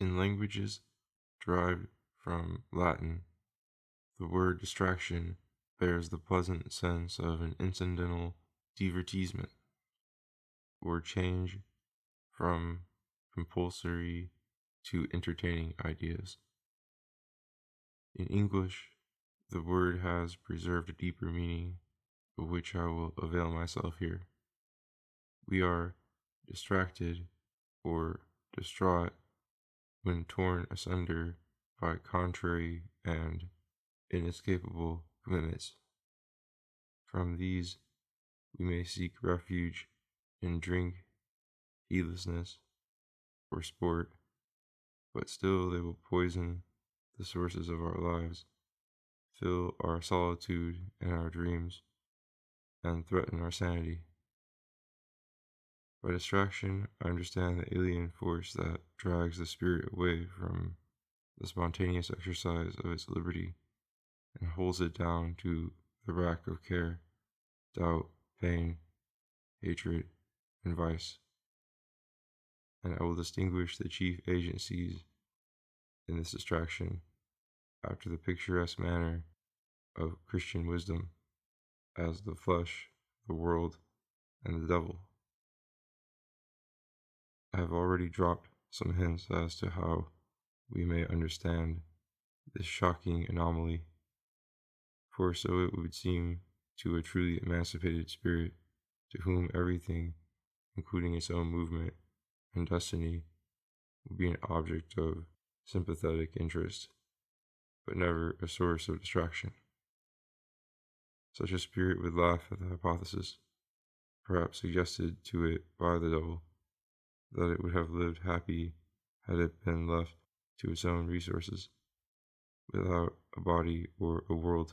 In languages derived from Latin, the word distraction bears the pleasant sense of an incidental divertisement, or change from compulsory to entertaining ideas. In English, the word has preserved a deeper meaning, of which I will avail myself here. We are distracted or distraught when torn asunder by contrary and inescapable limits. From these we may seek refuge in drink, heedlessness, or sport, but still they will poison the sources of our lives, fill our solitude and our dreams, and threaten our sanity. By distraction, I understand the alien force that drags the spirit away from the spontaneous exercise of its liberty and holds it down to the rack of care, doubt, pain, hatred, and vice. And I will distinguish the chief agencies in this distraction after the picturesque manner of Christian wisdom as the flesh, the world, and the devil. I have already dropped some hints as to how we may understand this shocking anomaly, for so it would seem to a truly emancipated spirit to whom everything, including its own movement and destiny, would be an object of sympathetic interest, but never a source of distraction. Such a spirit would laugh at the hypothesis, perhaps suggested to it by the devil, that it would have lived happy had it been left to its own resources, without a body or a world.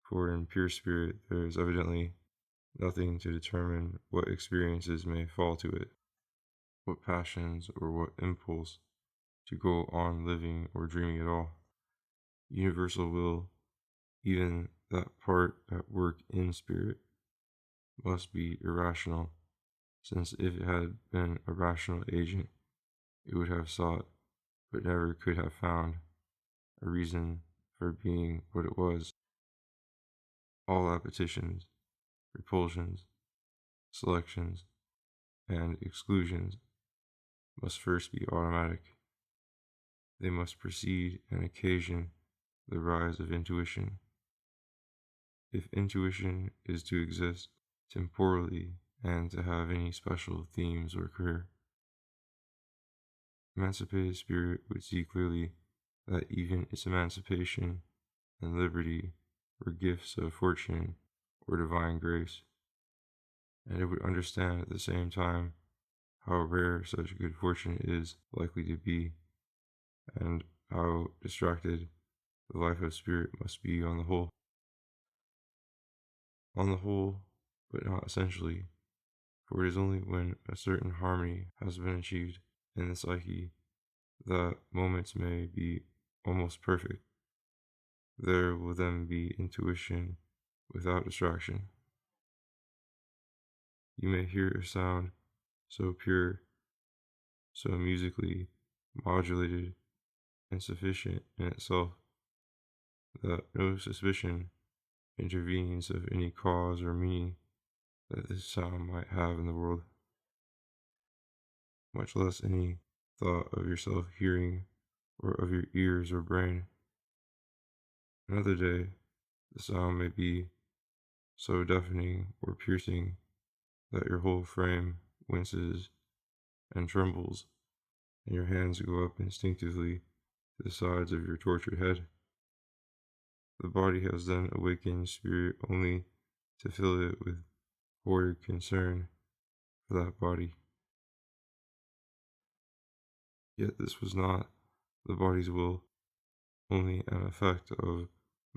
For in pure spirit there is evidently nothing to determine what experiences may fall to it, what passions or what impulse to go on living or dreaming at all. Universal will, even that part at work in spirit, must be irrational, since if it had been a rational agent, it would have sought, but never could have found, a reason for being what it was. All appetitions, repulsions, selections, and exclusions must first be automatic. They must precede and occasion the rise of intuition. If intuition is to exist temporally and to have any special themes or career, emancipated spirit would see clearly that even its emancipation and liberty were gifts of fortune or divine grace, and it would understand at the same time how rare such good fortune is likely to be, and how distracted the life of spirit must be on the whole. On the whole, but not essentially, for it is only when a certain harmony has been achieved in the psyche that moments may be almost perfect. There will then be intuition without distraction. You may hear a sound so pure, so musically modulated and sufficient in itself, that no suspicion intervenes of any cause or meaning that this sound might have in the world, much less any thought of yourself hearing or of your ears or brain. Another day, the sound may be so deafening or piercing that your whole frame winces and trembles, and your hands go up instinctively to the sides of your tortured head. The body has then awakened spirit only to fill it with horrid concern for that body. Yet this was not the body's will, only an effect of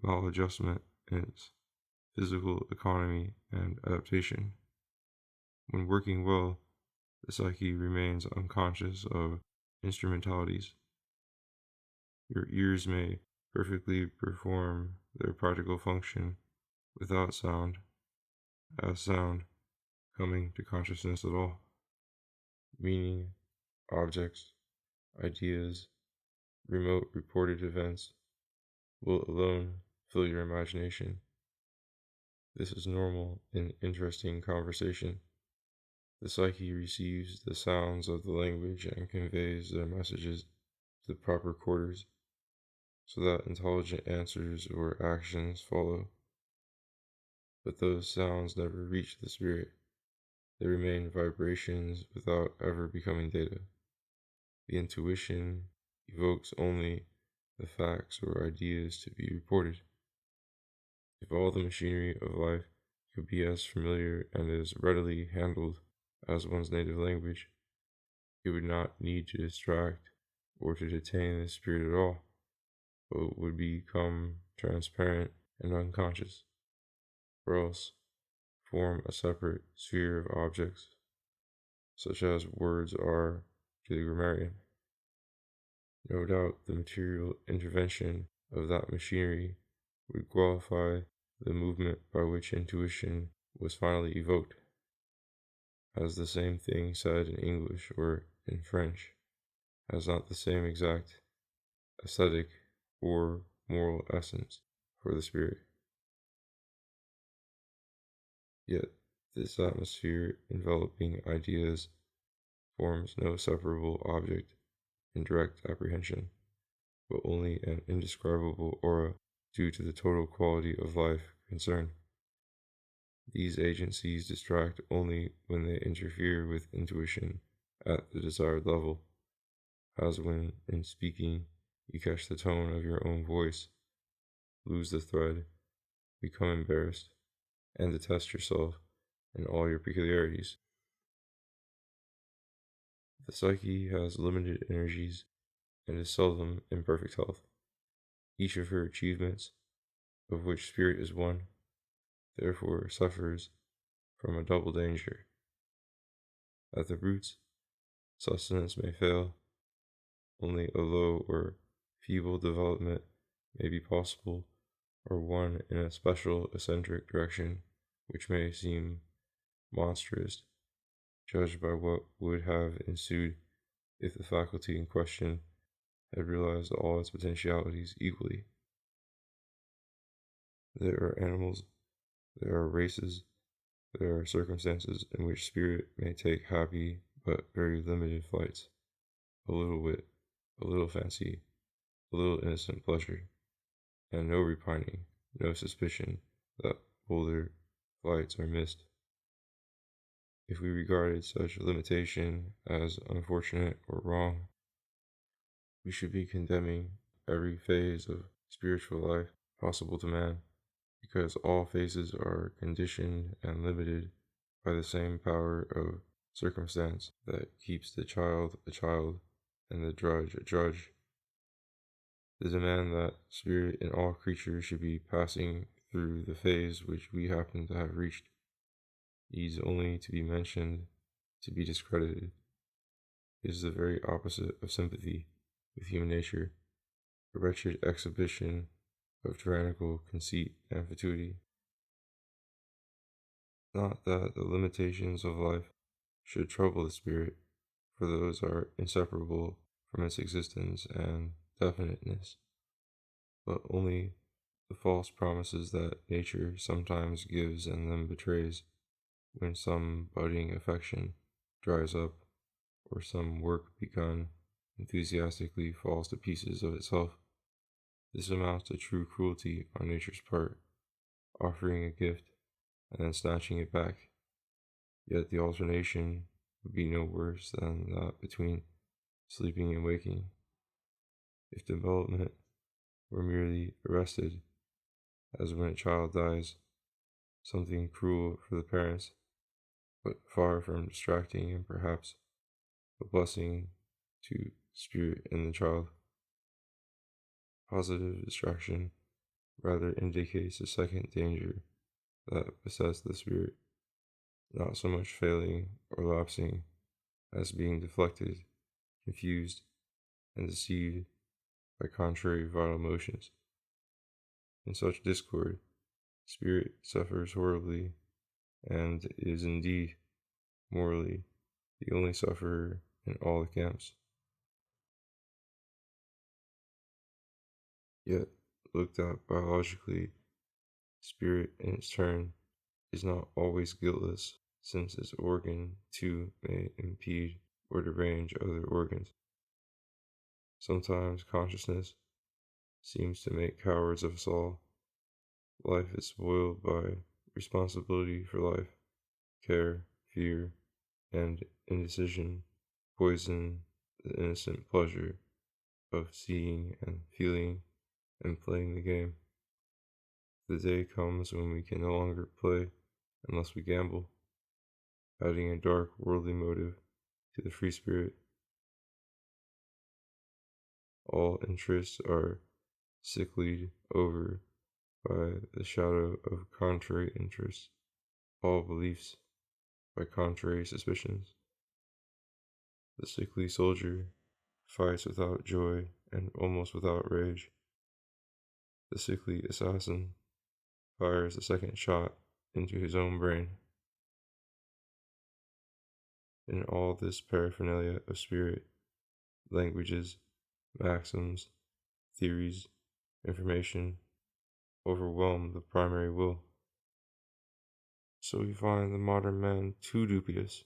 maladjustment in its physical economy and adaptation. When working well, the psyche remains unconscious of instrumentalities. Your ears may perfectly perform their practical function without sound, as sound coming to consciousness at all. Meaning, objects, ideas, remote reported events will alone fill your imagination. This is normal in interesting conversation. The psyche receives the sounds of the language and conveys their messages to the proper quarters, so that intelligent answers or actions follow. But those sounds never reach the spirit. They remain vibrations without ever becoming data. The intuition evokes only the facts or ideas to be reported. If all the machinery of life could be as familiar and as readily handled as one's native language, it would not need to distract or to detain the spirit at all, but would become transparent and unconscious, or else form a separate sphere of objects, such as words are to the grammarian. No doubt the material intervention of that machinery would qualify the movement by which intuition was finally evoked, as the same thing said in English or in French has not the same exact aesthetic or moral essence for the spirit. Yet this atmosphere enveloping ideas forms no separable object in direct apprehension, but only an indescribable aura due to the total quality of life concerned. These agencies distract only when they interfere with intuition at the desired level, as when, in speaking, you catch the tone of your own voice, lose the thread, become embarrassed, and detest yourself and all your peculiarities. The psyche has limited energies and is seldom in perfect health. Each of her achievements, of which spirit is one, therefore suffers from a double danger. At the roots, sustenance may fail, only a low or feeble development may be possible, or one in a special eccentric direction which may seem monstrous, judged by what would have ensued if the faculty in question had realized all its potentialities equally. There are animals, there are races, there are circumstances in which spirit may take happy but very limited flights, a little wit, a little fancy, a little innocent pleasure, and no repining, no suspicion that bolder flights are missed. If we regarded such limitation as unfortunate or wrong, we should be condemning every phase of spiritual life possible to man, because all phases are conditioned and limited by the same power of circumstance that keeps the child a child and the drudge a drudge. The demand that spirit in all creatures should be passing through the phase which we happen to have reached needs only to be mentioned to be discredited. It is the very opposite of sympathy with human nature, a wretched exhibition of tyrannical conceit and fatuity. Not that the limitations of life should trouble the spirit, for those are inseparable from its existence and definiteness, but only the false promises that nature sometimes gives and then betrays when some budding affection dries up or some work begun enthusiastically falls to pieces of itself. This amounts to true cruelty on nature's part, offering a gift and then snatching it back. Yet the alternation would be no worse than that between sleeping and waking. If development were merely arrested, as when a child dies, something cruel for the parents, but far from distracting and perhaps a blessing to spirit in the child. Positive distraction rather indicates a second danger that besets the spirit, not so much failing or lapsing as being deflected, confused, and deceived by contrary vital motions. In such discord, spirit suffers horribly, and is indeed, morally, the only sufferer in all the camps. Yet, looked at biologically, spirit in its turn is not always guiltless, since its organ too may impede or derange other organs. Sometimes consciousness seems to make cowards of us all. Life is spoiled by responsibility for life, care, fear, and indecision poison the innocent pleasure of seeing and feeling and playing the game. The day comes when we can no longer play unless we gamble, adding a dark worldly motive to the free spirit. All interests are sicklied over by the shadow of contrary interests, all beliefs by contrary suspicions. The sickly soldier fights without joy and almost without rage. The sickly assassin fires a second shot into his own brain. In all this paraphernalia of spirit, languages, maxims, theories, information overwhelm the primary will. So we find the modern man too dubious,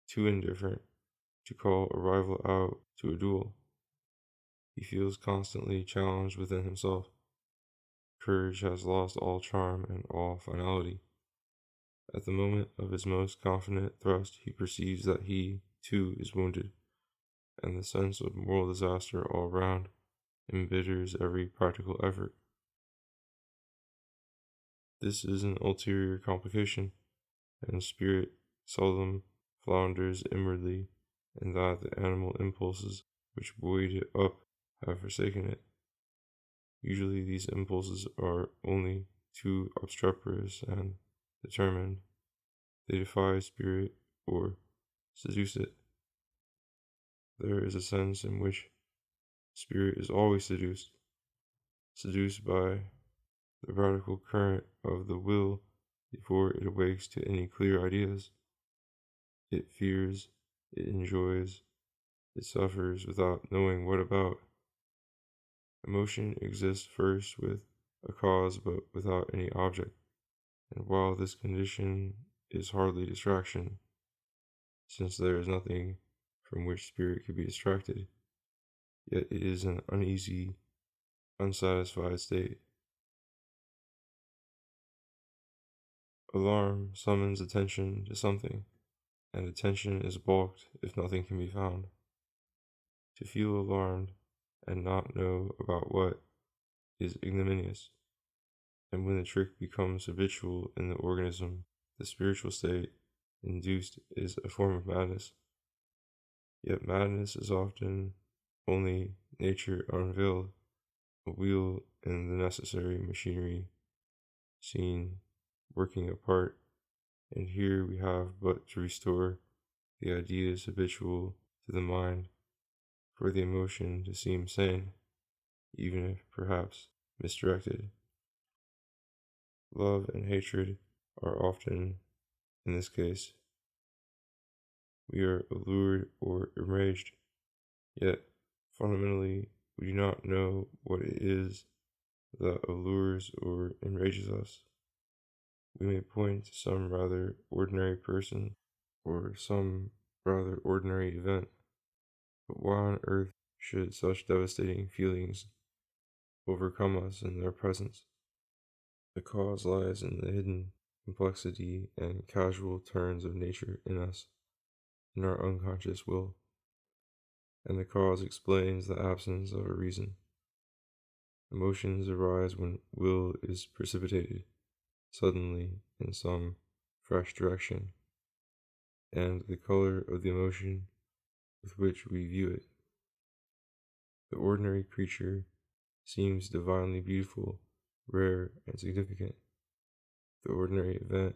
too indifferent to call a rival out to a duel. He feels constantly challenged within himself. Courage has lost all charm and all finality. At the moment of his most confident thrust, he perceives that he, too, is wounded, and the sense of moral disaster all round embitters every practical effort. This is an ulterior complication, and spirit seldom flounders inwardly in that the animal impulses which buoyed it up have forsaken it. Usually these impulses are only too obstreperous and determined. They defy spirit or seduce it. There is a sense in which spirit is always seduced by the radical current of the will before it awakes to any clear ideas. It fears, it enjoys, it suffers without knowing what about. Emotion exists first with a cause but without any object, and while this condition is hardly distraction, since there is nothing from which spirit could be distracted, yet it is an uneasy, unsatisfied state. Alarm summons attention to something, and attention is balked if nothing can be found. To feel alarmed and not know about what is ignominious, and when the trick becomes habitual in the organism, the spiritual state induced is a form of madness. Yet madness is often only nature unveiled, a wheel in the necessary machinery seen working apart, and here we have but to restore the ideas habitual to the mind for the emotion to seem sane, even if perhaps misdirected. Love and hatred are often, in this case, we are allured or enraged, yet fundamentally we do not know what it is that allures or enrages us. We may point to some rather ordinary person or some rather ordinary event, but why on earth should such devastating feelings overcome us in their presence? The cause lies in the hidden complexity and casual turns of nature in us, in our unconscious will, and the cause explains the absence of a reason. Emotions arise when will is precipitated suddenly in some fresh direction, and the color of the emotion with which we view it. The ordinary creature seems divinely beautiful, rare, and significant. The ordinary event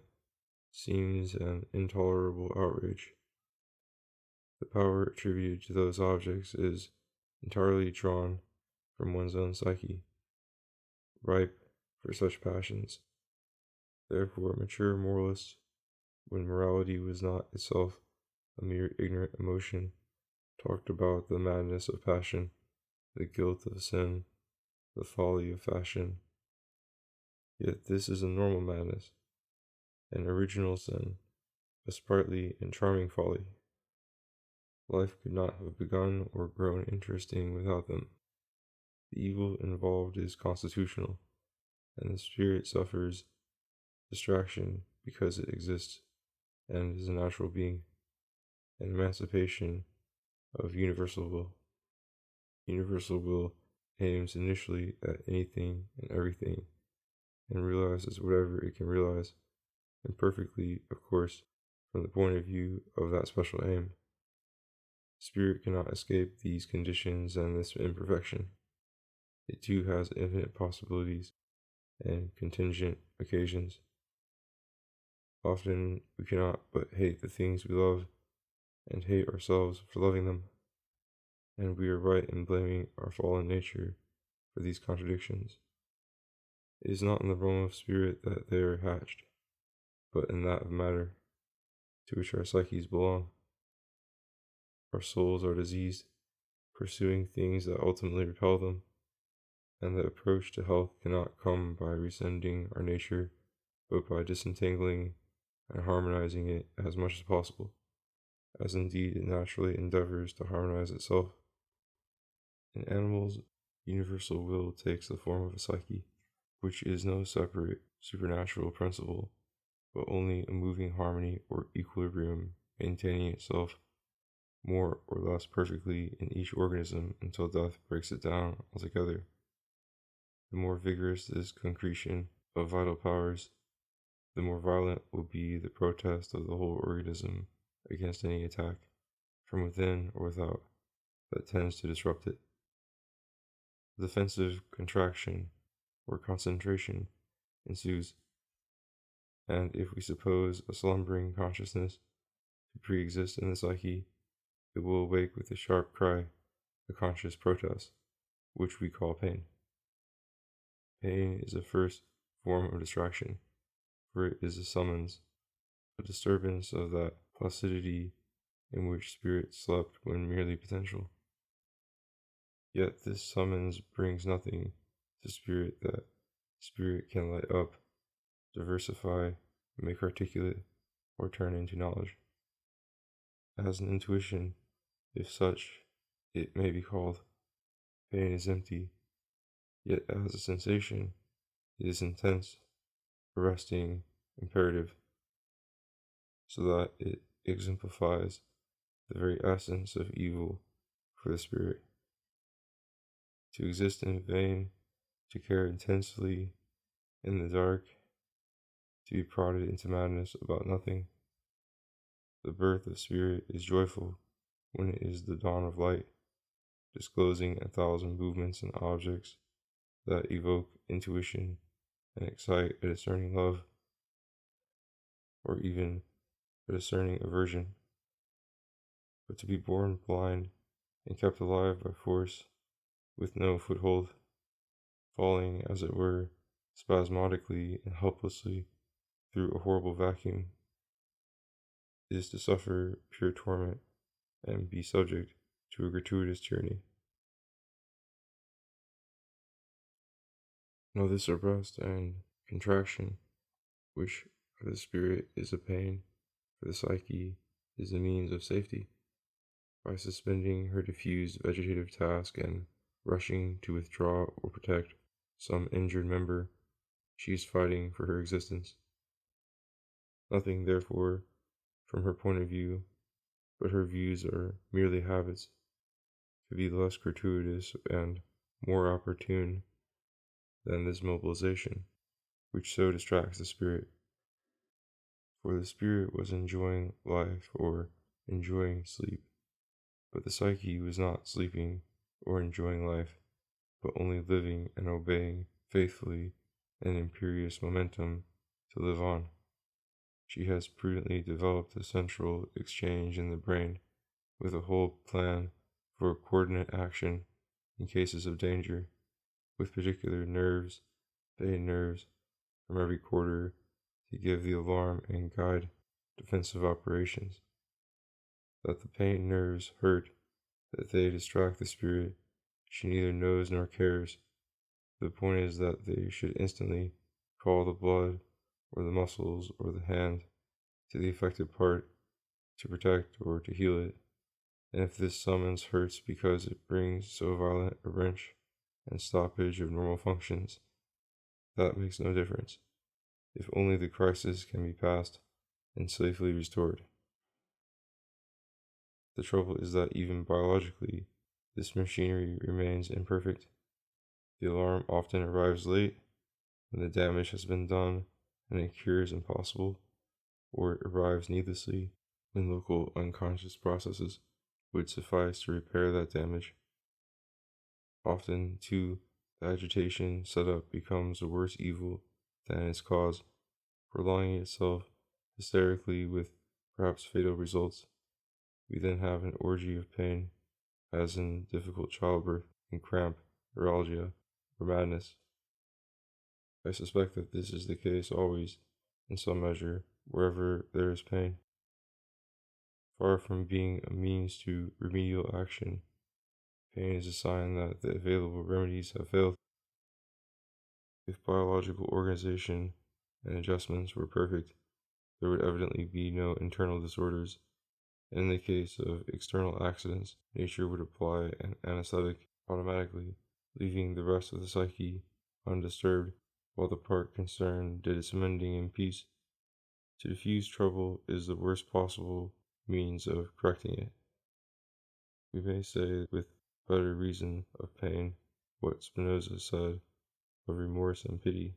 seems an intolerable outrage. The power attributed to those objects is entirely drawn from one's own psyche, ripe for such passions. Therefore, mature moralists, when morality was not itself a mere ignorant emotion, talked about the madness of passion, the guilt of sin, the folly of fashion. Yet this is a normal madness, an original sin, a sprightly and charming folly. Life could not have begun or grown interesting without them. The evil involved is constitutional, and the spirit suffers distraction because it exists and is a natural being, an emancipation of universal will. Universal will aims initially at anything and everything and realizes whatever it can realize, imperfectly, of course, from the point of view of that special aim. Spirit cannot escape these conditions and this imperfection. It too has infinite possibilities and contingent occasions. Often we cannot but hate the things we love and hate ourselves for loving them, and we are right in blaming our fallen nature for these contradictions. It is not in the realm of spirit that they are hatched, but in that of matter, to which our psyches belong. Our souls are diseased, pursuing things that ultimately repel them, and the approach to health cannot come by rescinding our nature, but by disentangling and harmonizing it as much as possible, as indeed it naturally endeavors to harmonize itself. In animals, universal will takes the form of a psyche, which is no separate supernatural principle, but only a moving harmony or equilibrium maintaining itself more or less perfectly in each organism until death breaks it down altogether. The more vigorous this concretion of vital powers, the more violent will be the protest of the whole organism against any attack, from within or without, that tends to disrupt it. Defensive contraction or concentration ensues, and if we suppose a slumbering consciousness to pre-exist in the psyche, it will awake with a sharp cry, a conscious protest, which we call pain. Pain is a first form of distraction, for it is a summons, a disturbance of that placidity in which spirit slept when merely potential. Yet this summons brings nothing to spirit that spirit can light up, diversify, make articulate, or turn into knowledge. As an intuition, if such it may be called, pain is empty, yet as a sensation, it is intense, arresting, imperative, so that it exemplifies the very essence of evil for the spirit. To exist in vain, to care intensely in the dark, to be prodded into madness about nothing. The birth of spirit is joyful when it is the dawn of light, disclosing 1,000 movements and objects that evoke intuition and excite a discerning love, or even a discerning aversion. But to be born blind and kept alive by force, with no foothold, falling, as it were, spasmodically and helplessly through a horrible vacuum, is to suffer pure torment and be subject to a gratuitous tyranny. Now this arrest and contraction, which for the spirit is a pain, for the psyche is a means of safety. By suspending her diffused vegetative task and rushing to withdraw or protect some injured member, she is fighting for her existence. Nothing, therefore, from her point of view, but her views are merely habits, to be less gratuitous and more opportune than this mobilization, which so distracts the spirit. For the spirit was enjoying life or enjoying sleep, but the psyche was not sleeping or enjoying life, but only living and obeying faithfully an imperious momentum to live on. She has prudently developed a central exchange in the brain, with a whole plan for coordinate action in cases of danger, with particular nerves, pain nerves, from every quarter to give the alarm and guide defensive operations. That the pain nerves hurt, that they distract the spirit, she neither knows nor cares, The point is that they should instantly call the blood or the muscles or the hand to the affected part to protect or to heal it. And if this summons hurts because it brings so violent a wrench and stoppage of normal functions, that makes no difference, if only the crisis can be passed and safely restored. The trouble is that even biologically, this machinery remains imperfect. The alarm often arrives late, when the damage has been done and a cure is impossible, or it arrives needlessly when local unconscious processes would suffice to repair that damage. Often, too, the agitation set up becomes a worse evil than its cause, prolonging itself hysterically with perhaps fatal results. We then have an orgy of pain, as in difficult childbirth and cramp, neuralgia, or madness. I suspect that this is the case always, in some measure, wherever there is pain. Far from being a means to remedial action, pain is a sign that the available remedies have failed. If biological organization and adjustments were perfect, there would evidently be no internal disorders. And in the case of external accidents, nature would apply an anesthetic automatically, leaving the rest of the psyche undisturbed, while the part concerned did its mending in peace. To diffuse trouble is the worst possible means of correcting it. We may say with better reason of pain what Spinoza said of remorse and pity,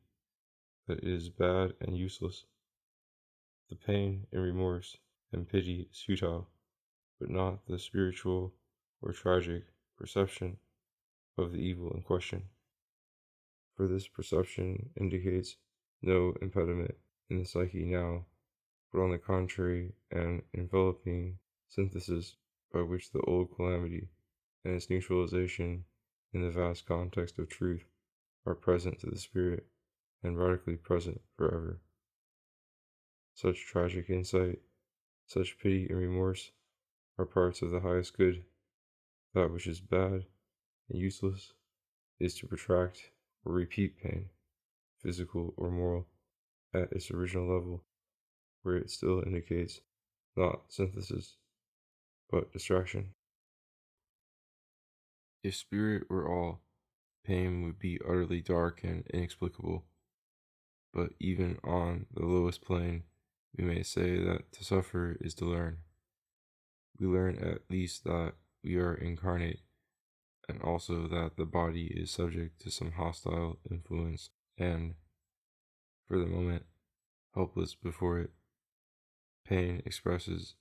that it is bad and useless. The pain and remorse and pity is futile, but not the spiritual or tragic perception of the evil in question. For this perception indicates no impediment in the psyche now, but on the contrary an enveloping synthesis by which the old calamity and its neutralization in the vast context of truth are present to the spirit and radically present forever. Such tragic insight, such pity and remorse are parts of the highest good. That which is bad and useless is to protract or repeat pain, physical or moral, at its original level, where it still indicates not synthesis, but distraction. If spirit were all, pain would be utterly dark and inexplicable. But even on the lowest plane, we may say that to suffer is to learn. We learn at least that we are incarnate, and also that the body is subject to some hostile influence and, for the moment, helpless before it. Pain expresses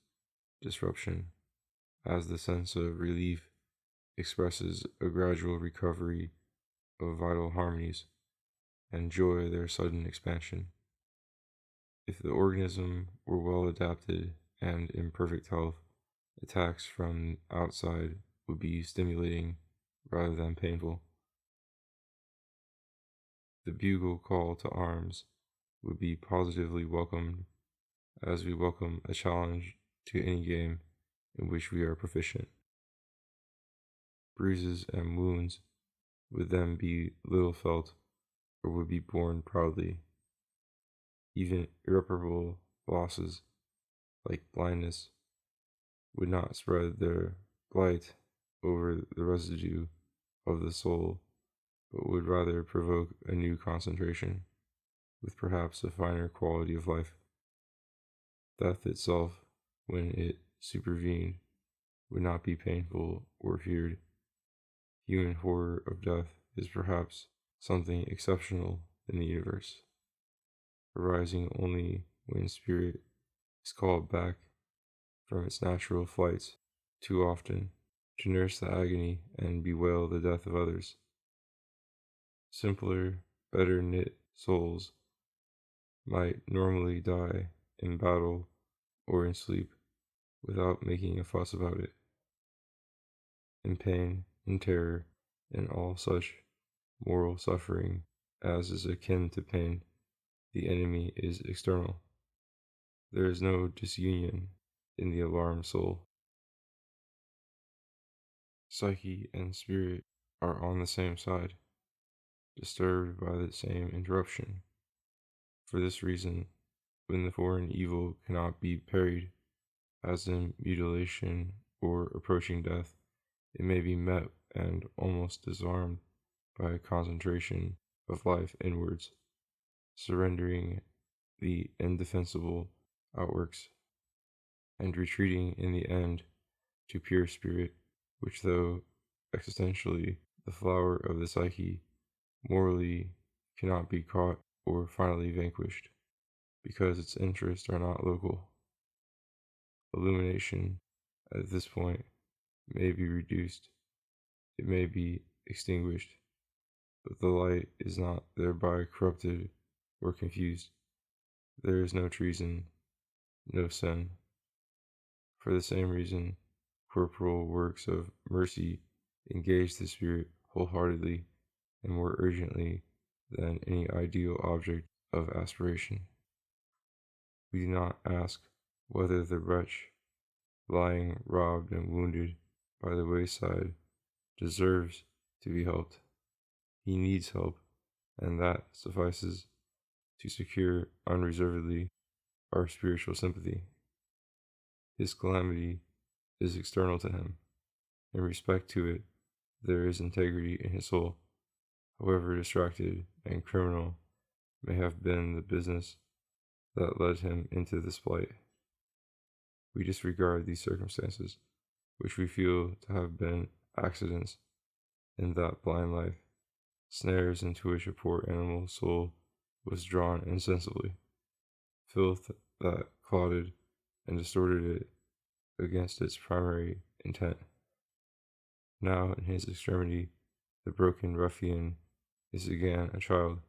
disruption, as the sense of relief expresses a gradual recovery of vital harmonies, and joy their sudden expansion. If the organism were well adapted and in perfect health, attacks from outside would be stimulating rather than painful. The bugle call to arms would be positively welcomed, as we welcome a challenge to any game in which we are proficient. Bruises and wounds would then be little felt or would be borne proudly. Even irreparable losses, like blindness, would not spread their blight over the residue of the soul, but would rather provoke a new concentration, with perhaps a finer quality of life. Death itself, when it supervened, would not be painful or feared. Human horror of death is perhaps something exceptional in the universe, arising only when spirit is called back from its natural flights too often to nurse the agony and bewail the death of others. Simpler, better knit souls might normally die in battle or in sleep without making a fuss about it. In pain, in terror, in all such moral suffering as is akin to pain, the enemy is external. There is no disunion in the alarmed soul. Psyche and spirit are on the same side. disturbed by the same interruption. For this reason, when the foreign evil cannot be parried, as in mutilation or approaching death, it may be met and almost disarmed by a concentration of life inwards, surrendering the indefensible outworks, and retreating in the end to pure spirit, which, though existentially the flower of the psyche, morally cannot be caught or finally vanquished, because its interests are not local. Illumination, at this point, may be reduced, it may be extinguished, but the light is not thereby corrupted or confused. There is no treason, no sin. For the same reason, corporal works of mercy engage the spirit wholeheartedly and more urgently than any ideal object of aspiration. We do not ask whether the wretch, lying robbed and wounded by the wayside, deserves to be helped. He needs help, and that suffices to secure unreservedly our spiritual sympathy. His calamity is external to him. In respect to it, there is integrity in his soul, however distracted and criminal may have been the business that led him into this plight. We disregard these circumstances, which we feel to have been accidents in that blind life, snares into which a poor animal soul was drawn insensibly, filth that clouded and distorted it against its primary intent. Now, in his extremity, the broken ruffian is again a child.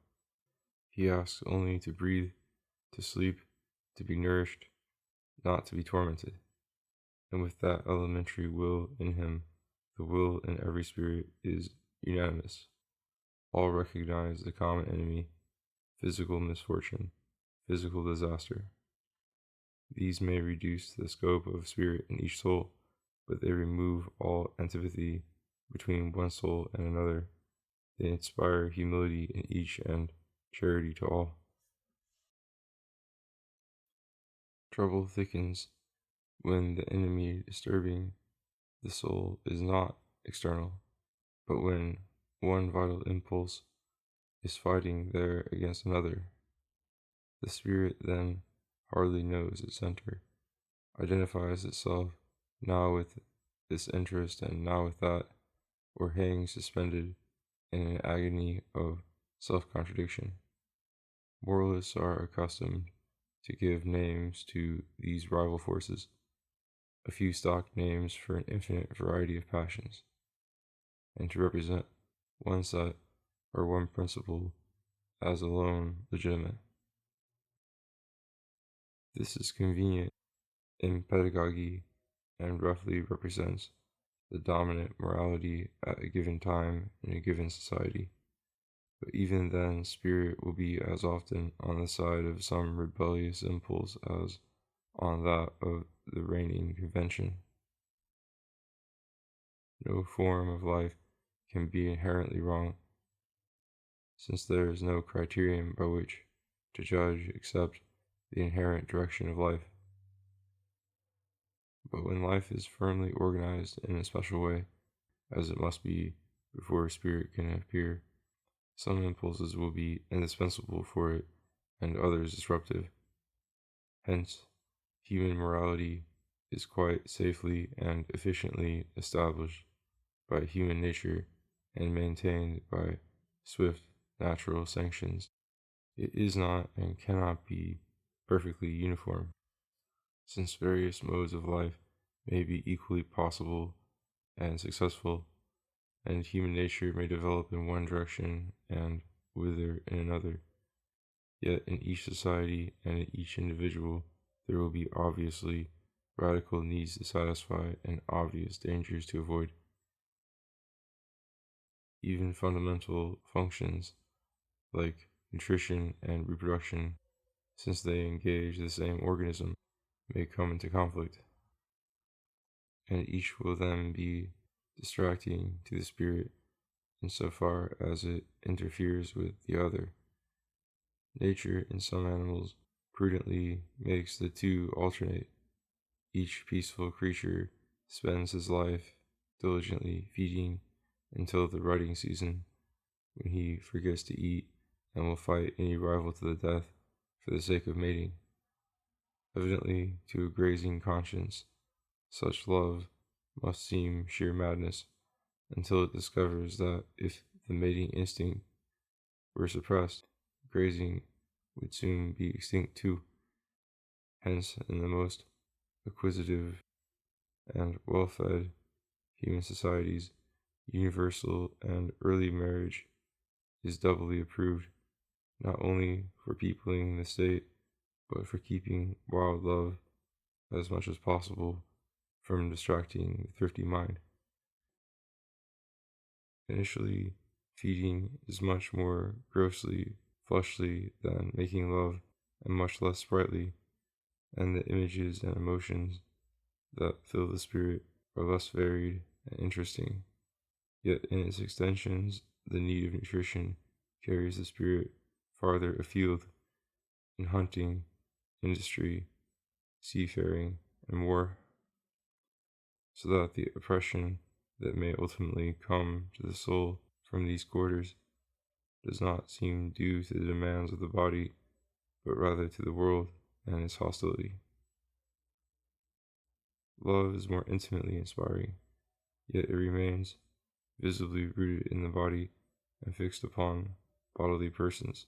He asks only to breathe, to sleep, to be nourished, not to be tormented. And with that elementary will in him, the will in every spirit is unanimous. All recognize the common enemy, physical misfortune, physical disaster. These may reduce the scope of spirit in each soul, but they remove all antipathy between one soul and another. They inspire humility in each and charity to all. Trouble thickens when the enemy disturbing the soul is not external, but when one vital impulse is fighting there against another. The spirit then hardly knows its center, identifies itself now with this interest and now with that, or hangs suspended in an agony of self-contradiction. Moralists are accustomed to give names to these rival forces, a few stock names for an infinite variety of passions, and to represent one set or one principle as alone legitimate. This is convenient in pedagogy and roughly represents the dominant morality at a given time in a given society. But even then, spirit will be as often on the side of some rebellious impulse as on that of the reigning convention. No form of life can be inherently wrong, since there is no criterion by which to judge except the inherent direction of life. But when life is firmly organized in a special way, as it must be before a spirit can appear, some impulses will be indispensable for it and others disruptive. Hence, human morality is quite safely and efficiently established by human nature and maintained by swift natural sanctions. It is not and cannot be perfectly uniform, since various modes of life may be equally possible and successful, and human nature may develop in one direction and wither in another. Yet in each society and in each individual there will be obviously radical needs to satisfy and obvious dangers to avoid. Even fundamental functions like nutrition and reproduction, since they engage the same organism, may come into conflict, and each will then be distracting to the spirit insofar as it interferes with the other. Nature in some animals prudently makes the two alternate. Each peaceful creature spends his life diligently feeding until the rutting season, when he forgets to eat and will fight any rival to the death for the sake of mating. Evidently, to a grazing conscience, such love must seem sheer madness until it discovers that if the mating instinct were suppressed, grazing would soon be extinct too. Hence, in the most acquisitive and well-fed human societies, universal and early marriage is doubly approved, not only for peopling the state, but for keeping wild love as much as possible from distracting the thrifty mind. Initially, feeding is much more grossly fleshly than making love, and much less sprightly, and the images and emotions that fill the spirit are less varied and interesting. Yet in its extensions, the need of nutrition carries the spirit farther afield in hunting, industry, seafaring, and war, so that the oppression that may ultimately come to the soul from these quarters does not seem due to the demands of the body, but rather to the world and its hostility. Love is more intimately inspiring, yet it remains visibly rooted in the body and fixed upon bodily persons,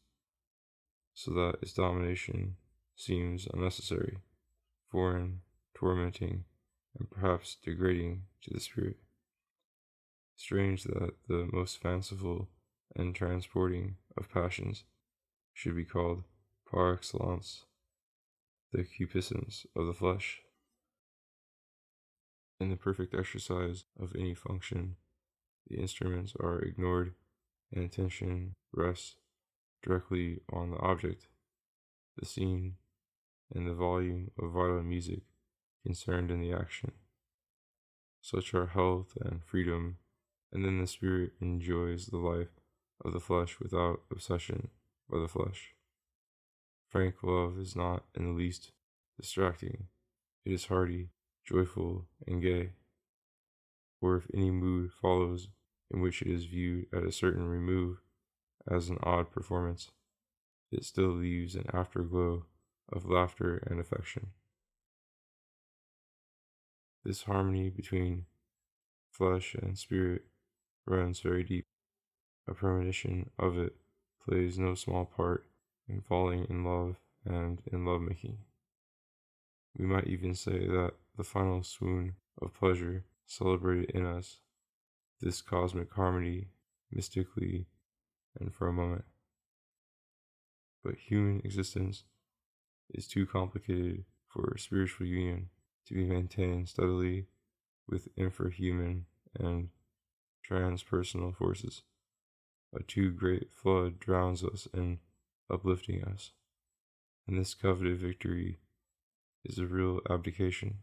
so that its domination seems unnecessary, foreign, tormenting, and perhaps degrading to the spirit. Strange that the most fanciful and transporting of passions should be called, par excellence, the concupiscence of the flesh. In the perfect exercise of any function, the instruments are ignored and attention rests directly on the object, the scene, and the volume of vital music concerned in the action. Such are health and freedom, and then the spirit enjoys the life of the flesh without obsession by the flesh. Frank love is not in the least distracting. It is hearty, joyful, and gay. Or if any mood follows in which it is viewed at a certain remove as an odd performance, it still leaves an afterglow of laughter and affection. This harmony between flesh and spirit runs very deep. A premonition of it plays no small part in falling in love and in lovemaking. We might even say that the final swoon of pleasure celebrated in us this cosmic harmony mystically and for a moment. But human existence is too complicated for spiritual union to be maintained steadily with infrahuman and transpersonal forces. A too great flood drowns us in uplifting us, and this coveted victory is a real abdication.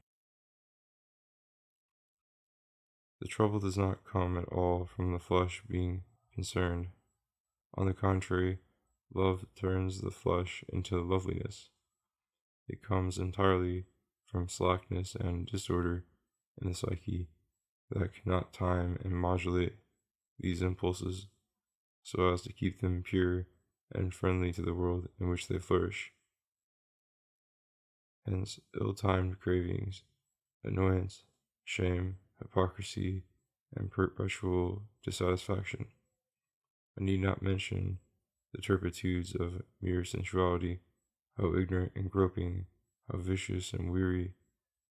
The trouble does not come at all from the flesh being concerned. On the contrary, love turns the flesh into loveliness. It comes entirely from slackness and disorder in the psyche that cannot time and modulate these impulses so as to keep them pure and friendly to the world in which they flourish. Hence, ill-timed cravings, annoyance, shame, hypocrisy, and perpetual dissatisfaction. I need not mention the turpitudes of mere sensuality, how ignorant and groping, how vicious and weary,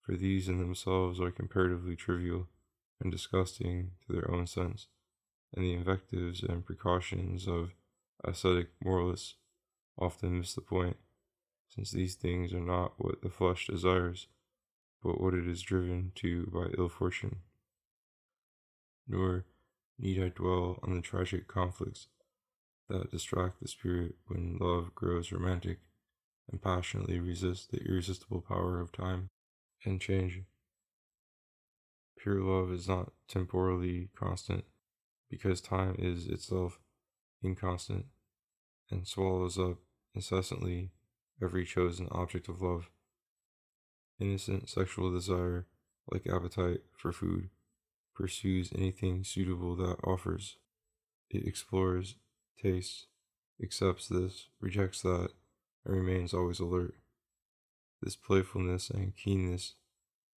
for these in themselves are comparatively trivial and disgusting to their own sense, and the invectives and precautions of ascetic moralists often miss the point, since these things are not what the flesh desires, but what it is driven to by ill fortune. Nor need I dwell on the tragic conflicts that distract the spirit when love grows romantic and passionately resists the irresistible power of time and change. Pure love is not temporally constant, because time is itself inconstant and swallows up incessantly every chosen object of love. Innocent sexual desire, like appetite for food, pursues anything suitable that offers. It explores, tastes, accepts this, rejects that, and remains always alert. This playfulness and keenness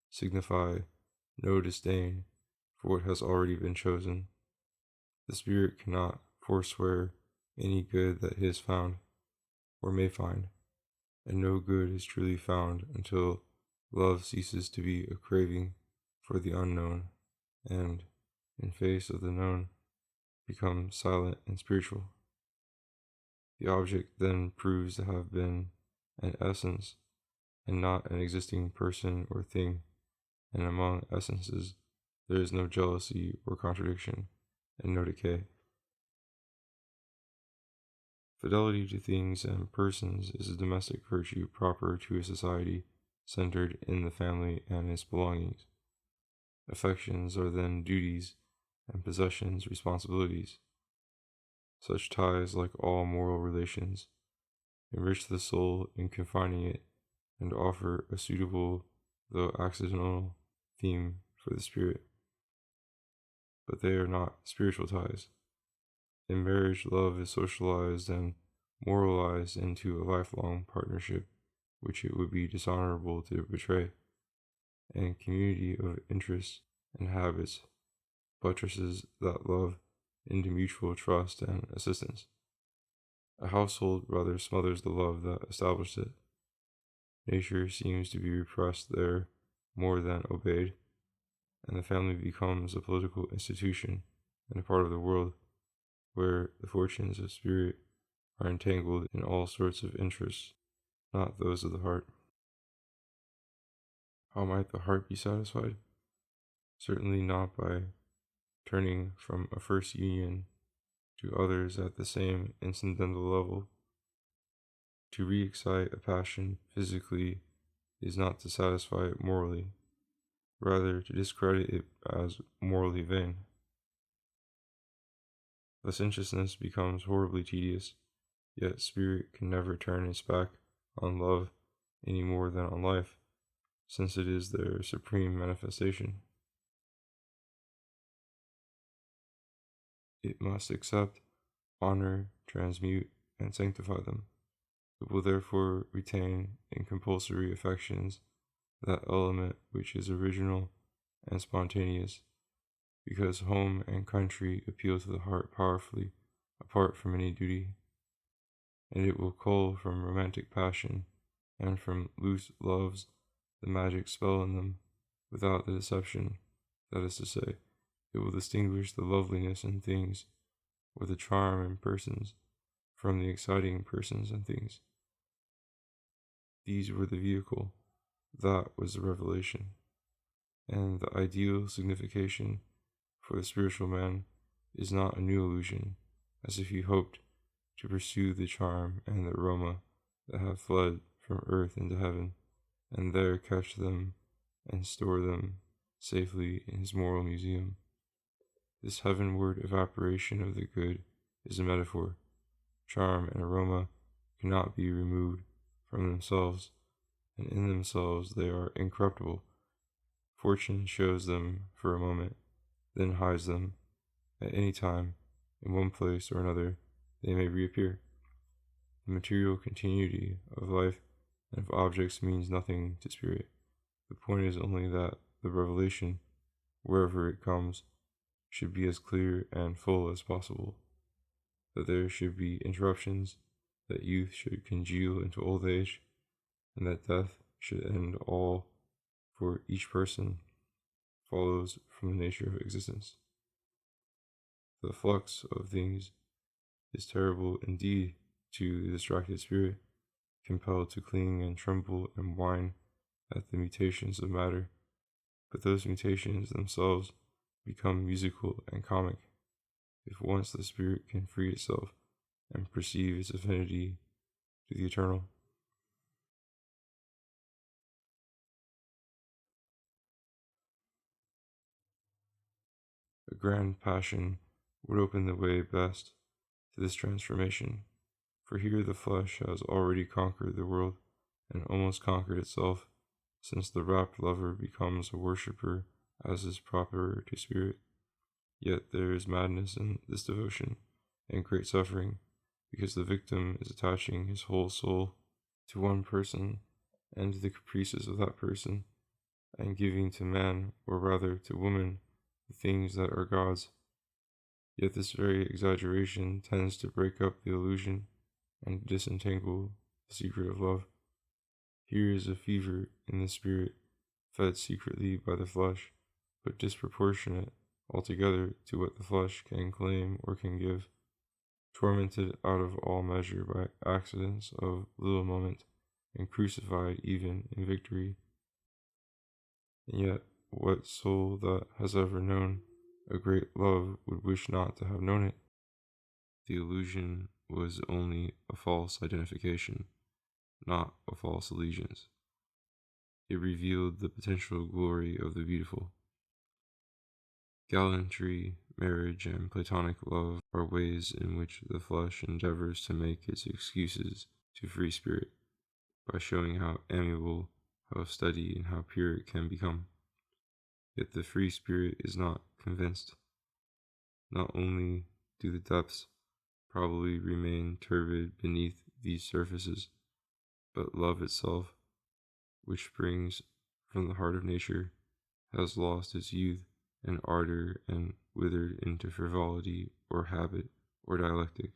signify no disdain for what has already been chosen. The spirit cannot forswear any good that it has found or may find, and no good is truly found until love ceases to be a craving for the unknown and, in face of the known, becomes silent and spiritual. The object then proves to have been an essence and not an existing person or thing, and among essences there is no jealousy or contradiction, and no decay. Fidelity to things and persons is a domestic virtue proper to a society centered in the family and its belongings. Affections are then duties, and possessions responsibilities. Such ties, like all moral relations, enrich the soul in confining it and offer a suitable, though accidental, theme for the spirit. But they are not spiritual ties. In marriage, love is socialized and moralized into a lifelong partnership which it would be dishonorable to betray, and community of interests and habits buttresses that love into mutual trust and assistance. A household rather smothers the love that established it. Nature seems to be repressed there more than obeyed, and the family becomes a political institution and a part of the world where the fortunes of spirit are entangled in all sorts of interests, not those of the heart. How might the heart be satisfied? Certainly not by turning from a first union to others at the same incidental level. To re-excite a passion physically is not to satisfy it morally, rather to discredit it as morally vain. Licentiousness becomes horribly tedious, yet spirit can never turn its back on love any more than on life, since it is their supreme manifestation. It must accept, honor, transmute, and sanctify them. It will therefore retain in compulsory affections that element which is original and spontaneous, because home and country appeal to the heart powerfully, apart from any duty. And it will cull from romantic passion and from loose loves the magic spell in them, without the deception, that is to say, it will distinguish the loveliness in things, or the charm in persons, from the exciting persons and things. These were the vehicle, that was the revelation, and the ideal signification for the spiritual man is not a new illusion, as if he hoped to pursue the charm and the aroma that have fled from earth into heaven, and there catch them and store them safely in his moral museum. This heavenward evaporation of the good is a metaphor. Charm and aroma cannot be removed from themselves, and in themselves they are incorruptible. Fortune shows them for a moment, then hides them. At any time, in one place or another, they may reappear. The material continuity of life and of objects means nothing to spirit. The point is only that the revelation, wherever it comes, should be as clear and full as possible, that there should be interruptions, that youth should congeal into old age, and that death should end all, for each person follows from the nature of existence. The flux of things is terrible indeed to the distracted spirit, compelled to cling and tremble and whine at the mutations of matter, but those mutations themselves become musical and comic, if once the spirit can free itself and perceive its affinity to the eternal. A grand passion would open the way best to this transformation, for here the flesh has already conquered the world and almost conquered itself, since the rapt lover becomes a worshipper as is proper to spirit. Yet there is madness in this devotion and great suffering, because the victim is attaching his whole soul to one person and to the caprices of that person, and giving to man, or rather to woman, the things that are God's. Yet this very exaggeration tends to break up the illusion and disentangle the secret of love. Here is a fever in the spirit, fed secretly by the flesh, but disproportionate altogether to what the flesh can claim or can give, tormented out of all measure by accidents of little moment, and crucified even in victory. And yet, what soul that has ever known a great love would wish not to have known it? The illusion was only a false identification, not a false allegiance. It revealed the potential glory of the beautiful. Gallantry, marriage, and platonic love are ways in which the flesh endeavors to make its excuses to free spirit, by showing how amiable, how steady, and how pure it can become. Yet the free spirit is not convinced. Not only do the depths probably remain turbid beneath these surfaces, but love itself, which springs from the heart of nature, has lost its youth and ardor and withered into frivolity or habit or dialectic.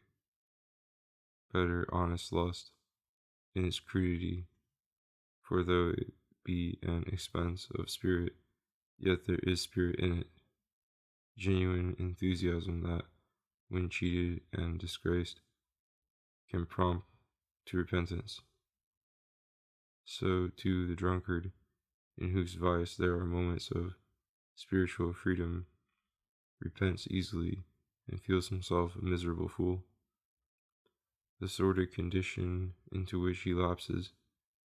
Better honest lust in its crudity, for though it be an expense of spirit, yet there is spirit in it, genuine enthusiasm that, when cheated and disgraced, can prompt to repentance. So too the drunkard, in whose vice there are moments of spiritual freedom, repents easily and feels himself a miserable fool. The sordid condition into which he lapses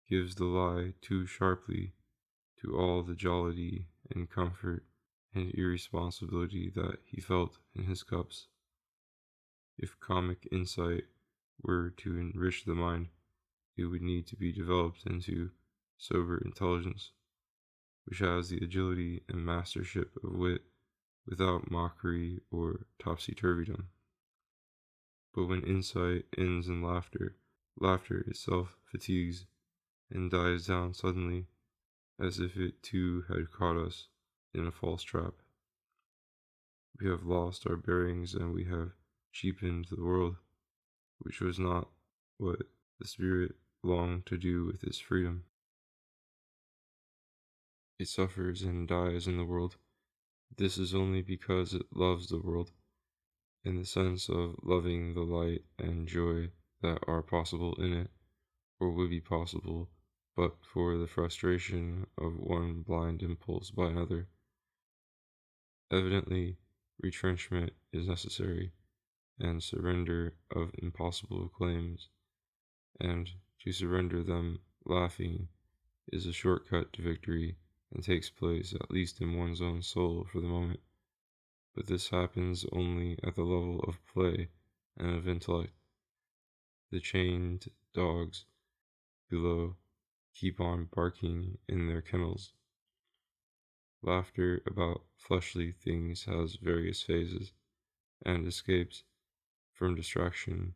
gives the lie too sharply to all the jollity and comfort and irresponsibility that he felt in his cups. If comic insight were to enrich the mind, it would need to be developed into sober intelligence, which has the agility and mastership of wit without mockery or topsy-turvydom. But when insight ends in laughter, laughter itself fatigues and dies down suddenly, as if it too had caught us in a false trap. We have lost our bearings and we have cheapened the world, which was not what the spirit longed to do with its freedom. It suffers and dies in the world. This is only because it loves the world, in the sense of loving the light and joy that are possible in it, or would be possible but for the frustration of one blind impulse by another. Evidently, retrenchment is necessary, and surrender of impossible claims, and to surrender them laughing is a shortcut to victory and takes place at least in one's own soul for the moment. But this happens only at the level of play and of intellect. The chained dogs below keep on barking in their kennels. Laughter about fleshly things has various phases, and escapes from distraction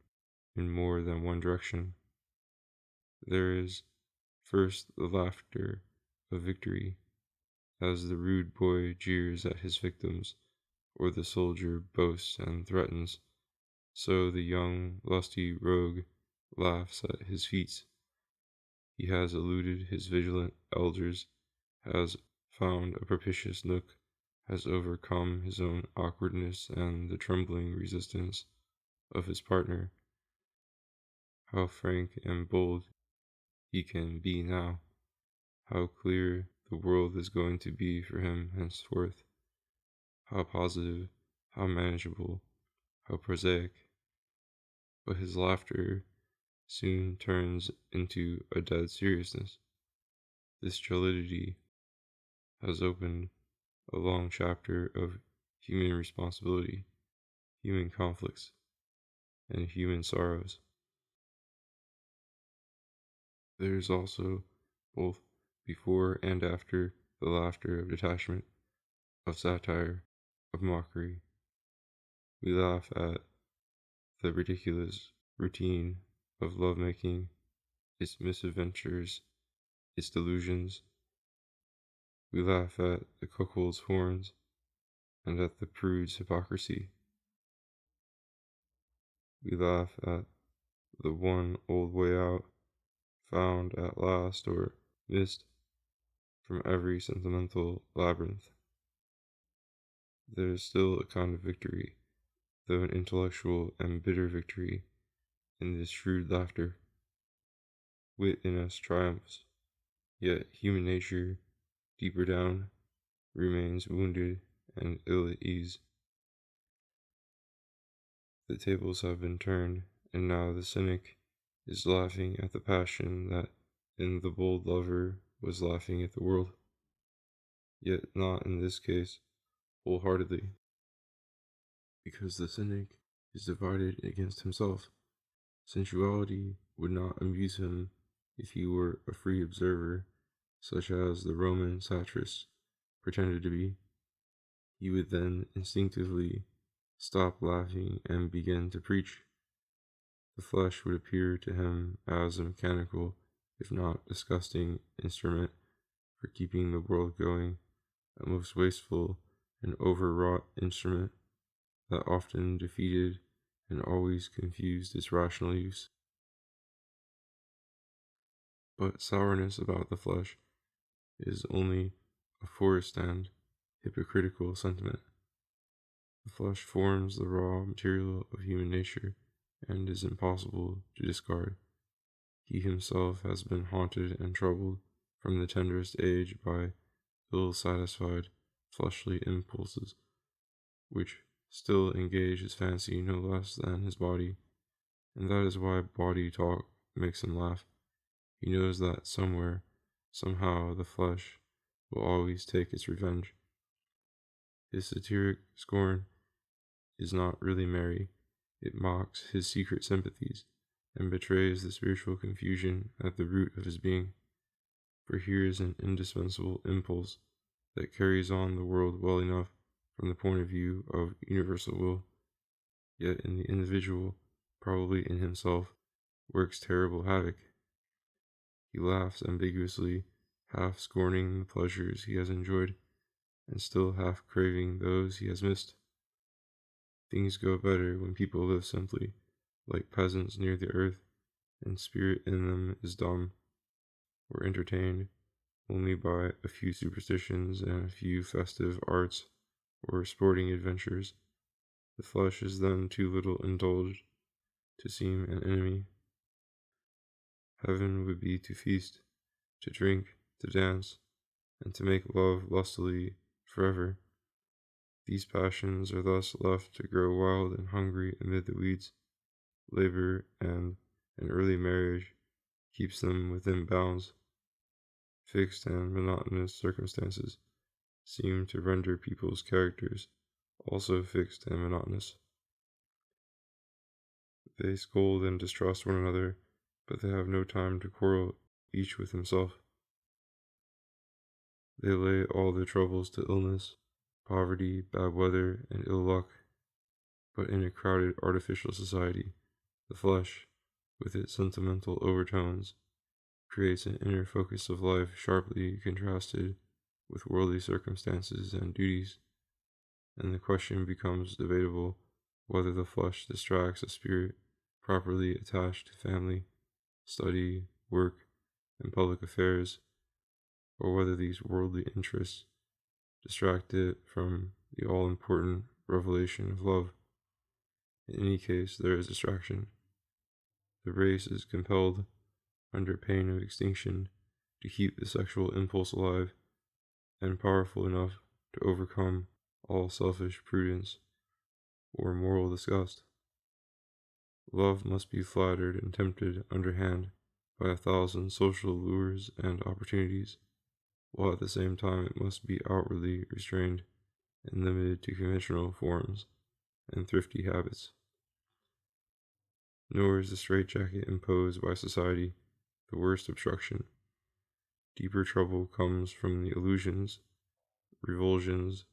in more than one direction. There is first the laughter of victory, as the rude boy jeers at his victims, or the soldier boasts and threatens, so the young lusty rogue laughs at his feats. He has eluded his vigilant elders, has found a propitious nook, has overcome his own awkwardness and the trembling resistance of his partner. How frank and bold he can be now! How clear the world is going to be for him henceforth! How positive, how manageable, how prosaic! But his laughter soon turns into a dead seriousness. This jollity has opened a long chapter of human responsibility. human conflicts, and human sorrows. There is also, both before and after, the laughter of detachment, of satire, of mockery. We laugh at the ridiculous routine of love-making, its misadventures, its delusions. We laugh at the cuckold's horns, and at the prude's hypocrisy. We laugh at the one old way out, found at last or missed from every sentimental labyrinth. There is still a kind of victory, though an intellectual and bitter victory, in this shrewd laughter. Wit in us triumphs, yet human nature, deeper down, remains wounded and ill at ease. The tables have been turned, and now the cynic is laughing at the passion that in the bold lover was laughing at the world, yet not in this case wholeheartedly, because the cynic is divided against himself. Sensuality would not amuse him if he were a free observer, such as the Roman satirists pretended to be. He would then instinctively stop laughing and begin to preach. The flesh would appear to him as a mechanical, if not disgusting, instrument for keeping the world going, a most wasteful and overwrought instrument that often defeated and always confused its rational use. But sourness about the flesh is only a forest and hypocritical sentiment. The flesh forms the raw material of human nature and is impossible to discard. He himself has been haunted and troubled from the tenderest age by ill-satisfied fleshly impulses, which still engage his fancy no less than his body, and that is why body talk makes him laugh. He knows that somewhere, somehow, the flesh will always take its revenge. His satiric scorn is not really merry. It mocks his secret sympathies, and betrays the spiritual confusion at the root of his being. For here is an indispensable impulse that carries on the world well enough from the point of view of universal will, yet in the individual, probably in himself, works terrible havoc. He laughs ambiguously, half scorning the pleasures he has enjoyed, and still half craving those he has missed. Things go better when people live simply, like peasants near the earth, and spirit in them is dumb, or entertained only by a few superstitions and a few festive arts or sporting adventures. The flesh is then too little indulged to seem an enemy. Heaven would be to feast, to drink, to dance, and to make love lustily forever. These passions are thus left to grow wild and hungry amid the weeds. Labor and an early marriage keeps them within bounds. Fixed and monotonous circumstances seem to render people's characters also fixed and monotonous. They scold and distrust one another, but they have no time to quarrel each with himself. They lay all their troubles to illness, poverty, bad weather, and ill luck. But in a crowded artificial society, the flesh, with its sentimental overtones, creates an inner focus of life sharply contrasted with worldly circumstances and duties, and the question becomes debatable whether the flesh distracts a spirit properly attached to family, study, work, and public affairs, or whether these worldly interests distract it from the all-important revelation of love. In any case, there is distraction. The race is compelled, under pain of extinction, to keep the sexual impulse alive and powerful enough to overcome all selfish prudence or moral disgust. Love must be flattered and tempted underhand by 1,000 social lures and opportunities, while at the same time it must be outwardly restrained and limited to conventional forms, and thrifty habits. Nor is the straitjacket imposed by society the worst obstruction. Deeper trouble comes from the illusions, revulsions,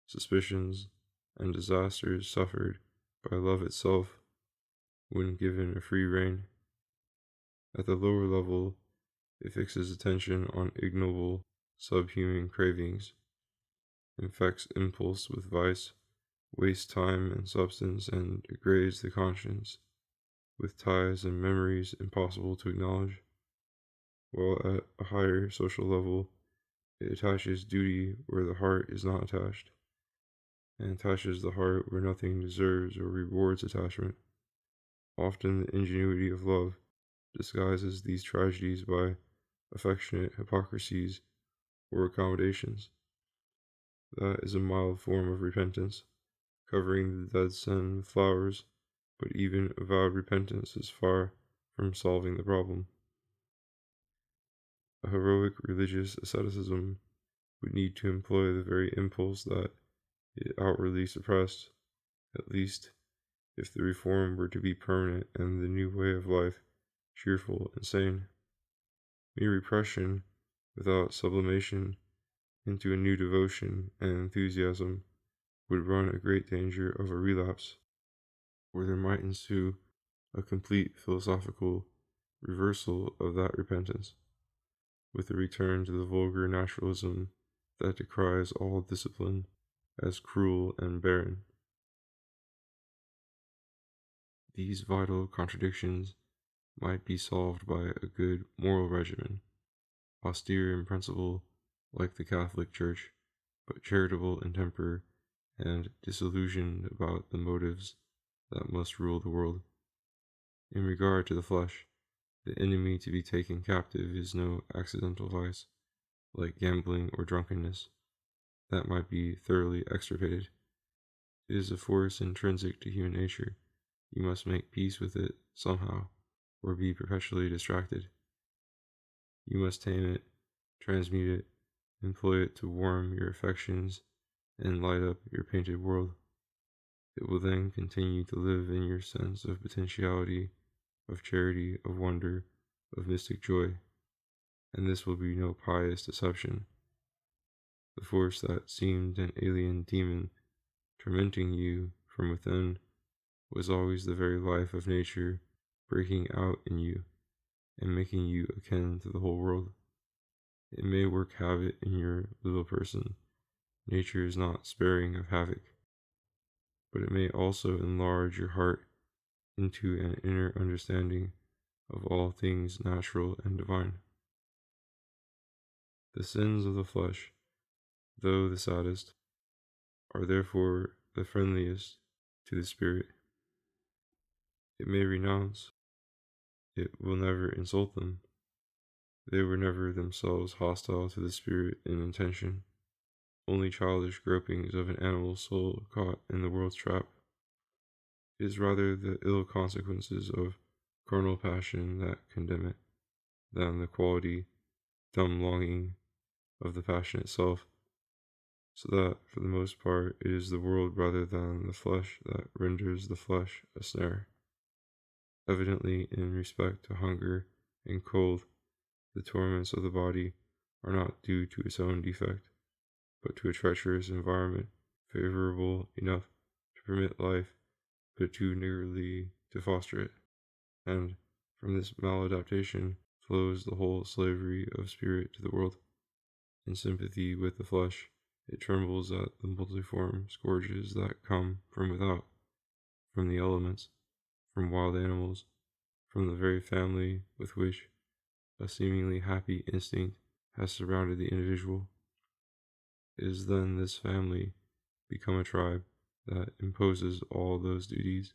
suspicions, and disasters suffered by love itself when given a free rein. At the lower level, it fixes attention on ignoble, subhuman cravings, infects impulse with vice, wastes time and substance, and degrades the conscience with ties and memories impossible to acknowledge, while at a higher social level, it attaches duty where the heart is not attached, and attaches the heart where nothing deserves or rewards attachment. Often the ingenuity of love disguises these tragedies by affectionate hypocrisies or accommodations. That is a mild form of repentance, covering the dead sin with flowers, but even avowed repentance is far from solving the problem. A heroic religious asceticism would need to employ the very impulse that it outwardly suppressed, at least if the reform were to be permanent and the new way of life cheerful and sane. Mere repression without sublimation into a new devotion and enthusiasm would run a great danger of a relapse, or there might ensue a complete philosophical reversal of that repentance, with a return to the vulgar naturalism that decries all discipline as cruel and barren. These vital contradictions might be solved by a good moral regimen, austere in principle like the Catholic Church, but charitable in temper and disillusioned about the motives that must rule the world. In regard to the flesh, the enemy to be taken captive is no accidental vice, like gambling or drunkenness, that might be thoroughly extirpated. It is a force intrinsic to human nature. You must make peace with it somehow, or be perpetually distracted. You must tame it, transmute it, employ it to warm your affections and light up your painted world. It will then continue to live in your sense of potentiality, of charity, of wonder, of mystic joy, and this will be no pious deception. The force that seemed an alien demon tormenting you from within was always the very life of nature breaking out in you and making you akin to the whole world. It may work havoc in your little person. Nature is not sparing of havoc, but it may also enlarge your heart into an inner understanding of all things natural and divine. The sins of the flesh, though the saddest, are therefore the friendliest to the spirit. It may renounce, it will never insult them. They were never themselves hostile to the spirit in intention, only childish gropings of an animal soul caught in the world's trap. It is rather the ill consequences of carnal passion that condemn it, than the quality, dumb longing of the passion itself, so that, for the most part, it is the world rather than the flesh that renders the flesh a snare. Evidently, in respect to hunger and cold, the torments of the body are not due to its own defect, but to a treacherous environment favorable enough to permit life, but too niggardly to foster it. And from this maladaptation flows the whole slavery of spirit to the world. In sympathy with the flesh, it trembles at the multiform scourges that come from without, from the elements, from wild animals, from the very family with which a seemingly happy instinct has surrounded the individual. Is then this family become a tribe that imposes all those duties,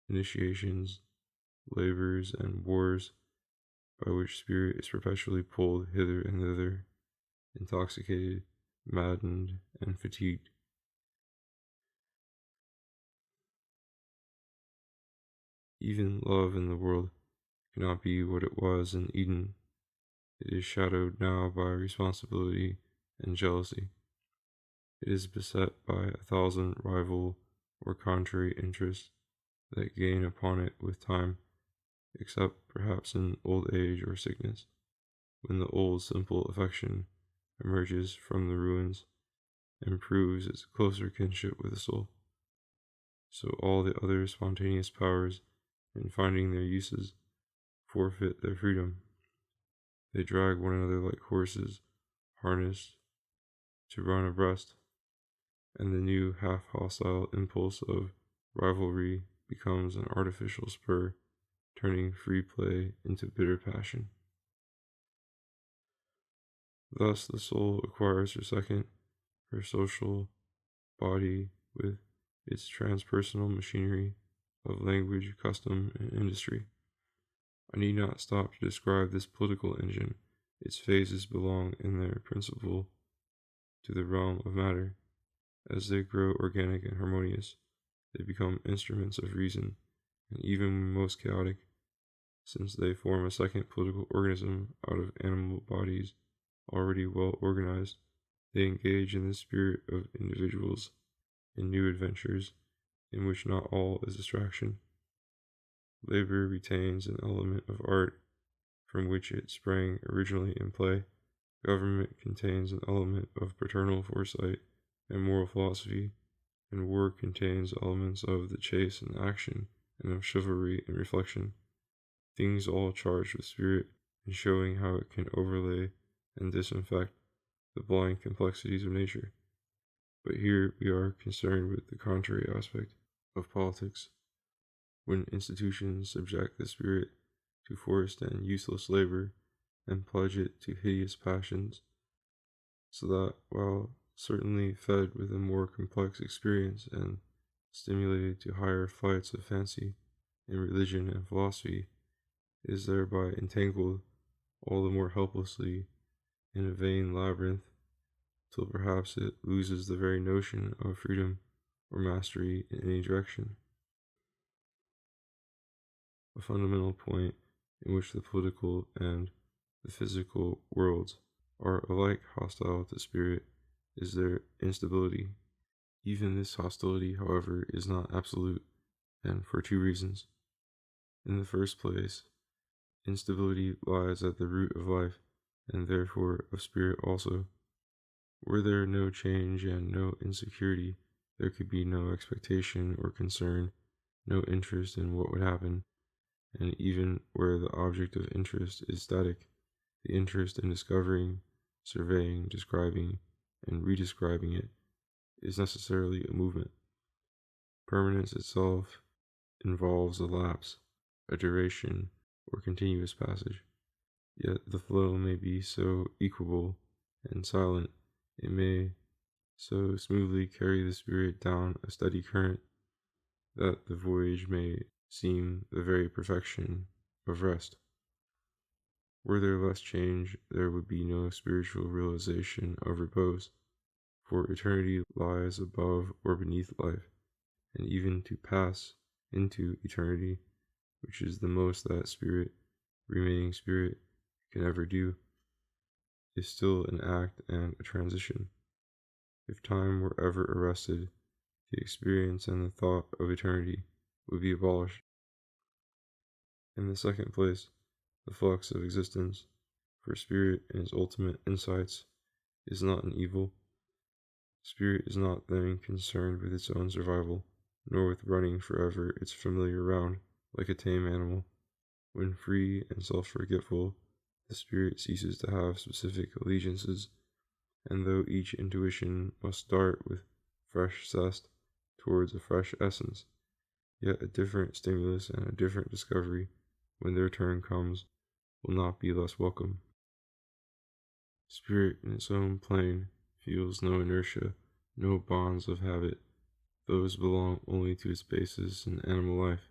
initiations, labors, and wars by which spirit is perpetually pulled hither and thither, intoxicated, maddened, and fatigued. Even love in the world cannot be what it was in Eden. It is shadowed now by responsibility and jealousy. It is beset by 1,000 rival or contrary interests that gain upon it with time, except perhaps in old age or sickness, when the old simple affection emerges from the ruins and proves its closer kinship with the soul. So all the other spontaneous powers, in finding their uses, forfeit their freedom. They drag one another like horses harnessed to run abreast, and the new half-hostile impulse of rivalry becomes an artificial spur, turning free play into bitter passion. Thus the soul acquires her social body with its transpersonal machinery of language, custom, and industry. I need not stop to describe this political engine. Its phases belong in their principle to the realm of matter. As they grow organic and harmonious, they become instruments of reason, and even when most chaotic, since they form a second political organism out of animal bodies already well organized, they engage in the spirit of individuals in new adventures, in which not all is distraction. Labor retains an element of art, from which it sprang originally in play. Government contains an element of paternal foresight and moral philosophy, and war contains elements of the chase and action, and of chivalry and reflection, things all charged with spirit, and showing how it can overlay and disinfect the blind complexities of nature. But here we are concerned with the contrary aspect of politics, when institutions subject the spirit to forced and useless labor, and pledge it to hideous passions, so that, while certainly fed with a more complex experience and stimulated to higher flights of fancy in religion and philosophy, is thereby entangled all the more helplessly in a vain labyrinth, till perhaps it loses the very notion of freedom or mastery in any direction. A fundamental point in which the political and the physical worlds are alike hostile to spirit is their instability. Even this hostility, however, is not absolute, and for two reasons. In the first place, instability lies at the root of life, and therefore of spirit also. Were there no change and no insecurity, there could be no expectation or concern, no interest in what would happen, and even where the object of interest is static, the interest in discovering, surveying, describing, and redescribing it is necessarily a movement. Permanence itself involves a lapse, a duration, or continuous passage. Yet the flow may be so equable and silent, it may so smoothly carry the spirit down a steady current, that the voyage may seem the very perfection of rest. Were there less change, there would be no spiritual realization of repose, for eternity lies above or beneath life, and even to pass into eternity, which is the most that spirit, remaining spirit, can ever do, is still an act and a transition. If time were ever arrested, the experience and the thought of eternity would be abolished. In the second place, the flux of existence, for spirit in its ultimate insights, is not an evil. Spirit is not then concerned with its own survival, nor with running forever its familiar round, like a tame animal. When free and self-forgetful, the spirit ceases to have specific allegiances, and though each intuition must start with fresh zest towards a fresh essence, yet a different stimulus and a different discovery, when their turn comes, will not be less welcome. Spirit in its own plane feels no inertia, no bonds of habit. Those belong only to its basis in animal life.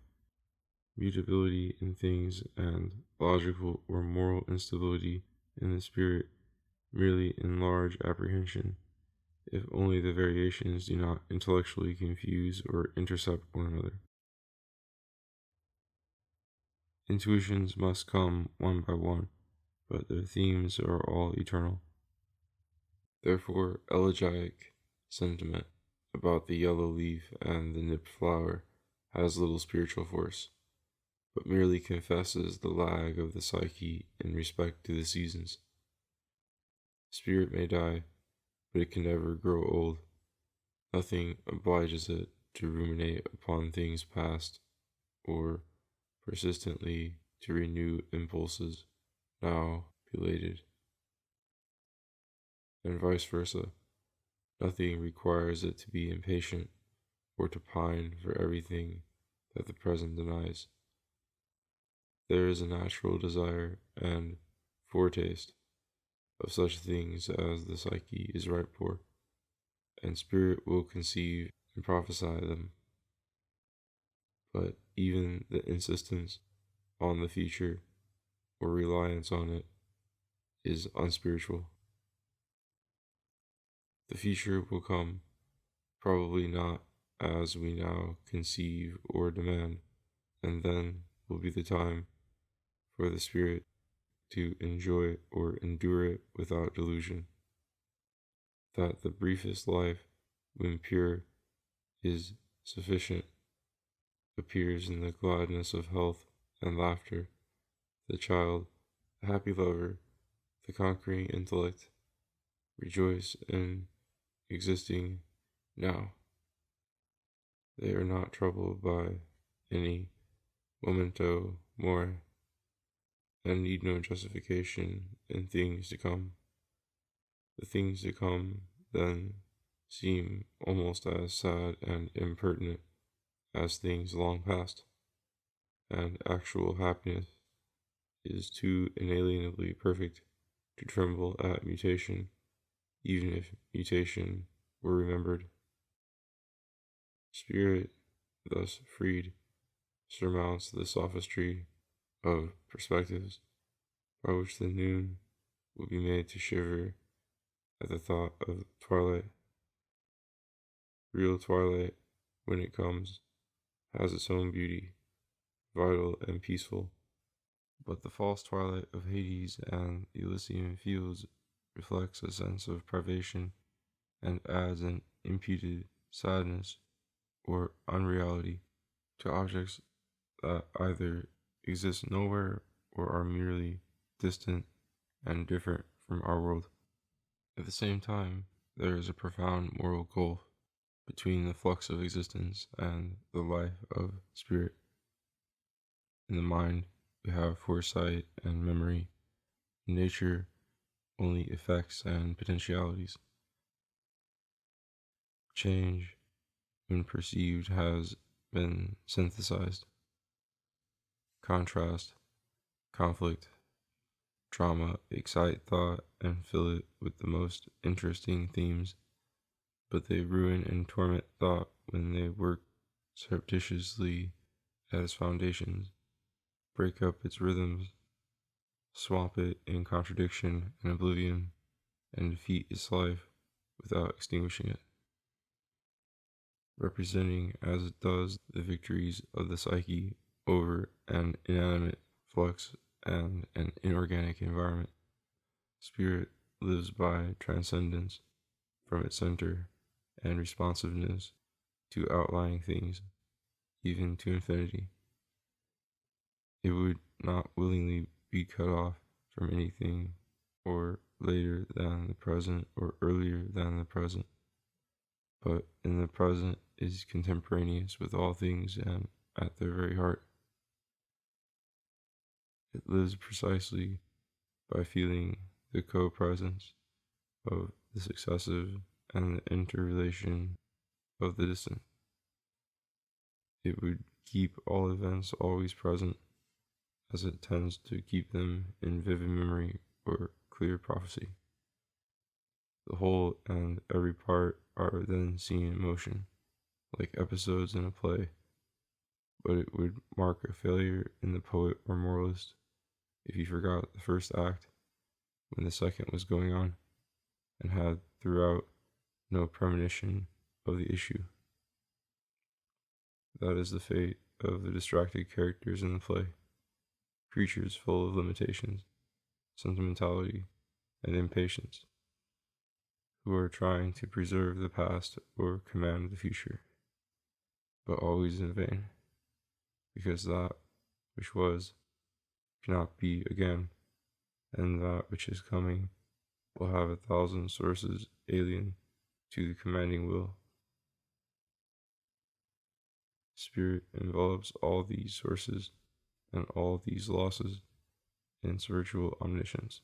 Mutability in things and logical or moral instability in the spirit merely enlarge apprehension, if only the variations do not intellectually confuse or intercept one another. Intuitions must come one by one, but their themes are all eternal. Therefore, elegiac sentiment about the yellow leaf and the nipped flower has little spiritual force, but merely confesses the lag of the psyche in respect to the seasons. Spirit may die, but it can never grow old. Nothing obliges it to ruminate upon things past or persistently to renew impulses now belated, and vice versa. Nothing requires it to be impatient or to pine for everything that the present denies. There is a natural desire and foretaste of such things as the psyche is ripe for, and spirit will conceive and prophesy them. But even the insistence on the future or reliance on it is unspiritual. The future will come, probably not as we now conceive or demand, and then will be the time for the spirit to enjoy or endure it without delusion. That the briefest life, when pure, is sufficient, appears in the gladness of health and laughter, the child, the happy lover, the conquering intellect, rejoice in existing now. They are not troubled by any memento mori, and need no justification in things to come. The things to come then seem almost as sad and impertinent as things long past, and actual happiness is too inalienably perfect to tremble at mutation, even if mutation were remembered. Spirit, thus freed, surmounts the sophistry of perspectives by which the noon will be made to shiver at the thought of twilight. Real twilight, when it comes, has its own beauty, vital and peaceful, but the false twilight of Hades and the Elysian fields reflects a sense of privation and adds an imputed sadness or unreality to objects that either exist nowhere or are merely distant and different from our world. At the same time, there is a profound moral gulf between the flux of existence and the life of spirit. In the mind, we have foresight and memory. In nature, only effects and potentialities. Change, when perceived, has been synthesized. Contrast, conflict, drama excite thought and fill it with the most interesting themes, but they ruin and torment thought when they work surreptitiously at its foundations, break up its rhythms, swamp it in contradiction and oblivion, and defeat its life without extinguishing it. Representing as it does the victories of the psyche over an inanimate flux and an inorganic environment, spirit lives by transcendence from its center and responsiveness to outlying things, even to infinity. It would not willingly be cut off from anything or later than the present or earlier than the present, but in the present is contemporaneous with all things and at their very heart. It lives precisely by feeling the co-presence of the successive and the interrelation of the distant. It would keep all events always present, as it tends to keep them in vivid memory or clear prophecy. The whole and every part are then seen in motion, like episodes in a play, but it would mark a failure in the poet or moralist if he forgot the first act when the second was going on, and had throughout no premonition of the issue. That is the fate of the distracted characters in the play, creatures full of limitations, sentimentality, and impatience, who are trying to preserve the past or command the future, but always in vain, because that which was cannot be again, and that which is coming will have 1,000 sources alien to the commanding will. Spirit envelops all these sources and all these losses in spiritual omniscience,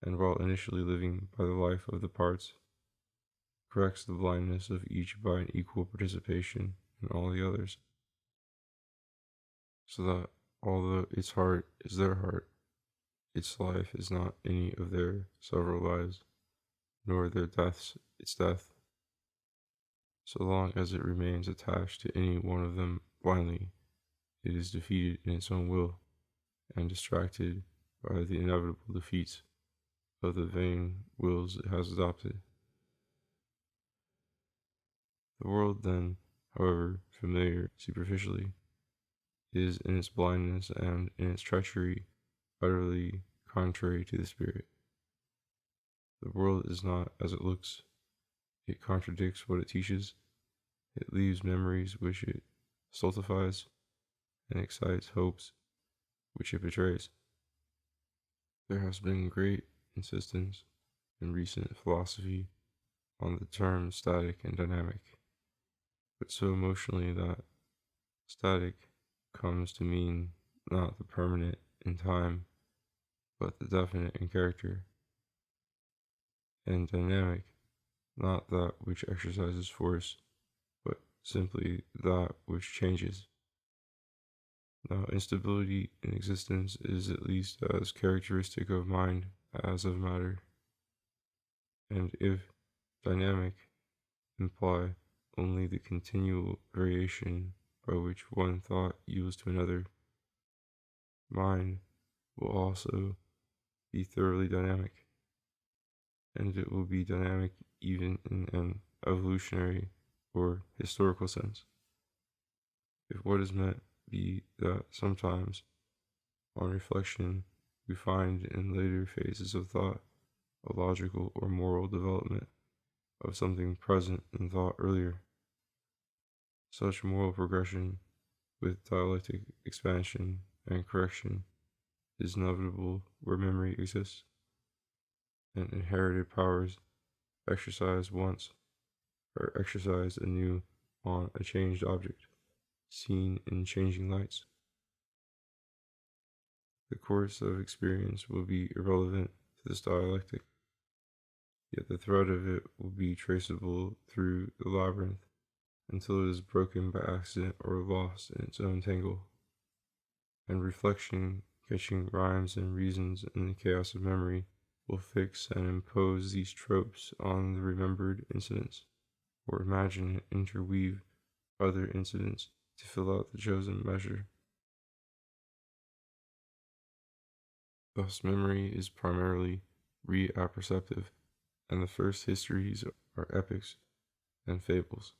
and while initially living by the life of the parts, corrects the blindness of each by an equal participation in all the others, so that although its heart is their heart, its life is not any of their several lives, nor their deaths its death. So long as it remains attached to any one of them blindly, it is defeated in its own will, and distracted by the inevitable defeats of the vain wills it has adopted. The world then, however familiar superficially, is in its blindness and in its treachery utterly contrary to the Spirit. The world is not as it looks. It contradicts what it teaches. It leaves memories which it stultifies, and excites hopes which it betrays. There has been great insistence in recent philosophy on the terms static and dynamic, but so emotionally that static comes to mean not the permanent in time, but the definite in character, and dynamic, not that which exercises force, but simply that which changes. Now, instability in existence is at least as characteristic of mind as of matter, and if dynamic imply only the continual variation by which one thought yields to another, mind will also be thoroughly dynamic, and it will be dynamic even in an evolutionary or historical sense. If what is meant be that sometimes, on reflection, we find in later phases of thought a logical or moral development of something present in thought earlier, such moral progression with dialectic expansion and correction is inevitable where memory exists, and inherited powers exercised once are exercised anew on a changed object, seen in changing lights. The course of experience will be irrelevant to this dialectic, yet the thread of it will be traceable through the labyrinth until it is broken by accident or lost in its own tangle, and reflection, catching rhymes and reasons in the chaos of memory, will fix and impose these tropes on the remembered incidents, or imagine and interweave other incidents to fill out the chosen measure. Thus, memory is primarily reapperceptive, and the first histories are epics and fables.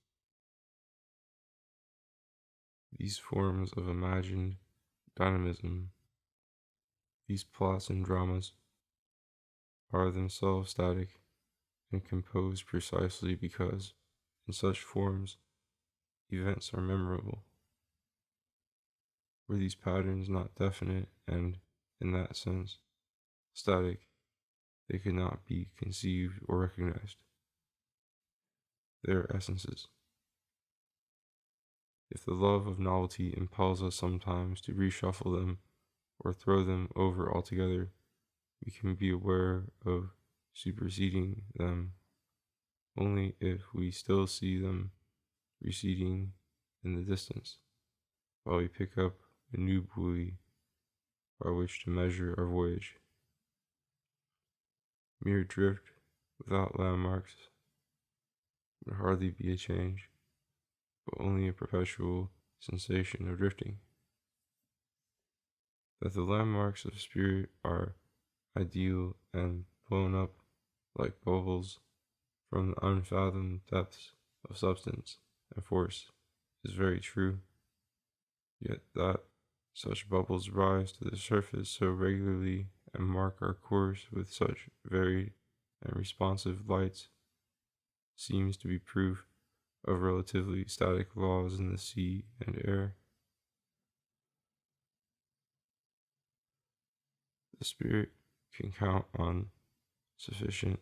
These forms of imagined dynamism, these plots and dramas, are themselves static and composed precisely because, in such forms, events are memorable. Were these patterns not definite and, in that sense, static, they could not be conceived or recognized. They are essences. If the love of novelty impels us sometimes to reshuffle them or throw them over altogether, we can be aware of superseding them only if we still see them receding in the distance, while we pick up a new buoy by which to measure our voyage. Mere drift without landmarks would hardly be a change, but only a perpetual sensation of drifting. That the landmarks of spirit are ideal and blown up like bubbles from the unfathomed depths of substance and force is very true, yet that such bubbles rise to the surface so regularly and mark our course with such varied and responsive lights seems to be proof of relatively static laws in the sea and air. The spirit can count on sufficient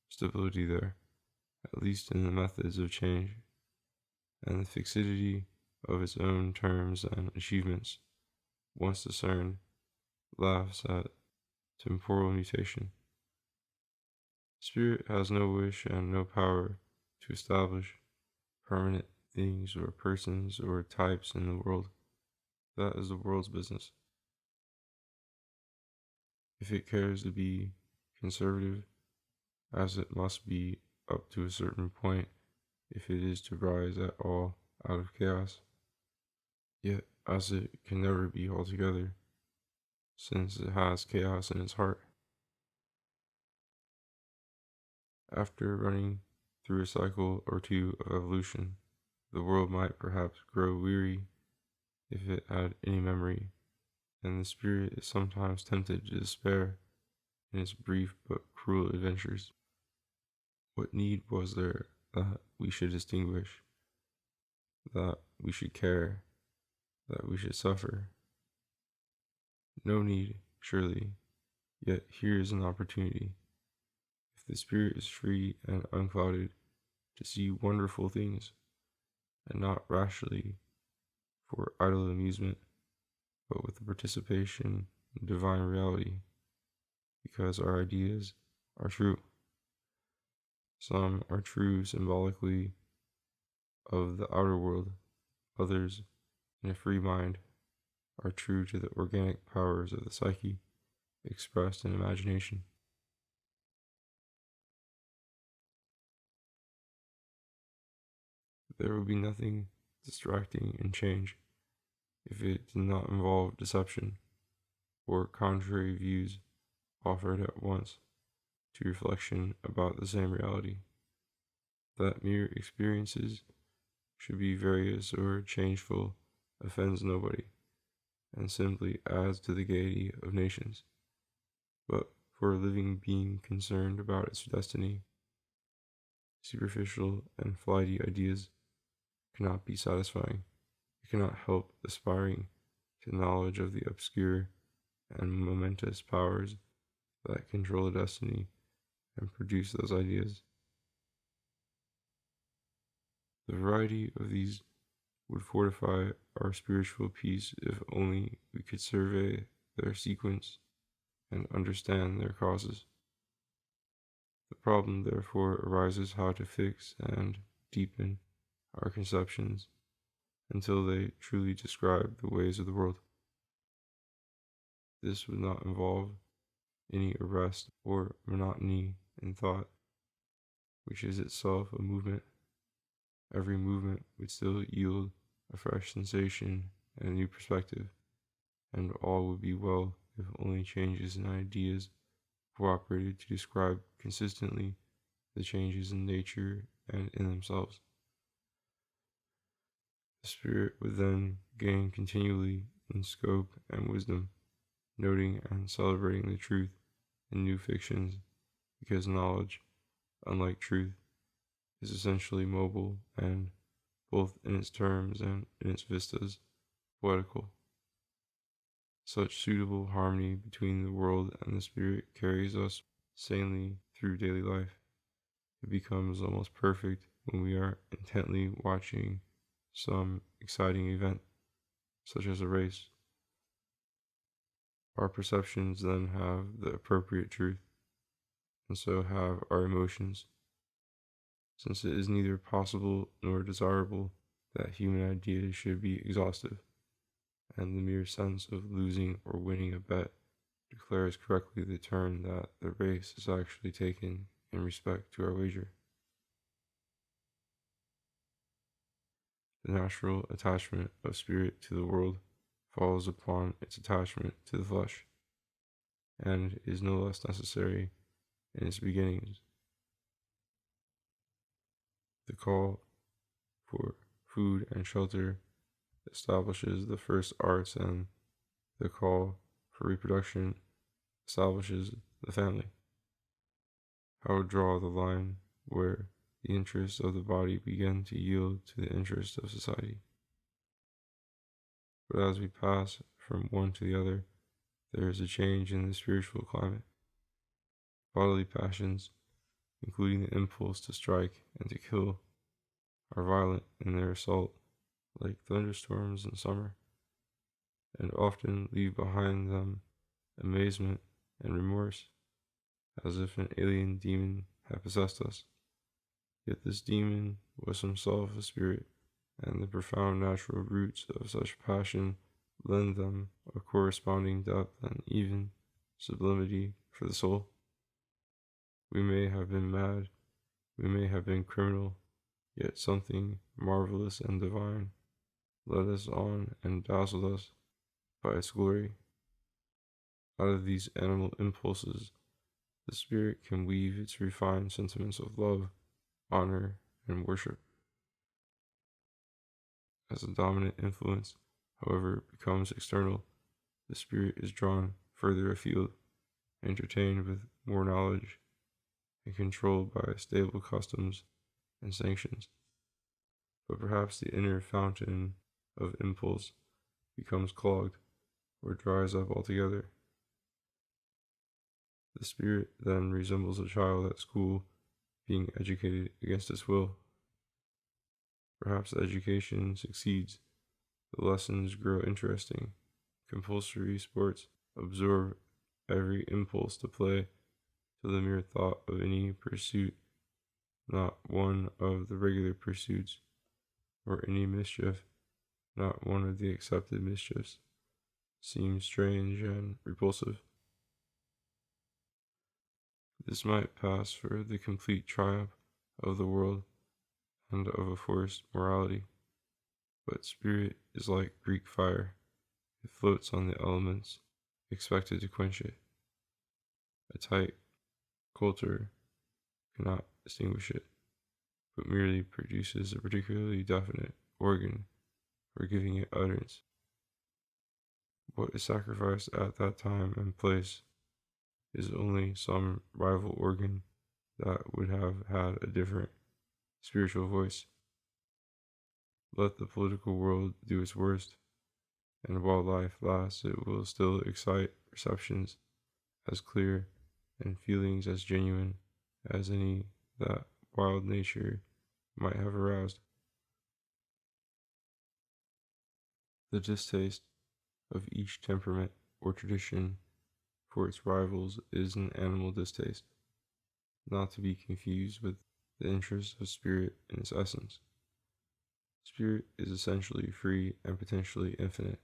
stability there, at least in the methods of change, and the fixity of its own terms and achievements, once discerned, laughs at temporal mutation. Spirit has no wish and no power to establish permanent things or persons or types in the world. That is the world's business. If it cares to be conservative, as it must be up to a certain point if it is to rise at all out of chaos, yet as it can never be altogether, since it has chaos in its heart. After running through a cycle or two of evolution, the world might perhaps grow weary if it had any memory, and the spirit is sometimes tempted to despair in its brief but cruel adventures. What need was there that we should distinguish, that we should care, that we should suffer? No need, surely, yet here is an opportunity. If the spirit is free and unclouded, to see wonderful things, and not rashly for idle amusement, but with the participation in divine reality, because our ideas are true. Some are true symbolically of the outer world, others, in a free mind, are true to the organic powers of the psyche, expressed in imagination. There would be nothing distracting in change if it did not involve deception or contrary views offered at once to reflection about the same reality. That mere experiences should be various or changeful offends nobody, and simply adds to the gaiety of nations. But for a living being concerned about its destiny, superficial and flighty ideas cannot be satisfying. It cannot help aspiring to knowledge of the obscure and momentous powers that control the destiny and produce those ideas. The variety of these would fortify our spiritual peace if only we could survey their sequence and understand their causes. The problem, therefore, arises how to fix and deepen our conceptions until they truly describe the ways of the world. This would not involve any arrest or monotony in thought, which is itself a movement. Every movement would still yield a fresh sensation and a new perspective, and all would be well if only changes in ideas cooperated to describe consistently the changes in nature and in themselves. The spirit would then gain continually in scope and wisdom, noting and celebrating the truth in new fictions, because knowledge, unlike truth, is essentially mobile and, both in its terms and in its vistas, poetical. Such suitable harmony between the world and the spirit carries us sanely through daily life. It becomes almost perfect when we are intently watching some exciting event, such as a race. Our perceptions then have the appropriate truth, and so have our emotions, since it is neither possible nor desirable that human ideas should be exhaustive, and the mere sense of losing or winning a bet declares correctly the turn that the race is actually taken in respect to our wager. The natural attachment of spirit to the world falls upon its attachment to the flesh, and is no less necessary in its beginnings. The call for food and shelter establishes the first arts, and the call for reproduction establishes the family. How draw the line where the interests of the body begin to yield to the interests of society? But as we pass from one to the other, there is a change in the spiritual climate. Bodily passions, including the impulse to strike and to kill, are violent in their assault, like thunderstorms in summer, and often leave behind them amazement and remorse, as if an alien demon had possessed us. Yet this demon was himself a spirit, and the profound natural roots of such passion lend them a corresponding depth and even sublimity for the soul. We may have been mad, we may have been criminal, yet something marvelous and divine led us on and dazzled us by its glory. Out of these animal impulses, the spirit can weave its refined sentiments of love, honor, and worship. As the dominant influence, however, becomes external, the spirit is drawn further afield, entertained with more knowledge, and controlled by stable customs and sanctions. But perhaps the inner fountain of impulse becomes clogged or dries up altogether. The spirit then resembles a child at school being educated against its will. Perhaps the education succeeds, the lessons grow interesting, compulsory sports absorb every impulse to play, till the mere thought of any pursuit, not one of the regular pursuits, or any mischief, not one of the accepted mischiefs, seems strange and repulsive. This might pass for the complete triumph of the world and of a forced morality, but spirit is like Greek fire. It floats on the elements, expected to quench it. A tight coulter cannot extinguish it, but merely produces a particularly definite organ for giving it utterance. What is sacrificed at that time and place is only some rival organ that would have had a different spiritual voice. Let the political world do its worst, and while life lasts, it will still excite perceptions as clear and feelings as genuine as any that wild nature might have aroused. The distaste of each temperament or tradition for its rivals is an animal distaste, not to be confused with the interest of spirit in its essence. Spirit is essentially free and potentially infinite.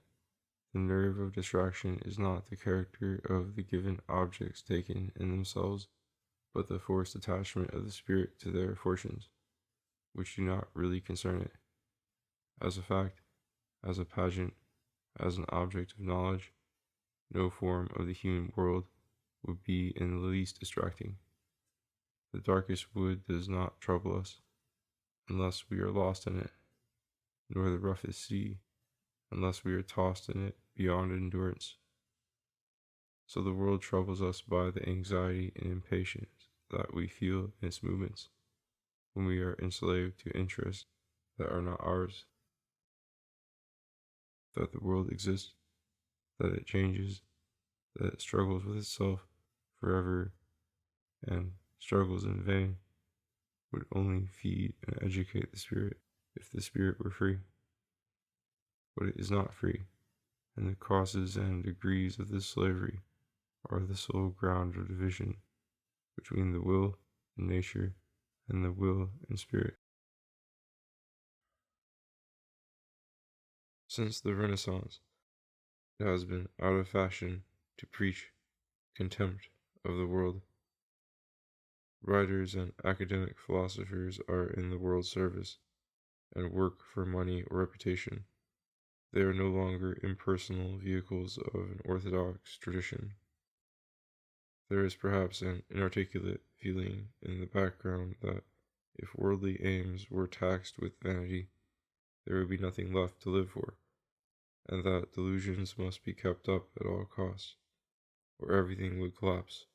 The nerve of distraction is not the character of the given objects taken in themselves, but the forced attachment of the spirit to their fortunes, which do not really concern it. As a fact, as a pageant, as an object of knowledge, no form of the human world would be in the least distracting. The darkest wood does not trouble us, unless we are lost in it, nor the roughest sea, unless we are tossed in it beyond endurance. So the world troubles us by the anxiety and impatience that we feel in its movements, when we are enslaved to interests that are not ours. That the world exists, that it changes, that it struggles with itself forever and struggles in vain, would only feed and educate the spirit if the spirit were free. But it is not free, and the causes and degrees of this slavery are the sole ground of division between the will and nature and the will and spirit. Since the Renaissance, it has been out of fashion to preach contempt of the world. Writers and academic philosophers are in the world's service and work for money or reputation. They are no longer impersonal vehicles of an orthodox tradition. There is perhaps an inarticulate feeling in the background that if worldly aims were taxed with vanity, there would be nothing left to live for, and that delusions must be kept up at all costs, or everything would collapse.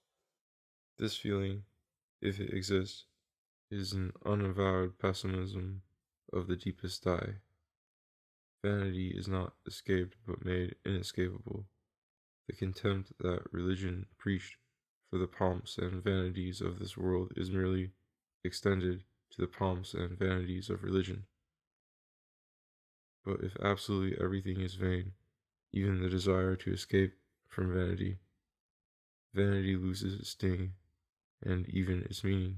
This feeling if it exists, is an unavowed pessimism of the deepest dye. Vanity is not escaped but made inescapable. The contempt that religion preached for the pomps and vanities of this world is merely extended to the pomps and vanities of religion. But if absolutely everything is vain, even the desire to escape from vanity, vanity loses its sting and even its meaning.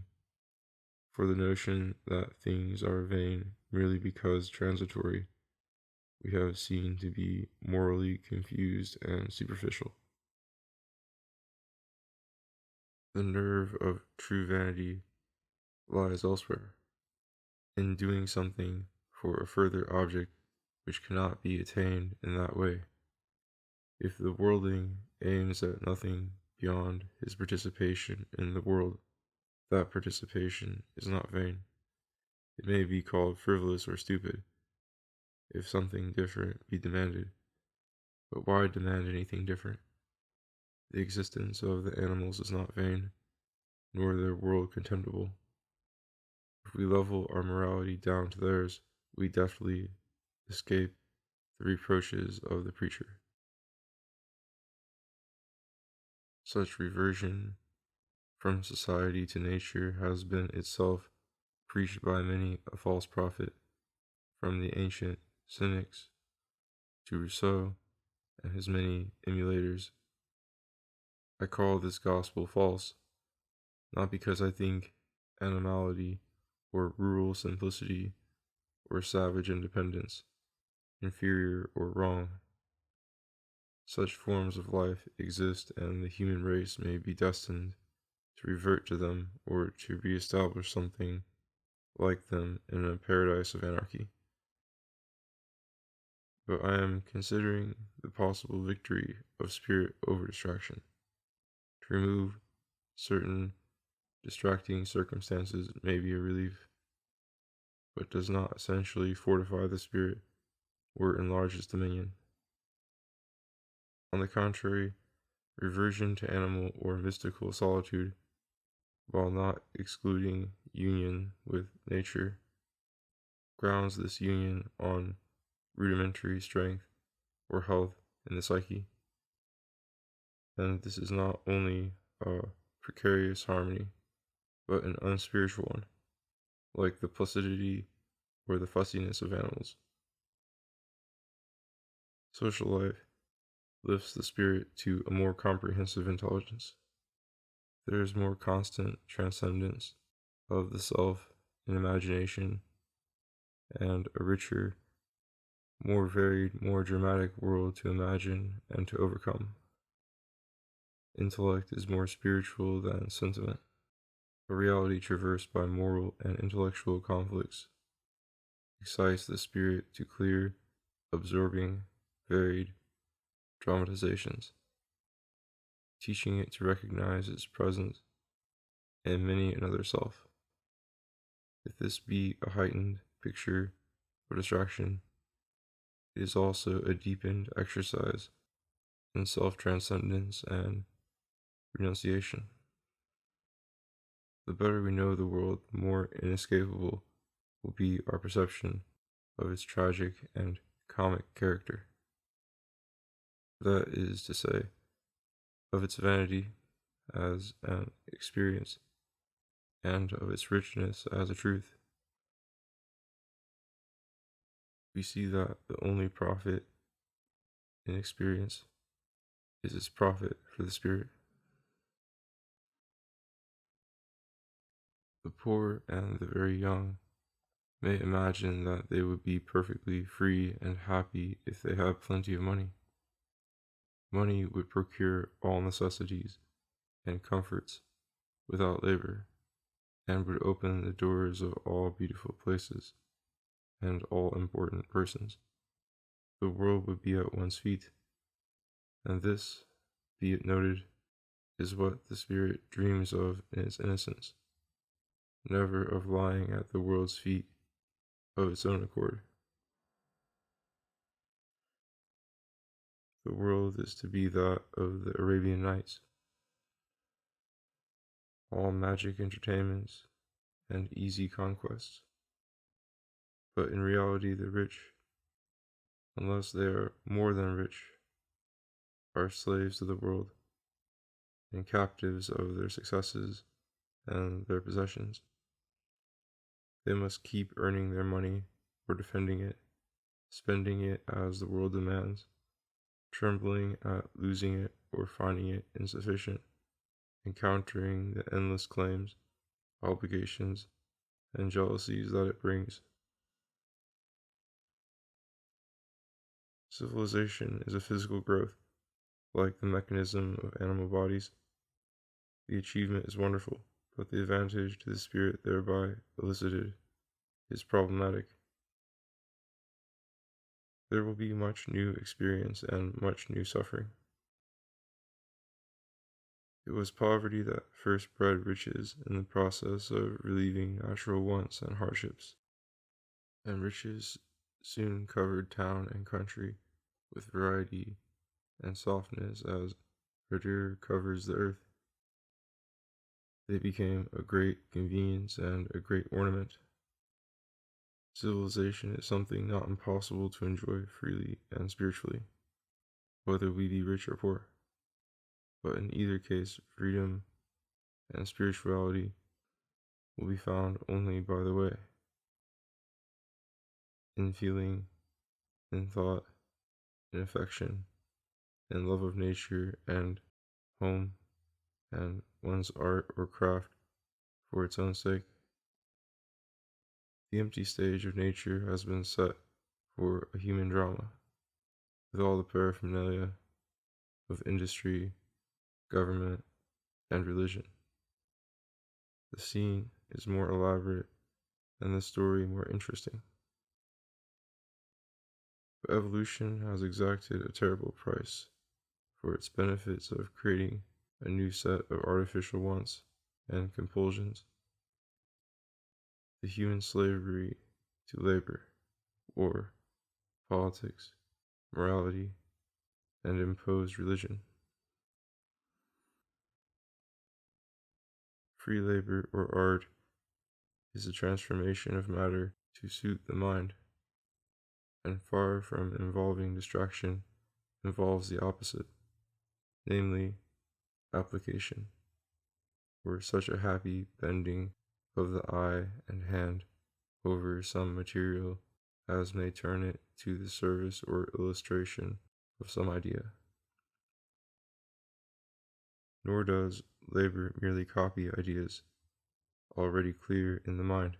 For the notion that things are vain merely because transitory, we have seen to be morally confused and superficial. The nerve of true vanity lies elsewhere, in doing something for a further object which cannot be attained in that way. If the worldling aims at nothing beyond his participation in the world, that participation is not vain. It may be called frivolous or stupid, if something different be demanded. But why demand anything different? The existence of the animals is not vain, nor their world contemptible. If we level our morality down to theirs, we deftly escape the reproaches of the preacher. Such reversion from society to nature has been itself preached by many a false prophet, from the ancient cynics to Rousseau and his many emulators. I call this gospel false, not because I think animality or rural simplicity or savage independence inferior or wrong. Such forms of life exist, and the human race may be destined to revert to them or to re-establish something like them in a paradise of anarchy. But I am considering the possible victory of spirit over distraction. To remove certain distracting circumstances may be a relief, but does not essentially fortify the spirit or enlarge its dominion. On the contrary, reversion to animal or mystical solitude, while not excluding union with nature, grounds this union on rudimentary strength or health in the psyche. And this is not only a precarious harmony, but an unspiritual one, like the placidity or the fussiness of animals. Social life lifts the spirit to a more comprehensive intelligence. There is more constant transcendence of the self in imagination, and a richer, more varied, more dramatic world to imagine and to overcome. Intellect is more spiritual than sentiment, a reality traversed by moral and intellectual conflicts excites the spirit to clear, absorbing, varied dramatizations, teaching it to recognize its presence in many another self. If this be a heightened picture or distraction, it is also a deepened exercise in self-transcendence and renunciation. The better we know the world, the more inescapable will be our perception of its tragic and comic character. That is to say, of its vanity as an experience, and of its richness as a truth. We see that the only profit in experience is its profit for the spirit. The poor and the very young may imagine that they would be perfectly free and happy if they had plenty of money. Money would procure all necessities and comforts without labor, and would open the doors of all beautiful places and all important persons. The world would be at one's feet, and this, be it noted, is what the spirit dreams of in its innocence, never of lying at the world's feet of its own accord. The world is to be that of the Arabian Nights. all magic entertainments, and easy conquests. But in reality, the rich, unless they are more than rich, are slaves to the world and captives of their successes and their possessions. They must keep earning their money or defending it, spending it as the world demands, trembling at losing it or finding it insufficient, encountering the endless claims, obligations, and jealousies that it brings. Civilization is a physical growth, like the mechanism of animal bodies. The achievement is wonderful, but the advantage to the spirit thereby elicited is problematic. There will be much new experience and much new suffering. It was poverty that first bred riches in the process of relieving natural wants and hardships, and riches soon covered town and country with variety and softness as verdure covers the earth. They became a great convenience and a great ornament. Civilization is something not impossible to enjoy freely and spiritually, whether we be rich or poor. But in either case, freedom and spirituality will be found only by the way, in feeling, in thought, in affection, in love of nature and home, and one's art or craft for its own sake. The empty stage of nature has been set for a human drama, with all the paraphernalia of industry, government, and religion. The scene is more elaborate and the story more interesting. But evolution has exacted a terrible price for its benefits of creating a new set of artificial wants and compulsions. The human slavery to labor, war, politics, morality, and imposed religion. Free labor or art is the transformation of matter to suit the mind, and far from involving distraction, involves the opposite, namely application, or such a happy bending of the eye and hand over some material as may turn it to the service or illustration of some idea. Nor does labor merely copy ideas already clear in the mind,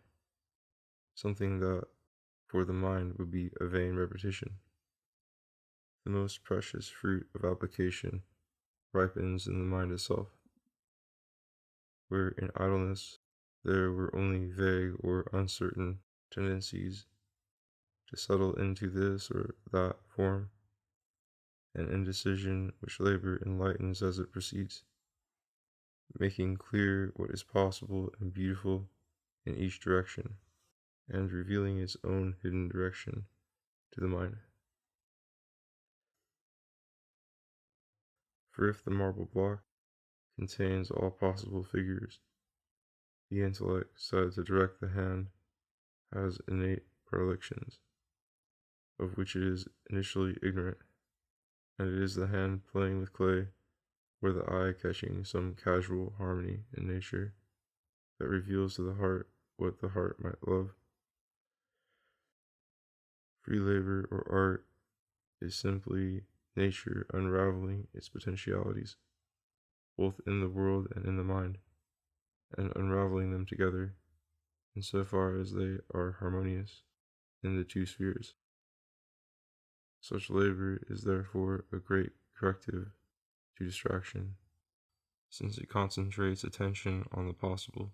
something that for the mind would be a vain repetition. The most precious fruit of application ripens in the mind itself, where in idleness there were only vague or uncertain tendencies to settle into this or that form, an indecision which labor enlightens as it proceeds, making clear what is possible and beautiful in each direction, and revealing its own hidden direction to the mind. For if the marble block contains all possible figures, the intellect said to direct the hand has innate predilections, of which it is initially ignorant, and it is the hand playing with clay, or the eye catching some casual harmony in nature, that reveals to the heart what the heart might love. Free labor or art is simply nature unraveling its potentialities, both in the world and in the mind, and unraveling them together, insofar as they are harmonious in the two spheres. Such labor is therefore a great corrective to distraction, since it concentrates attention on the possible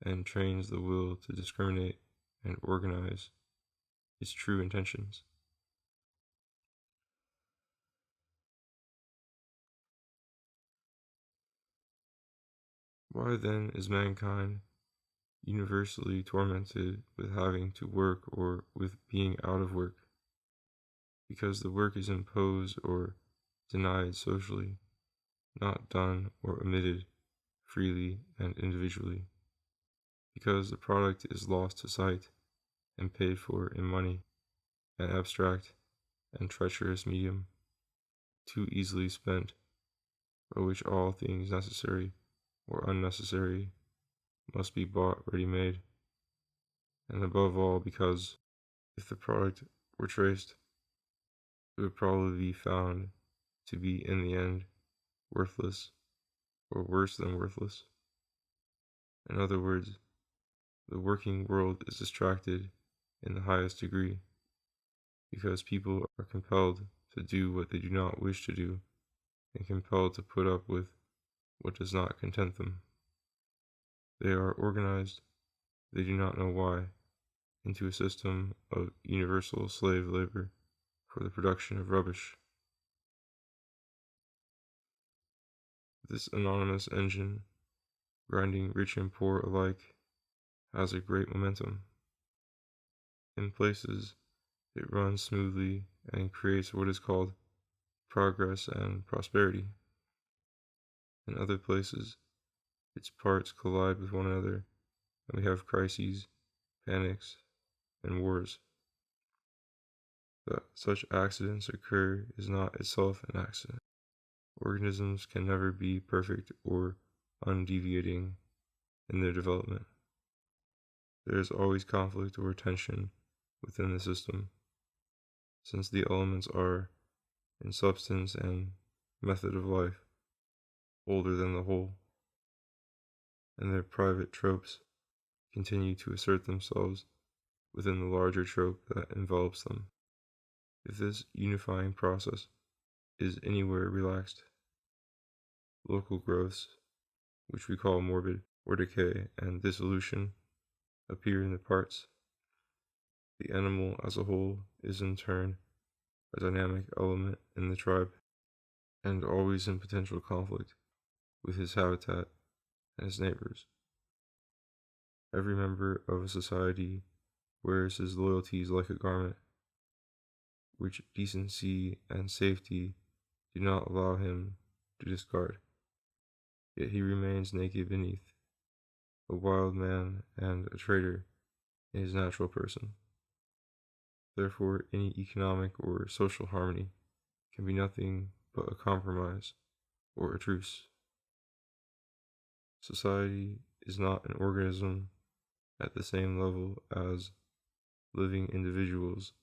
and trains the will to discriminate and organize its true intentions. Why then is mankind universally tormented with having to work or with being out of work? Because the work is imposed or denied socially, not done or omitted freely and individually, because the product is lost to sight and paid for in money, an abstract and treacherous medium, too easily spent, by which all things necessary or unnecessary must be bought ready-made, and above all because if the product were traced, it would probably be found to be in the end worthless or worse than worthless. In other words, the working world is distracted in the highest degree because people are compelled to do what they do not wish to do and compelled to put up with what does not content them. They are organized, they do not know why, into a system of universal slave labor for the production of rubbish. This anonymous engine, grinding rich and poor alike, has a great momentum. In places, it runs smoothly and creates what is called progress and prosperity. In other places, its parts collide with one another, and we have crises, panics, and wars. That such accidents occur is not itself an accident. Organisms can never be perfect or undeviating in their development. There is always conflict or tension within the system, since the elements are, in substance and method of life, older than the whole, and their private tropes continue to assert themselves within the larger trope that envelops them. If this unifying process is anywhere relaxed, local growths, which we call morbid or decay and dissolution, appear in the parts. The animal as a whole is in turn a dynamic element in the tribe, and always in potential conflict with his habitat and his neighbors. Every member of a society wears his loyalties like a garment, which decency and safety do not allow him to discard. Yet he remains naked beneath, a wild man and a traitor in his natural person. Therefore, any economic or social harmony can be nothing but a compromise or a truce. Society is not an organism at the same level as living individuals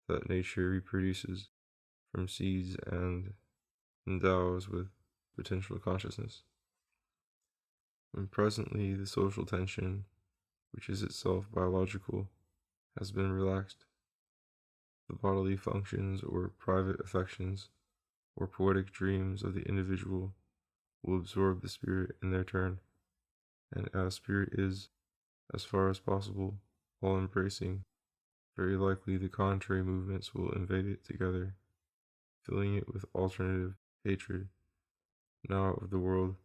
that nature reproduces from seeds and endows with potential consciousness. When presently the social tension, which is itself biological, has been relaxed, the bodily functions or private affections or poetic dreams of the individual will absorb the spirit in their turn, and as spirit is, as far as possible, all-embracing, very likely the contrary movements will invade it together, filling it with alternative hatred, now of the world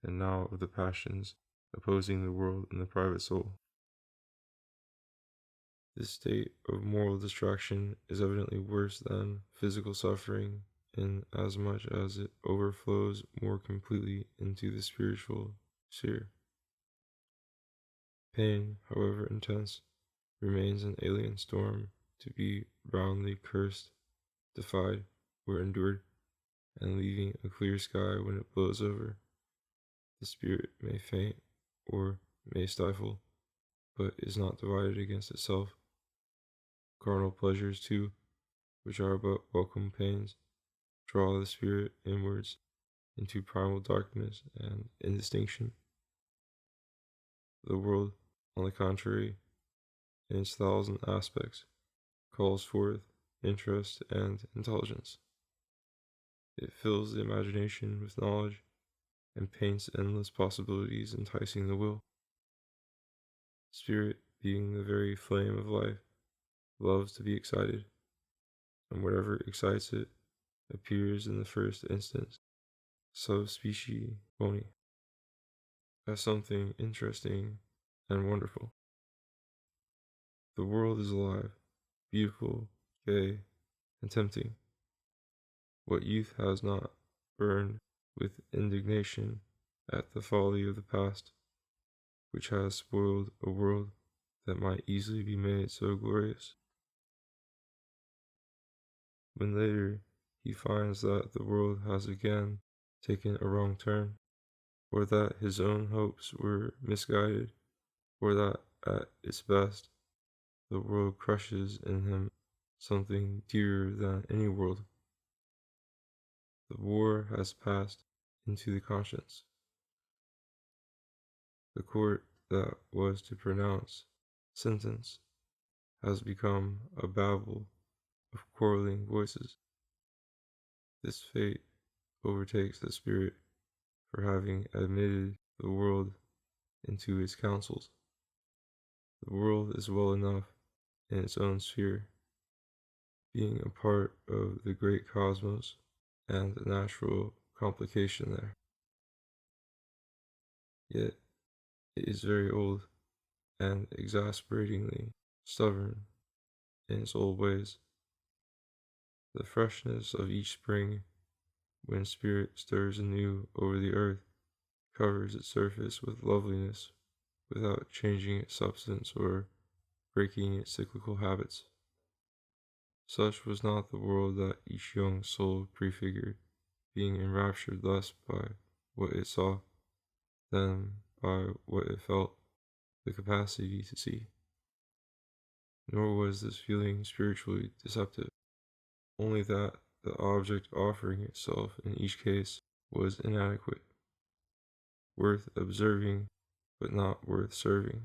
and now of the passions, opposing the world and the private soul. This state of moral distraction is evidently worse than physical suffering, in as much as it overflows more completely into the spiritual sphere. Pain, however intense, remains an alien storm to be roundly cursed, defied, or endured, and leaving a clear sky when it blows over. The spirit may faint or may stifle, but is not divided against itself. Carnal pleasures, too, which are but welcome pains, draw the spirit inwards into primal darkness and indistinction. The world, on the contrary, in its thousand aspects, calls forth interest and intelligence. It fills the imagination with knowledge and paints endless possibilities enticing the will. Spirit, being the very flame of life, loves to be excited, and whatever excites it appears in the first instance, sub specie boni, as something interesting and wonderful. The world is alive, beautiful, gay, and tempting. What youth has not burned with indignation at the folly of the past, which has spoiled a world that might easily be made so glorious. When later he finds that the world has again taken a wrong turn, or that his own hopes were misguided, or that at its best the world crushes in him something dearer than any world, the war has passed into the conscience. The court that was to pronounce sentence has become a babel of quarreling voices. This fate overtakes the spirit for having admitted the world into its councils. The world is well enough in its own sphere, being a part of the great cosmos and a natural complication there. Yet it is very old and exasperatingly stubborn in its old ways. The freshness of each spring, when spirit stirs anew over the earth, covers its surface with loveliness without changing its substance or breaking its cyclical habits. Such was not the world that each young soul prefigured, being enraptured less by what it saw than by what it felt the capacity to see. Nor was this feeling spiritually deceptive, only that the object offering itself in each case was inadequate, worth observing but not worth serving.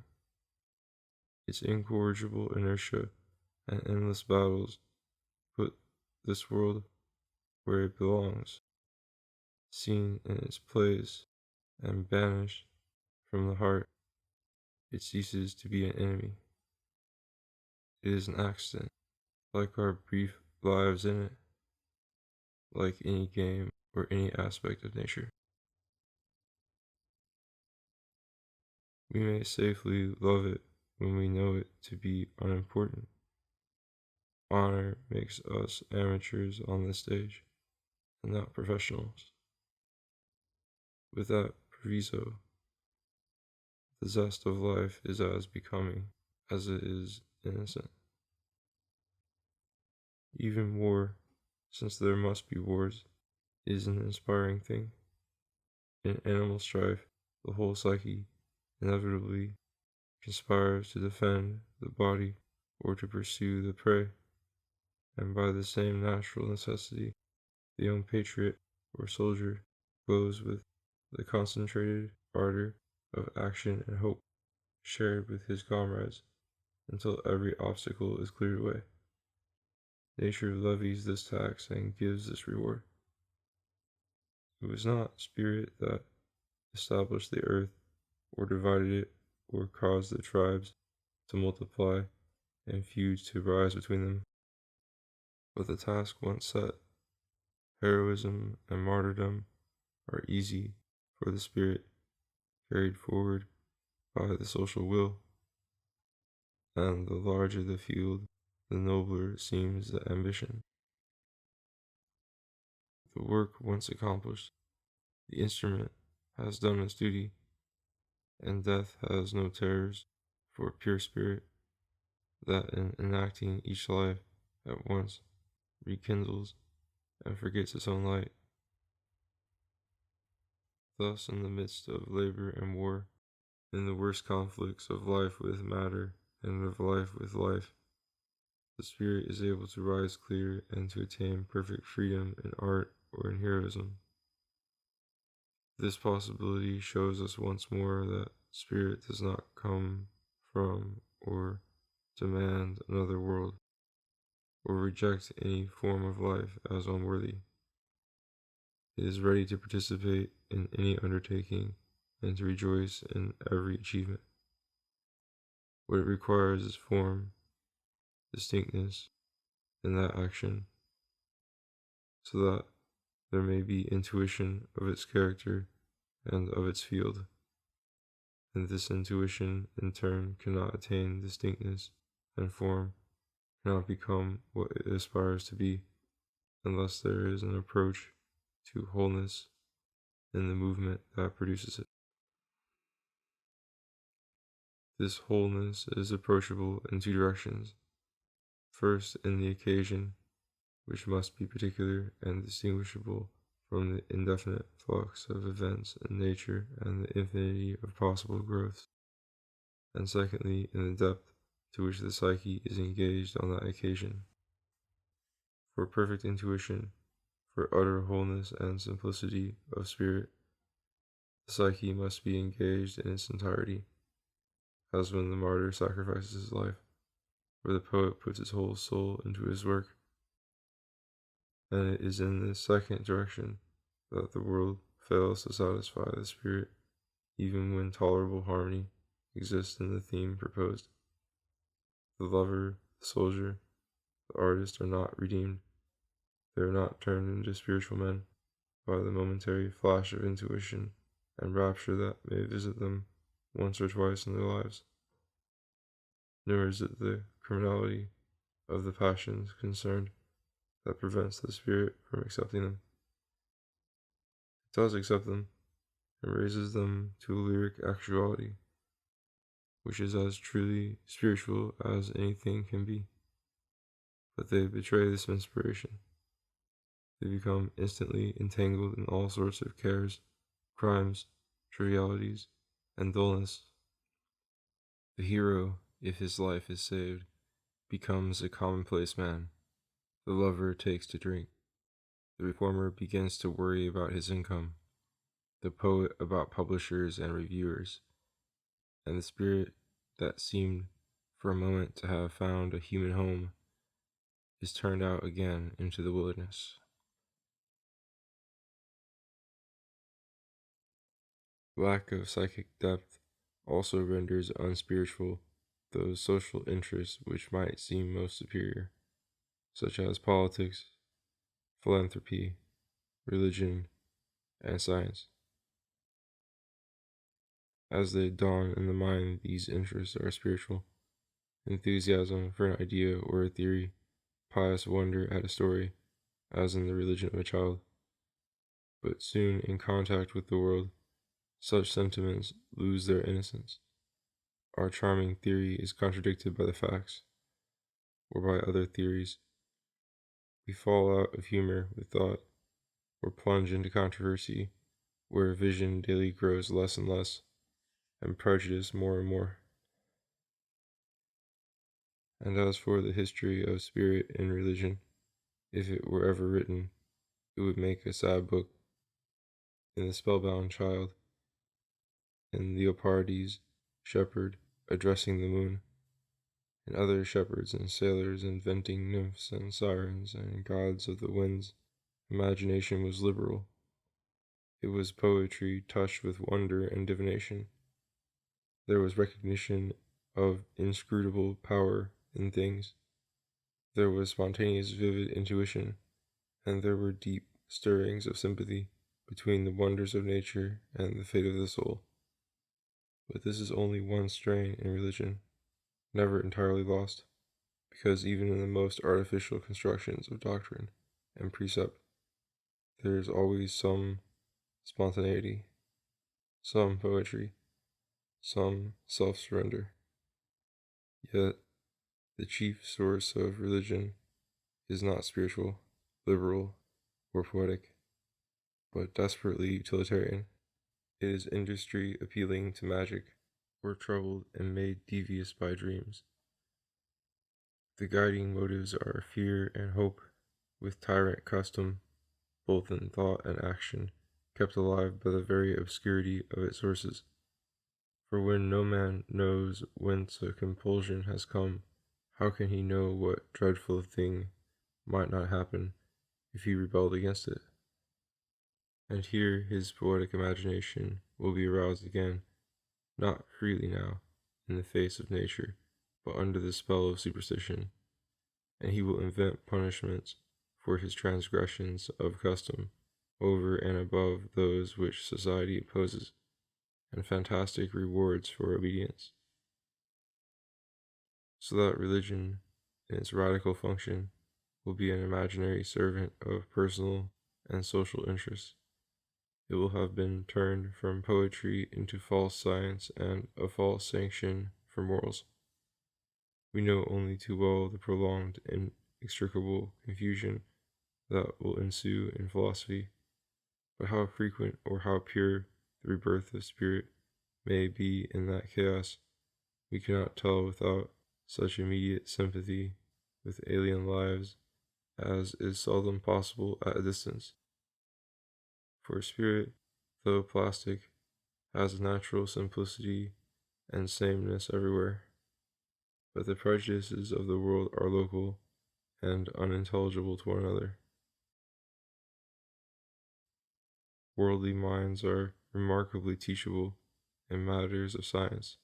Its incorrigible inertia and endless battles put this world where it belongs, seen in its place and banished from the heart. It ceases to be an enemy. It is an accident, like our brief lives in it, like any game or any aspect of nature. We may safely love it when we know it to be unimportant. Honor makes us amateurs on the stage, and not professionals. With that proviso, the zest of life is as becoming as it is innocent. Even war, since there must be wars, is an inspiring thing. In animal strife, the whole psyche inevitably conspires to defend the body or to pursue the prey, and by the same natural necessity, the young patriot or soldier glows with the concentrated ardor of action and hope shared with his comrades until every obstacle is cleared away. Nature levies this tax and gives this reward. It was not spirit that established the earth, or divided it, or caused the tribes to multiply and feuds to rise between them. But the task once set, heroism and martyrdom are easy for the spirit carried forward by the social will, and the larger the field, the nobler seems the ambition. The work once accomplished, the instrument has done its duty, and death has no terrors for a pure spirit that in enacting each life at once rekindles and forgets its own light. Thus, in the midst of labor and war, in the worst conflicts of life with matter and of life with life, the spirit is able to rise clear and to attain perfect freedom in art or in heroism. This possibility shows us once more that spirit does not come from or demand another world, or reject any form of life as unworthy. It is ready to participate in any undertaking and to rejoice in every achievement. What it requires is form, distinctness in that action, so that there may be intuition of its character and of its field. And this intuition, in turn, cannot attain distinctness, and form cannot become what it aspires to be, unless there is an approach to wholeness in the movement that produces it. This wholeness is approachable in two directions. First, in the occasion, which must be particular and distinguishable from the indefinite flux of events in nature and the infinity of possible growths. And secondly, in the depth to which the psyche is engaged on that occasion. For perfect intuition, for utter wholeness and simplicity of spirit, the psyche must be engaged in its entirety, as when the martyr sacrifices his life, or the poet puts his whole soul into his work. And it is in this second direction that the world fails to satisfy the spirit, even when tolerable harmony exists in the theme proposed. The lover, the soldier, the artist are not redeemed. They are not turned into spiritual men by the momentary flash of intuition and rapture that may visit them once or twice in their lives. Nor is it the criminality of the passions concerned that prevents the spirit from accepting them. It does accept them and raises them to a lyric actuality, which is as truly spiritual as anything can be. But they betray this inspiration. They become instantly entangled in all sorts of cares, crimes, trivialities, and dullness. The hero, if his life is saved, becomes a commonplace man. The lover takes to drink. The reformer begins to worry about his income. The poet about publishers and reviewers. And the spirit that seemed for a moment to have found a human home is turned out again into the wilderness. Lack of psychic depth also renders unspiritual those social interests which might seem most superior, such as politics, philanthropy, religion, and science. As they dawn in the mind, these interests are spiritual. Enthusiasm for an idea or a theory, pious wonder at a story, as in the religion of a child. But soon, in contact with the world, such sentiments lose their innocence. Our charming theory is contradicted by the facts, or by other theories. We fall out of humor with thought, or plunge into controversy, where vision daily grows less and less, and prejudice more and more. And as for the history of spirit in religion, if it were ever written, it would make a sad book. In the spellbound child, in Leopardi's shepherd addressing the moon, and other shepherds and sailors inventing nymphs and sirens and gods of the winds, imagination was liberal. It was poetry touched with wonder and divination. There was recognition of inscrutable power in things. There was spontaneous vivid intuition, and there were deep stirrings of sympathy between the wonders of nature and the fate of the soul. But this is only one strain in religion, never entirely lost, because even in the most artificial constructions of doctrine and precept, there is always some spontaneity, some poetry, some self-surrender. Yet, the chief source of religion is not spiritual, liberal, or poetic, but desperately utilitarian. It is industry appealing to magic, or troubled and made devious by dreams. The guiding motives are fear and hope, with tyrant custom, both in thought and action, kept alive by the very obscurity of its sources. For when no man knows whence a compulsion has come, how can he know what dreadful thing might not happen if he rebelled against it? And here his poetic imagination will be aroused again, not freely now, in the face of nature, but under the spell of superstition, and he will invent punishments for his transgressions of custom, over and above those which society opposes, and fantastic rewards for obedience. So that religion, in its radical function, will be an imaginary servant of personal and social interests. It will have been turned from poetry into false science and a false sanction for morals. We know only too well the prolonged and inextricable confusion that will ensue in philosophy, but how frequent or how pure the rebirth of spirit may be in that chaos, we cannot tell without such immediate sympathy with alien lives as is seldom possible at a distance. For spirit, though plastic, has a natural simplicity and sameness everywhere, but the prejudices of the world are local and unintelligible to one another. Worldly minds are remarkably teachable in matters of science.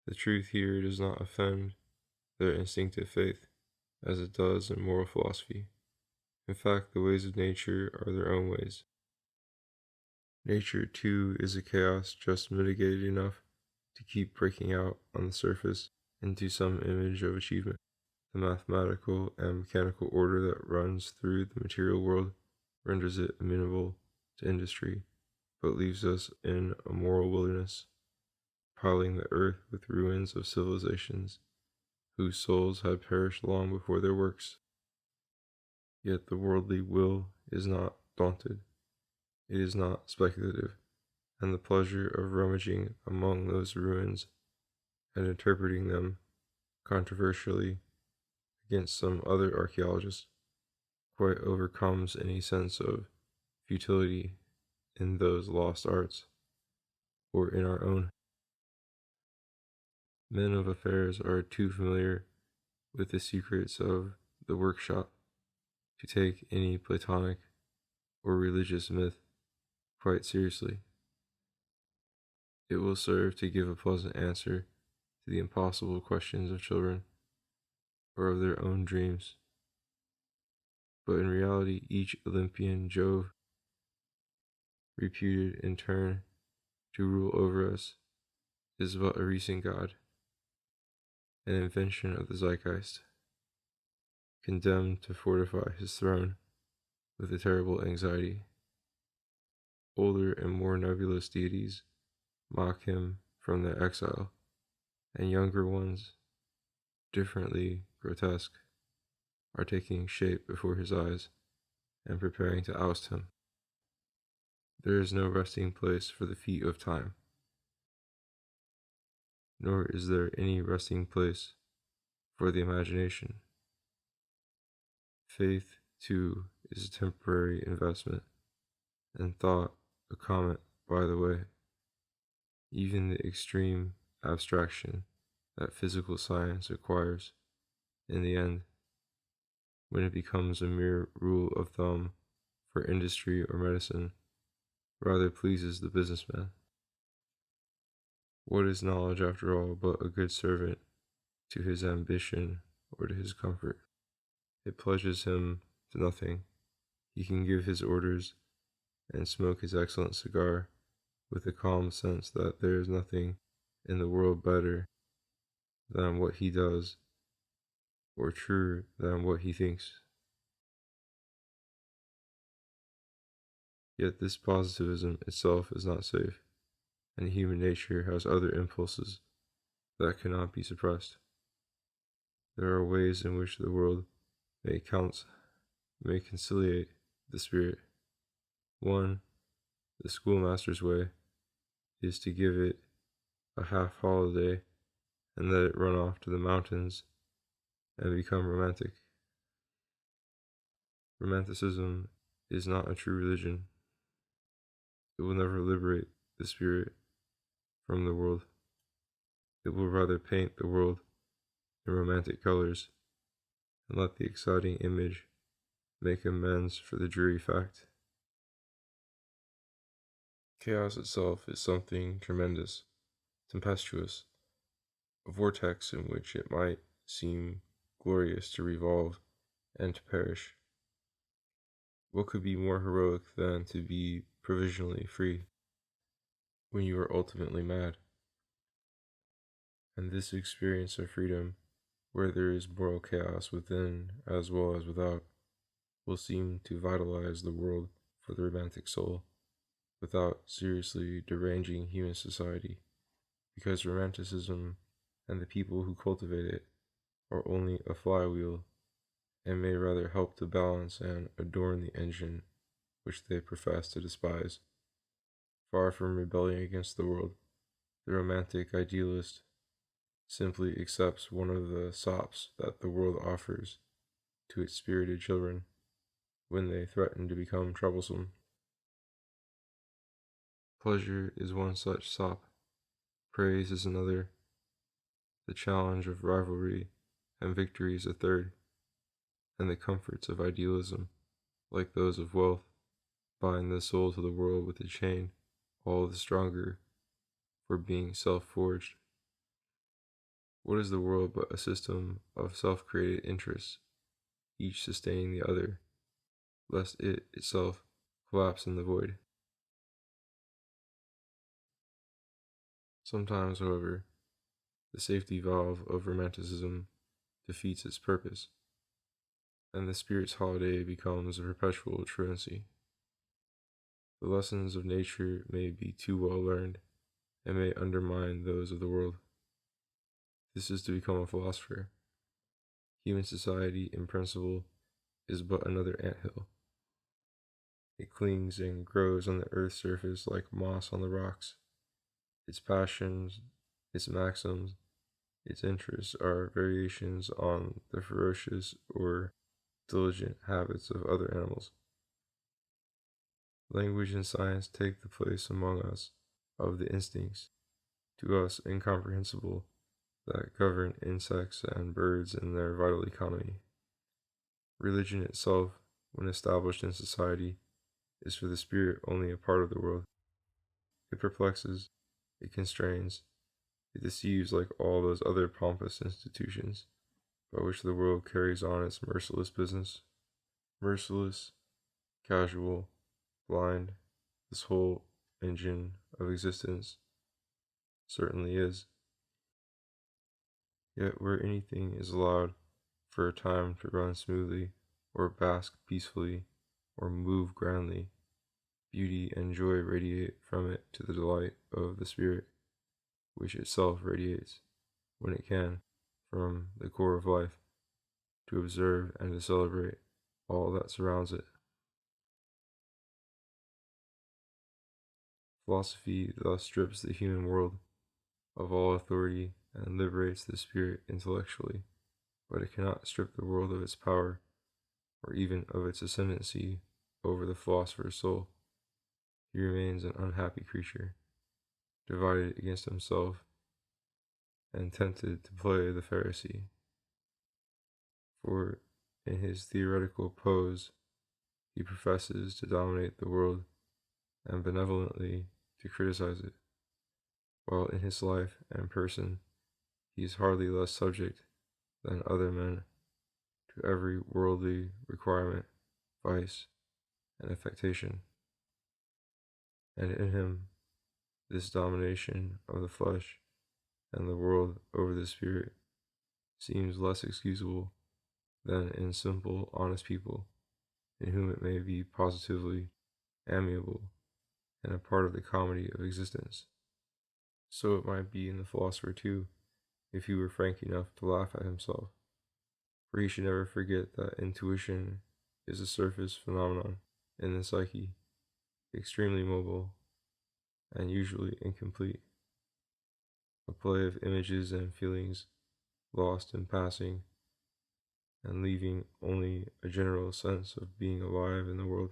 The truth here does not offend their instinctive faith, as it does in moral philosophy. In fact, the ways of nature are their own ways. Nature, too, is a chaos just mitigated enough to keep breaking out on the surface into some image of achievement. The mathematical and mechanical order that runs through the material world renders it amenable to industry, but leaves us in a moral wilderness, piling the earth with ruins of civilizations whose souls had perished long before their works. Yet the worldly will is not daunted, it is not speculative, and the pleasure of rummaging among those ruins and interpreting them controversially against some other archaeologists quite overcomes any sense of futility in those lost arts, or in our own. Men of affairs are too familiar with the secrets of the workshop to take any Platonic or religious myth quite seriously. It will serve to give a pleasant answer to the impossible questions of children or of their own dreams. But in reality, each Olympian Jove, reputed in turn to rule over us, is but a recent god, an invention of the zeitgeist, condemned to fortify his throne with a terrible anxiety. Older and more nebulous deities mock him from their exile, and younger ones, differently grotesque, are taking shape before his eyes and preparing to oust him. There is no resting place for the feet of time, nor is there any resting place for the imagination. Faith, too, is a temporary investment, and thought a comment by the way. Even the extreme abstraction that physical science acquires, in the end, when it becomes a mere rule of thumb for industry or medicine, rather pleases the businessman. What is knowledge, after all, but a good servant to his ambition or to his comfort? It pledges him to nothing. He can give his orders and smoke his excellent cigar with the calm sense that there is nothing in the world better than what he does, or truer than what he thinks. Yet this positivism itself is not safe, and human nature has other impulses that cannot be suppressed. There are ways in which the world may conciliate the spirit. One, the schoolmaster's way, is to give it a half holiday and let it run off to the mountains and become romantic. Romanticism is not a true religion. It will never liberate the spirit from the world. It will rather paint the world in romantic colors and let the exciting image make amends for the dreary fact. Chaos itself is something tremendous, tempestuous, a vortex in which it might seem glorious to revolve and to perish. What could be more heroic than to be provisionally free when you are ultimately mad? And this experience of freedom, where there is moral chaos within as well as without, will seem to vitalize the world for the romantic soul. without seriously deranging human society, because romanticism and the people who cultivate it are only a flywheel and may rather help to balance and adorn the engine which they profess to despise. Far from rebelling against the world, the romantic idealist simply accepts one of the sops that the world offers to its spirited children when they threaten to become troublesome. Pleasure is one such sop, praise is another, the challenge of rivalry and victory is a third, and the comforts of idealism, like those of wealth, bind the soul to the world with a chain all the stronger for being self-forged. What is the world but a system of self-created interests, each sustaining the other, lest it itself collapse in the void? Sometimes, however, the safety valve of romanticism defeats its purpose, and the spirit's holiday becomes a perpetual truancy. The lessons of nature may be too well learned, and may undermine those of the world. This is to become a philosopher. Human society, in principle, is but another anthill. It clings and grows on the earth's surface like moss on the rocks. Its passions, its maxims, its interests are variations on the ferocious or diligent habits of other animals. Language and science take the place among us of the instincts, to us incomprehensible, that govern insects and birds in their vital economy. Religion itself, when established in society, is for the spirit only a part of the world. It perplexes, it constrains, it deceives like all those other pompous institutions by which the world carries on its merciless business. Merciless, casual, blind, this whole engine of existence certainly is. Yet where anything is allowed for a time to run smoothly, or bask peacefully, or move grandly, beauty and joy radiate from it to the delight of the spirit, which itself radiates, when it can, from the core of life, to observe and to celebrate all that surrounds it. Philosophy thus strips the human world of all authority and liberates the spirit intellectually, but it cannot strip the world of its power, or even of its ascendancy over the philosopher's soul. He remains an unhappy creature, divided against himself and tempted to play the Pharisee. For in his theoretical pose, he professes to dominate the world and benevolently to criticize it, while in his life and person he is hardly less subject than other men to every worldly requirement, vice, and affectation. And in him, this domination of the flesh and the world over the spirit seems less excusable than in simple, honest people, in whom it may be positively amiable and a part of the comedy of existence. So it might be in the philosopher too, if he were frank enough to laugh at himself. For he should never forget that intuition is a surface phenomenon in the psyche, extremely mobile and usually incomplete, a play of images and feelings lost in passing and leaving only a general sense of being alive in the world,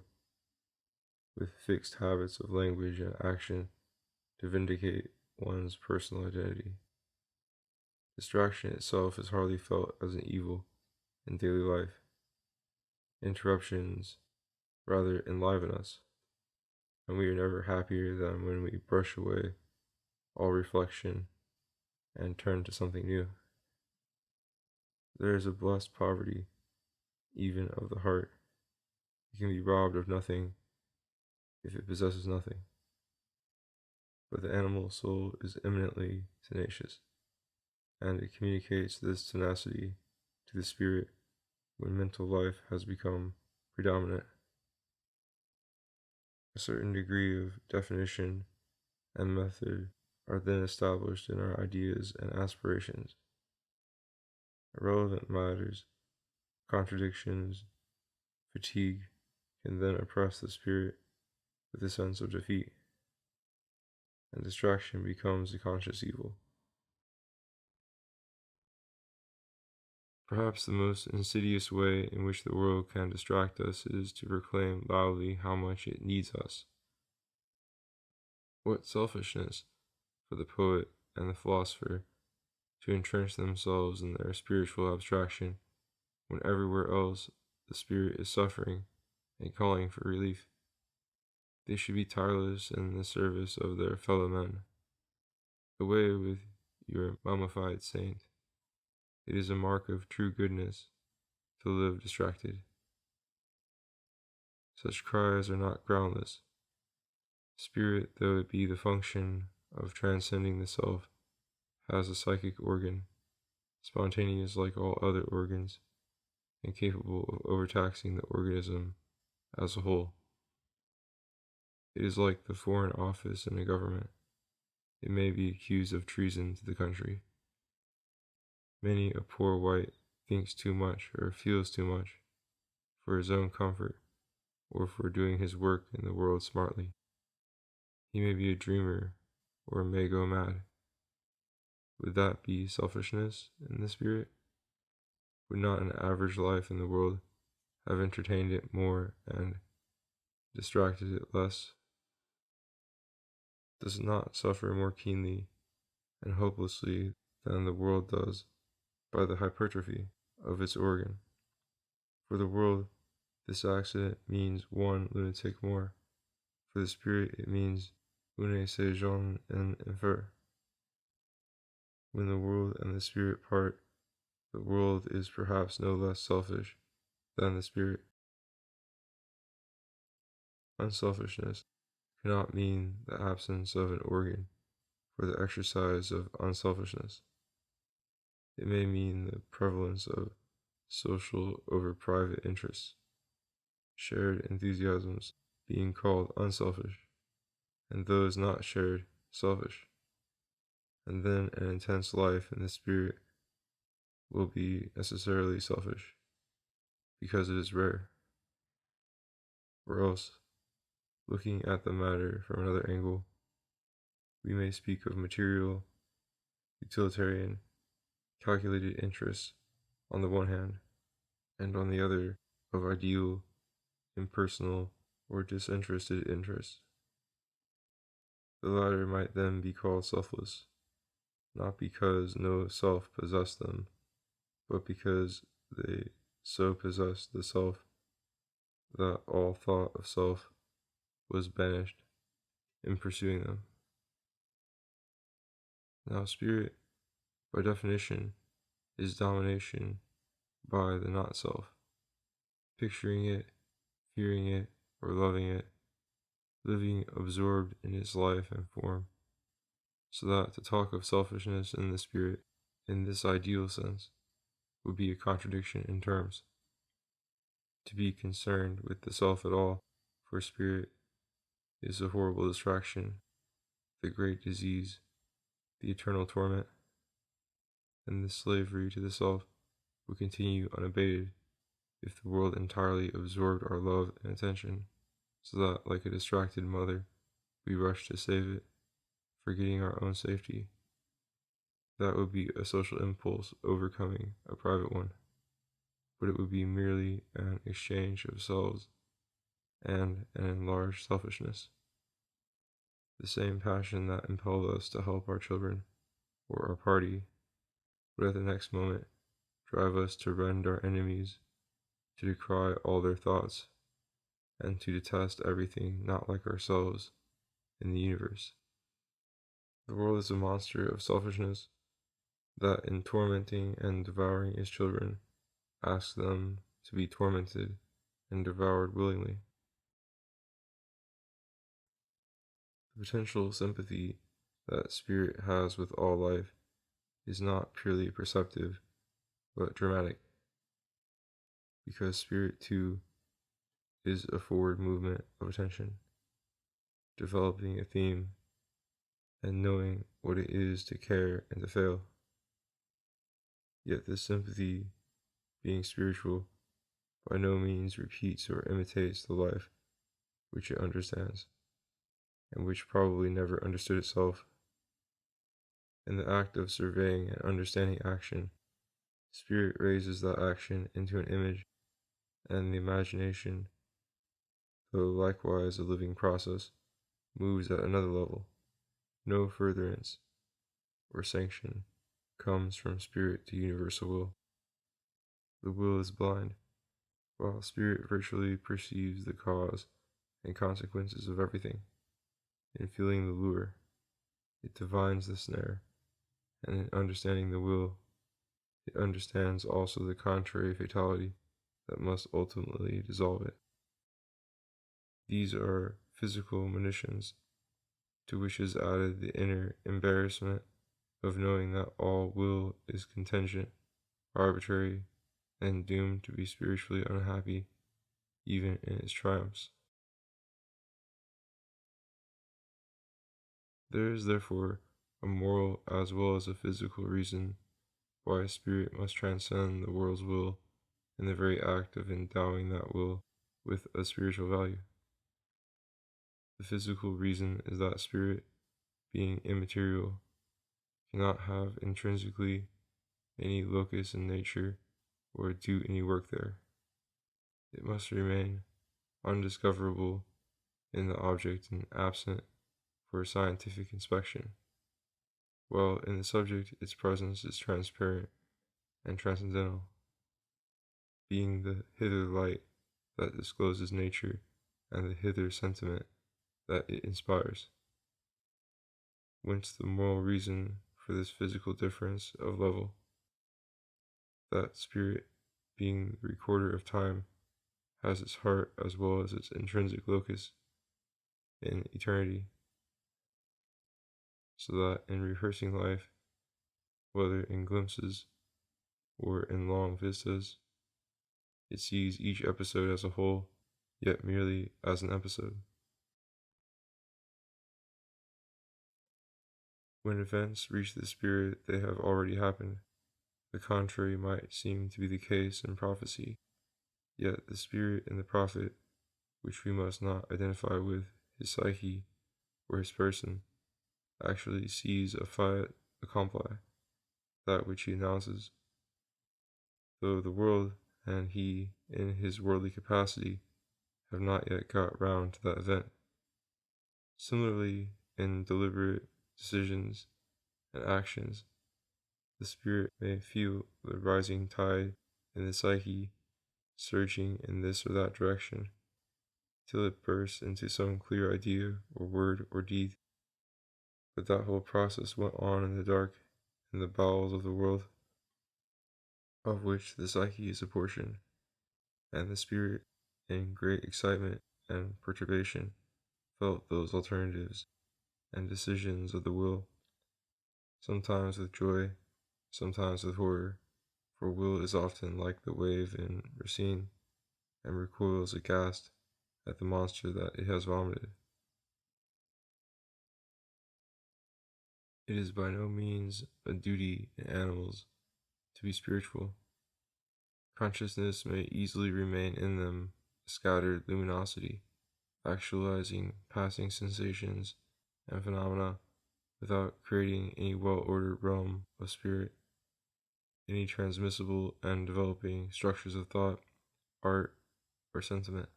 with fixed habits of language and action to vindicate one's personal identity. Distraction itself is hardly felt as an evil in daily life. Interruptions rather enliven us, and we are never happier than when we brush away all reflection and turn to something new. There is a blessed poverty, even of the heart. It can be robbed of nothing if it possesses nothing. But the animal soul is eminently tenacious, and it communicates this tenacity to the spirit when mental life has become predominant. A certain degree of definition and method are then established in our ideas and aspirations. Irrelevant matters, contradictions, fatigue can then oppress the spirit with a sense of defeat, and distraction becomes a conscious evil. Perhaps the most insidious way in which the world can distract us is to proclaim loudly how much it needs us. What selfishness for the poet and the philosopher to entrench themselves in their spiritual abstraction when everywhere else the spirit is suffering and calling for relief. They should be tireless in the service of their fellow men. Away with your mummified saint. It is a mark of true goodness to live distracted. Such cries are not groundless. Spirit, though it be the function of transcending the self, has a psychic organ, spontaneous like all other organs, and capable of overtaxing the organism as a whole. It is like the Foreign Office in a government. It may be accused of treason to the country. Many a poor white thinks too much or feels too much for his own comfort or for doing his work in the world smartly. He may be a dreamer or may go mad. Would that be selfishness in the spirit? Would not an average life in the world have entertained it more and distracted it less? Does it not suffer more keenly and hopelessly than the world does by the hypertrophy of its organ? For the world, this accident means one lunatic more. For the spirit, it means une saison en enfer. When the world and the spirit part, the world is perhaps no less selfish than the spirit. Unselfishness cannot mean the absence of an organ for the exercise of unselfishness. It may mean the prevalence of social over private interests, shared enthusiasms being called unselfish, and those not shared selfish. And then an intense life in the spirit will be necessarily selfish, because it is rare. Or else, looking at the matter from another angle, we may speak of material, utilitarian, calculated interests on the one hand, and on the other of ideal, impersonal, or disinterested interests. The latter might then be called selfless, not because no self possessed them, but because they so possessed the self that all thought of self was banished in pursuing them. Now, spirit, by definition, is domination by the not self, picturing it, fearing it, or loving it, living absorbed in its life and form, so that to talk of selfishness in the spirit, in this ideal sense, would be a contradiction in terms. To be concerned with the self at all, for spirit, is a horrible distraction, the great disease, the eternal torment, and this slavery to the self would continue unabated if the world entirely absorbed our love and attention, so that, like a distracted mother, we rush to save it, forgetting our own safety. That would be a social impulse overcoming a private one, but it would be merely an exchange of selves and an enlarged selfishness. The same passion that impelled us to help our children or our party would at the next moment drive us to rend our enemies, to decry all their thoughts, and to detest everything not like ourselves in the universe. The world is a monster of selfishness that, in tormenting and devouring its children, asks them to be tormented and devoured willingly. The potential sympathy that spirit has with all life is not purely perceptive, but dramatic, because spirit too is a forward movement of attention, developing a theme, and knowing what it is to care and to fail. Yet this sympathy, being spiritual, by no means repeats or imitates the life which it understands, and which probably never understood itself. In the act of surveying and understanding action, spirit raises that action into an image, and the imagination, though likewise a living process, moves at another level. No furtherance or sanction comes from spirit to universal will. The will is blind, while spirit virtually perceives the cause and consequences of everything. In feeling the lure, it divines the snare, and in understanding the will, it understands also the contrary fatality that must ultimately dissolve it. These are physical monitions, to which is added the inner embarrassment of knowing that all will is contingent, arbitrary, and doomed to be spiritually unhappy, even in its triumphs. There is therefore a moral as well as a physical reason why a spirit must transcend the world's will in the very act of endowing that will with a spiritual value. The physical reason is that spirit, being immaterial, cannot have intrinsically any locus in nature or do any work there. It must remain undiscoverable in the object and absent for scientific inspection, while in the subject its presence is transparent and transcendental, being the hither light that discloses nature and the hither sentiment that it inspires. Whence the moral reason for this physical difference of level, that spirit, being the recorder of time, has its heart as well as its intrinsic locus in eternity, so that in rehearsing life, whether in glimpses or in long vistas, it sees each episode as a whole, yet merely as an episode. When events reach the spirit, they have already happened. The contrary might seem to be the case in prophecy, yet the spirit in the prophet, which we must not identify with his psyche or his person, actually sees a fait accompli, that which he announces, though the world and he, in his worldly capacity, have not yet got round to that event. Similarly, in deliberate decisions and actions, the spirit may feel the rising tide in the psyche surging in this or that direction, till it bursts into some clear idea or word or deed. But that whole process went on in the dark, in the bowels of the world, of which the psyche is a portion, and the spirit, in great excitement and perturbation, felt those alternatives and decisions of the will, sometimes with joy, sometimes with horror, for will is often like the wave in Racine, and recoils aghast at the monster that it has vomited. It is by no means a duty in animals to be spiritual. Consciousness may easily remain in them a scattered luminosity, actualizing passing sensations and phenomena without creating any well-ordered realm of spirit, any transmissible and developing structures of thought, art, or sentiment.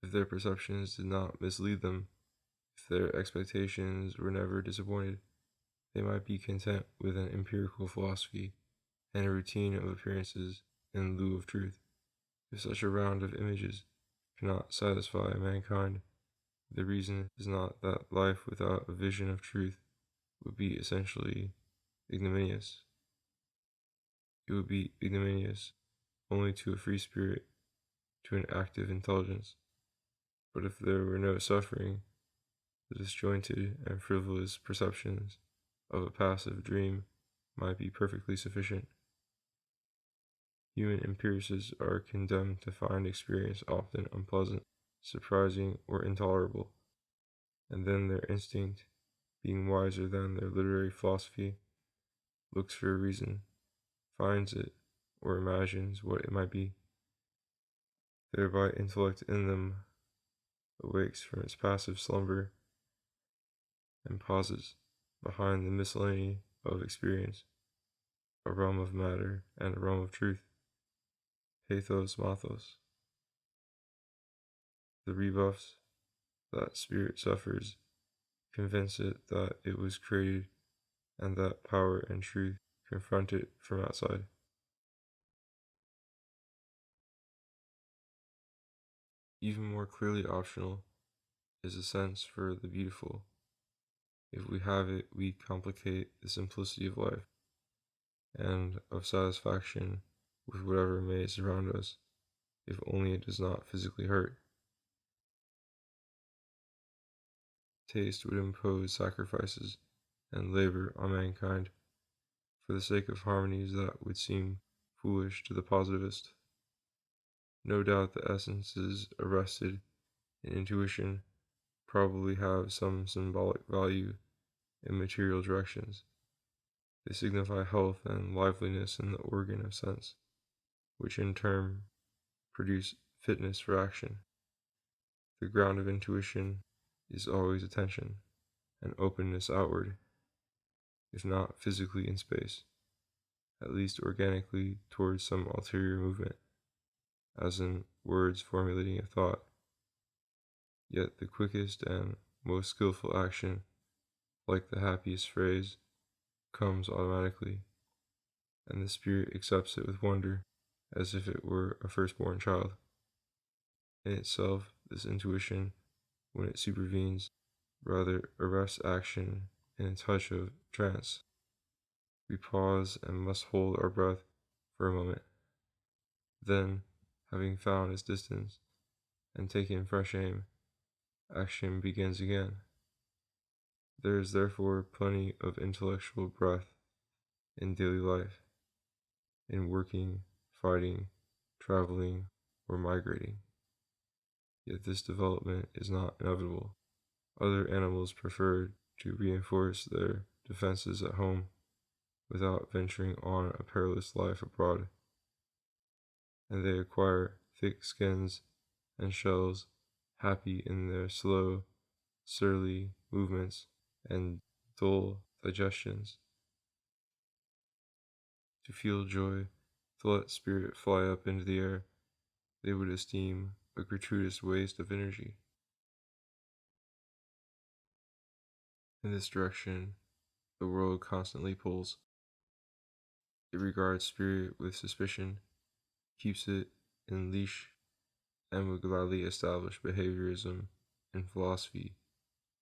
If their perceptions did not mislead them, if their expectations were never disappointed, they might be content with an empirical philosophy and a routine of appearances in lieu of truth. If such a round of images cannot satisfy mankind, the reason is not that life without a vision of truth would be essentially ignominious. It would be ignominious only to a free spirit, to an active intelligence. But if there were no suffering, the disjointed and frivolous perceptions of a passive dream might be perfectly sufficient. Human empiricists are condemned to find experience often unpleasant, surprising, or intolerable, and then their instinct, being wiser than their literary philosophy, looks for a reason, finds it, or imagines what it might be. Thereby intellect in them awakes from its passive slumber and pauses behind the miscellany of experience, a realm of matter and a realm of truth, pathos, mathos. The rebuffs that spirit suffers convince it that it was created and that power and truth confront it from outside. Even more clearly optional is a sense for the beautiful. If we have it, we complicate the simplicity of life and of satisfaction with whatever may surround us, if only it does not physically hurt. Taste would impose sacrifices and labor on mankind for the sake of harmonies that would seem foolish to the positivist. No doubt the essences arrested in intuition probably have some symbolic value in material directions. They signify health and liveliness in the organ of sense, which in turn produce fitness for action. The ground of intuition is always attention and openness outward, if not physically in space, at least organically towards some ulterior movement, as in words formulating a thought. Yet the quickest and most skillful action, like the happiest phrase, comes automatically, and the spirit accepts it with wonder, as if it were a firstborn child. In itself, this intuition, when it supervenes, rather arrests action in a touch of trance. We pause and must hold our breath for a moment. Then, having found its distance and taken fresh aim, action begins again. There is therefore plenty of intellectual breath in daily life, in working, fighting, traveling, or migrating. Yet this development is not inevitable. Other animals prefer to reinforce their defenses at home without venturing on a perilous life abroad, and they acquire thick skins and shells, happy in their slow, surly movements and dull digestions. To feel joy, to let spirit fly up into the air, they would esteem a gratuitous waste of energy. In this direction, the world constantly pulls. It regards spirit with suspicion, keeps it in leash, and would gladly establish behaviorism in philosophy,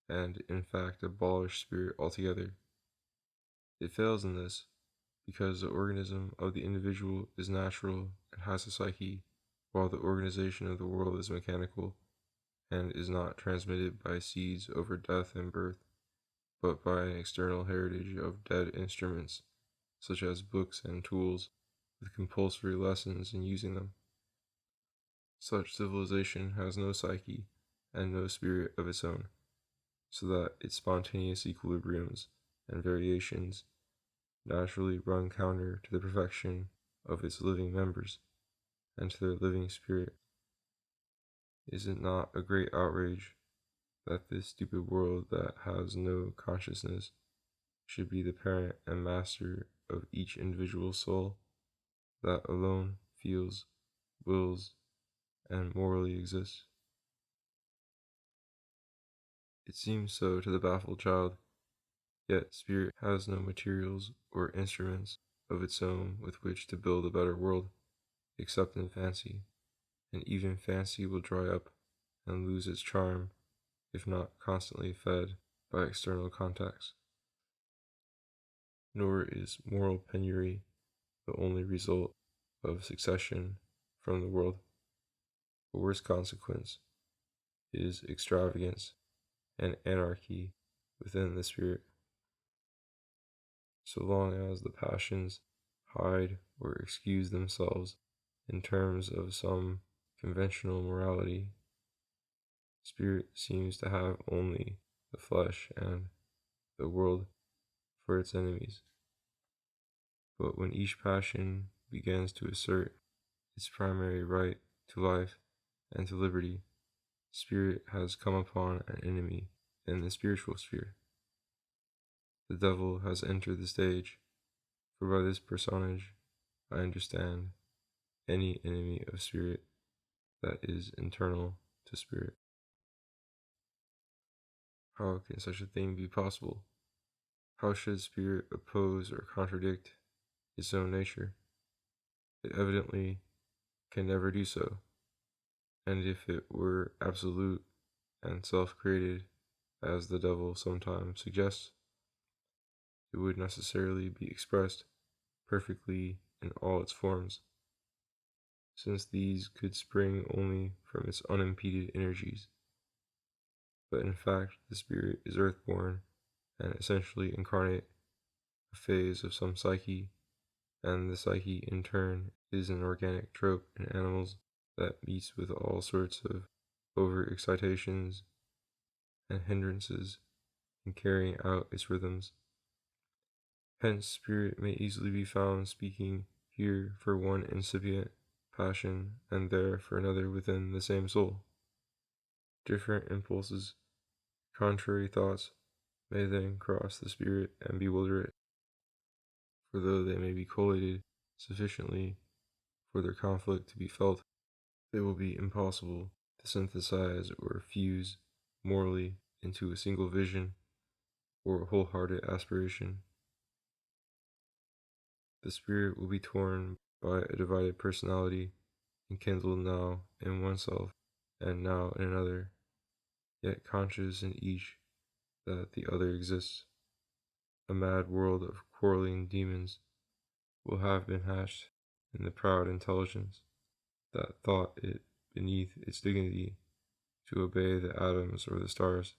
and in fact abolish spirit altogether. It fails in this because the organism of the individual is natural and has a psyche, while the organization of the world is mechanical and is not transmitted by seeds over death and birth, but by an external heritage of dead instruments, such as books and tools, with compulsory lessons in using them. Such civilization has no psyche and no spirit of its own, so that its spontaneous equilibriums and variations naturally run counter to the perfection of its living members and to their living spirit. Is it not a great outrage that this stupid world that has no consciousness should be the parent and master of each individual soul that alone feels, wills, and morally exists? It seems so to the baffled child, yet spirit has no materials or instruments of its own with which to build a better world, except in fancy, and even fancy will dry up and lose its charm if not constantly fed by external contacts. Nor is moral penury the only result of secession from the world. The worst consequence is extravagance and anarchy within the spirit. So long as the passions hide or excuse themselves in terms of some conventional morality, spirit seems to have only the flesh, and the world for its enemies. But when each passion begins to assert its primary right to life and to liberty, spirit has come upon an enemy in the spiritual sphere. The devil has entered the stage, for by this personage I understand any enemy of spirit that is internal to spirit. How can such a thing be possible? How should spirit oppose or contradict its own nature? It evidently can never do so, and if it were absolute and self-created, as the devil sometimes suggests, it would necessarily be expressed perfectly in all its forms, since these could spring only from its unimpeded energies. But in fact, the spirit is earthborn and essentially incarnate, a phase of some psyche, and the psyche in turn is an organic trope in animals that meets with all sorts of overexcitations and hindrances in carrying out its rhythms. Hence, spirit may easily be found speaking here for one incipient passion and there for another within the same soul. Different impulses, contrary thoughts, may then cross the spirit and bewilder it, for though they may be collated sufficiently for their conflict to be felt, they will be impossible to synthesize or fuse morally into a single vision or a wholehearted aspiration. The spirit will be torn by a divided personality, enkindled now in oneself and now in another, yet conscious in each that the other exists. A mad world of quarreling demons will have been hatched in the proud intelligence that thought it beneath its dignity to obey the atoms or the stars.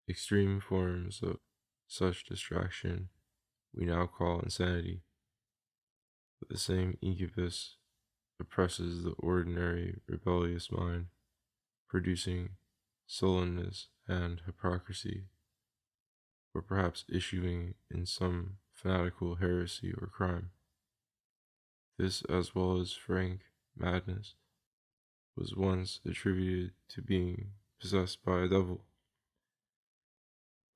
Extreme forms of such distraction we now call insanity. But the same incubus oppresses the ordinary rebellious mind, producing sullenness and hypocrisy, or perhaps issuing in some fanatical heresy or crime. This, as well as frank madness, was once attributed to being possessed by a devil.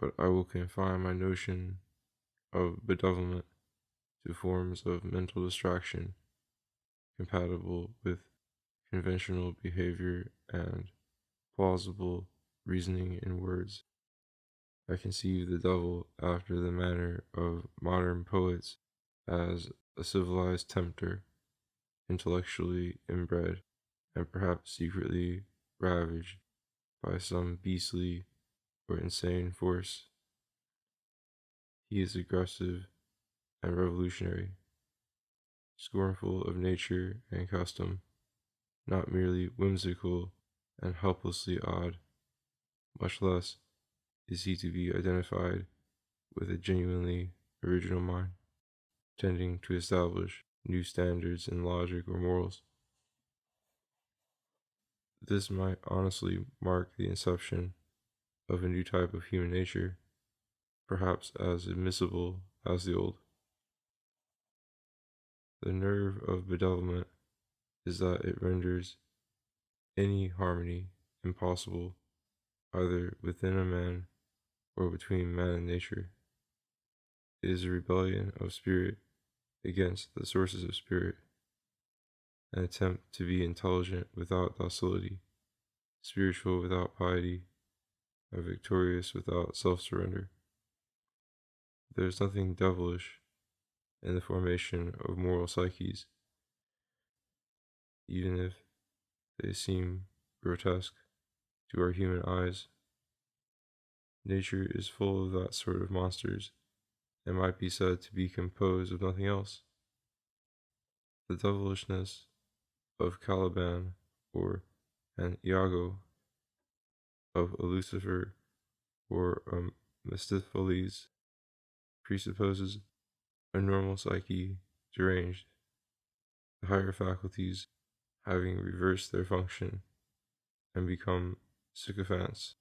But I will confine my notion of bedevilment to forms of mental distraction compatible with conventional behavior and plausible reasoning in words. I conceive the devil after the manner of modern poets as a civilized tempter, intellectually inbred, and perhaps secretly ravaged by some beastly or insane force. He is aggressive and revolutionary, scornful of nature and custom, not merely whimsical and helplessly odd. Much less is he to be identified with a genuinely original mind, tending to establish new standards in logic or morals. This might honestly mark the inception of a new type of human nature, perhaps as admissible as the old. The nerve of bedevilment is that it renders any harmony impossible, either within a man or between man and nature. It is a rebellion of spirit against the sources of spirit, an attempt to be intelligent without docility, spiritual without piety, and victorious without self-surrender. There is nothing devilish in the formation of moral psyches, even if they seem grotesque to our human eyes. Nature is full of that sort of monsters, and might be said to be composed of nothing else. The devilishness of Caliban or an Iago, of a Lucifer or a Mephistopheles, presupposes a normal psyche deranged, the higher faculties having reversed their function and become sycophants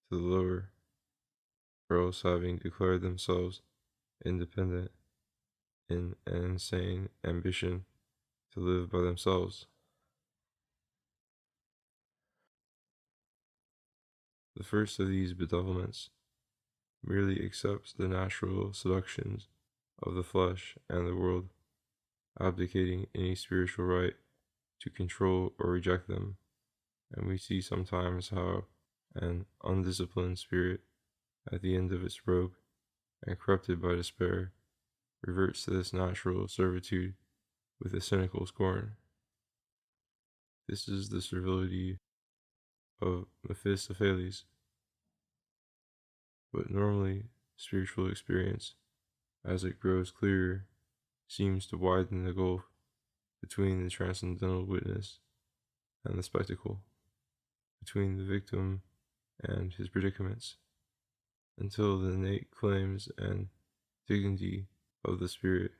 to the lower, girls having declared themselves independent in an insane ambition to live by themselves. The first of these bedevilments merely accepts the natural seductions of the flesh and the world, abdicating any spiritual right to control or reject them, and we see sometimes how an undisciplined spirit, at the end of its rope and corrupted by despair, reverts to this natural servitude with a cynical scorn. This is the servility of Mephistopheles. But normally, spiritual experience, as it grows clearer, seems to widen the gulf between the transcendental witness and the spectacle, between the victim and his predicaments, until the innate claims and dignity of the spirit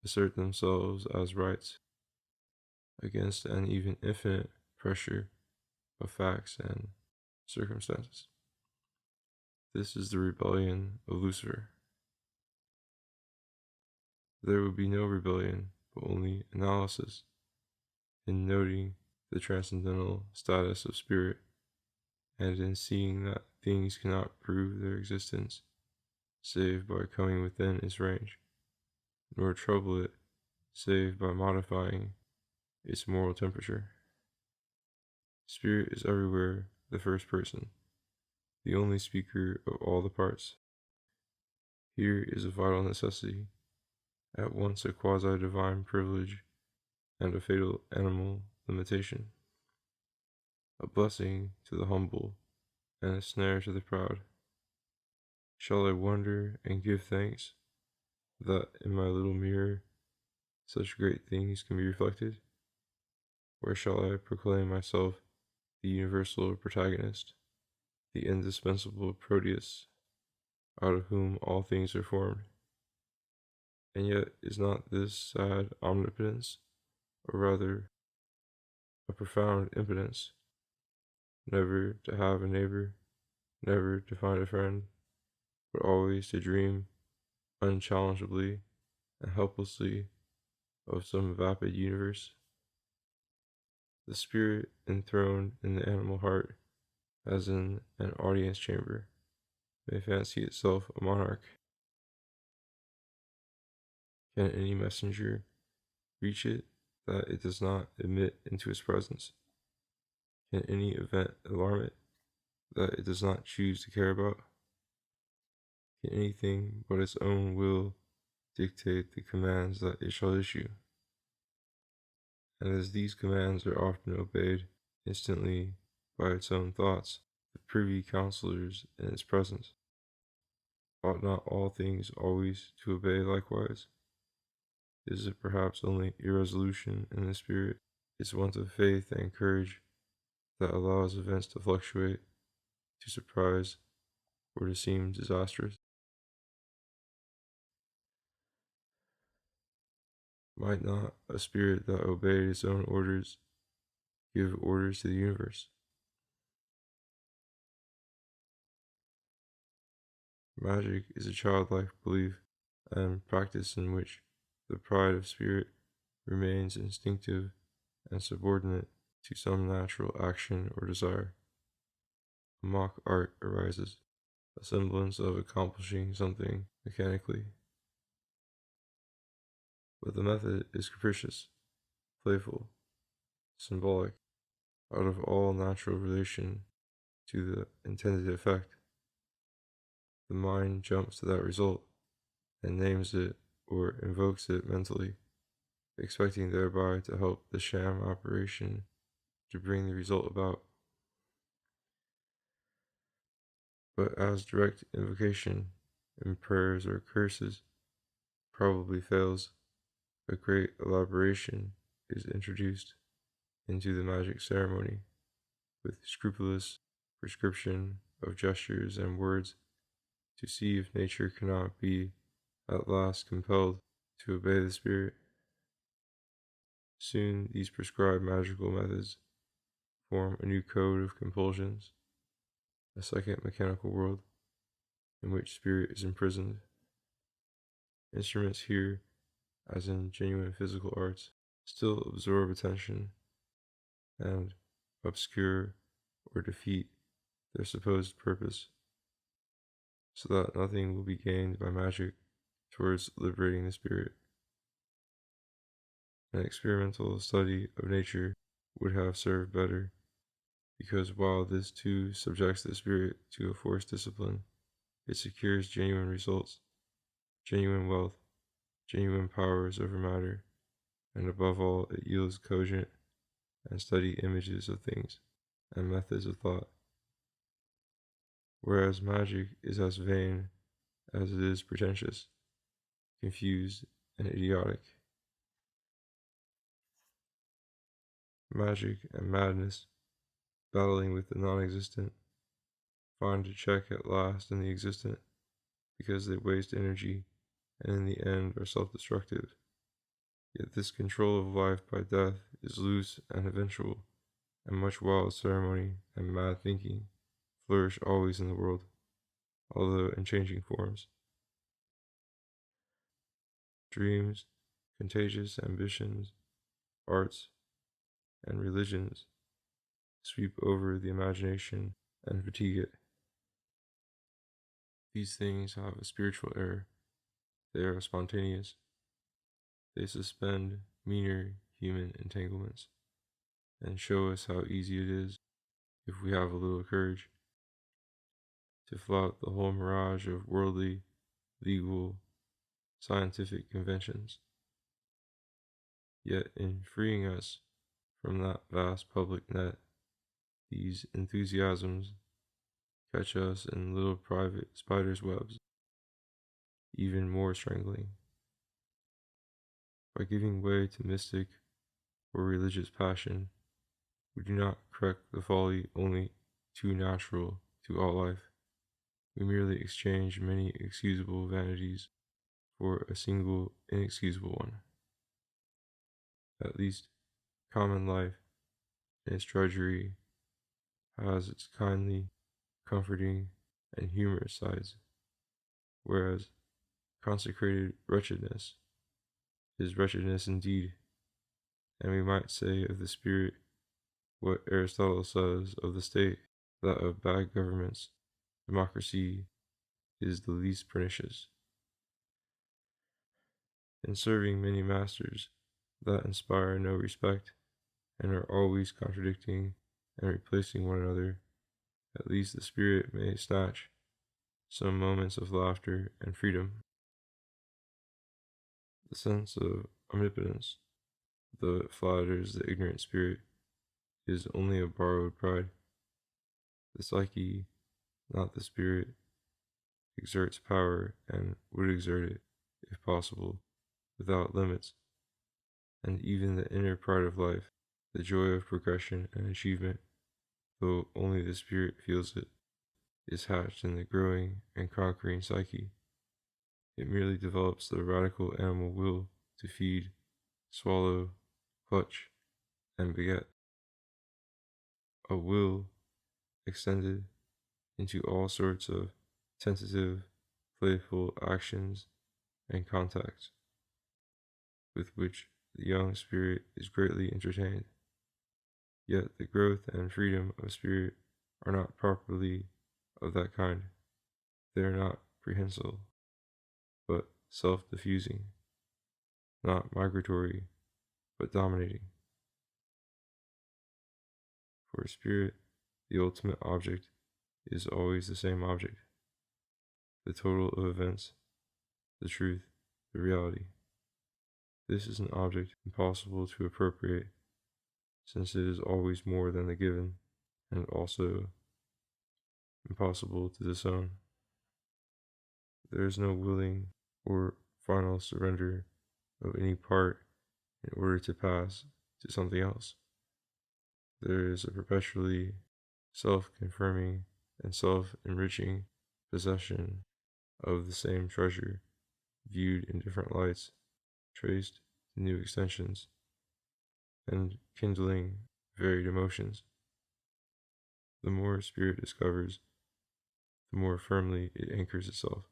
assert themselves as rights against an even infinite pressure of facts and circumstances. This is the rebellion of Lucifer. There would be no rebellion, but only analysis, in noting the transcendental status of spirit, and in seeing that things cannot prove their existence save by coming within its range, nor trouble it save by modifying its moral temperature. Spirit is everywhere the first person, the only speaker of all the parts. Here is a vital necessity, at once a quasi-divine privilege and a fatal animal limitation, a blessing to the humble and a snare to the proud. Shall I wonder and give thanks that in my little mirror such great things can be reflected? Or shall I proclaim myself the universal protagonist, the indispensable Proteus, out of whom all things are formed? And yet is not this sad omnipotence, or rather a profound impotence, never to have a neighbor, never to find a friend, but always to dream unchallengeably and helplessly of some vapid universe? The spirit enthroned in the animal heart, as in an audience chamber, may fancy itself a monarch. Can any messenger reach it that it does not admit into its presence? Can any event alarm it that it does not choose to care about? Can anything but its own will dictate the commands that it shall issue? And as these commands are often obeyed instantly by its own thoughts, the privy councillors in its presence, ought not all things always to obey likewise? Is it perhaps only irresolution in the spirit, its want of faith and courage, that allows events to fluctuate, to surprise, or to seem disastrous? Might not a spirit that obeyed its own orders give orders to the universe? Magic is a childlike belief and practice in which the pride of spirit remains instinctive and subordinate to some natural action or desire. A mock art arises, a semblance of accomplishing something mechanically. But the method is capricious, playful, symbolic, out of all natural relation to the intended effect. The mind jumps to that result, and names it or invokes it mentally, expecting thereby to help the sham operation to bring the result about. But as direct invocation in prayers or curses probably fails, a great elaboration is introduced into the magic ceremony, with scrupulous prescription of gestures and words, to see if nature cannot be at last compelled to obey the spirit. Soon these prescribed magical methods form a new code of compulsions, a second mechanical world in which spirit is imprisoned. Instruments here, as in genuine physical arts, still absorb attention and obscure or defeat their supposed purpose, so that nothing will be gained by magic towards liberating the spirit. An experimental study of nature would have served better, because while this too subjects the spirit to a forced discipline, it secures genuine results, genuine wealth, genuine powers over matter, and above all, it yields cogent and steady images of things and methods of thought. Whereas magic is as vain as it is pretentious, confused, and idiotic. Magic and madness, battling with the non-existent, find a check at last in the existent, because they waste energy and in the end are self-destructive. Yet this control of life by death is loose and eventual, and much wild ceremony and mad thinking flourish always in the world, although in changing forms. Dreams, contagious ambitions, arts, and religions sweep over the imagination and fatigue it. These things have a spiritual air. They are spontaneous. They suspend meaner human entanglements and show us how easy it is, if we have a little courage, to flout the whole mirage of worldly, legal, scientific conventions. Yet in freeing us from that vast public net, these enthusiasms catch us in little private spiders' webs, even more strangling. By giving way to mystic or religious passion, we do not correct the folly only too natural to all life. We merely exchange many excusable vanities for a single inexcusable one. At least, common life, in its drudgery, has its kindly, comforting, and humorous sides, whereas consecrated wretchedness is wretchedness indeed, and we might say of the spirit what Aristotle says of the state, that of bad governments, democracy is the least pernicious. In serving many masters that inspire no respect, and are always contradicting and replacing one another, at least the spirit may snatch some moments of laughter and freedom. The sense of omnipotence, though it flatters the ignorant spirit, is only a borrowed pride. The psyche, not the spirit, exerts power and would exert it, if possible, without limits, and even the inner pride of life, the joy of progression and achievement, though only the spirit feels it, is hatched in the growing and conquering psyche. It merely develops the radical animal will to feed, swallow, clutch, and beget. A will extended into all sorts of tentative, playful actions and contacts, with which the young spirit is greatly entertained. Yet the growth and freedom of spirit are not properly of that kind. They are not prehensile, but self-diffusing, not migratory, but dominating. For a spirit, the ultimate object is always the same object, the total of events, the truth, the reality. This is an object impossible to appropriate, since it is always more than the given, and also impossible to disown. There is no willing or final surrender of any part in order to pass to something else. There is a perpetually self-confirming and self-enriching possession of the same treasure, viewed in different lights, traced to new extensions, and kindling varied emotions. The more spirit discovers, the more firmly it anchors itself.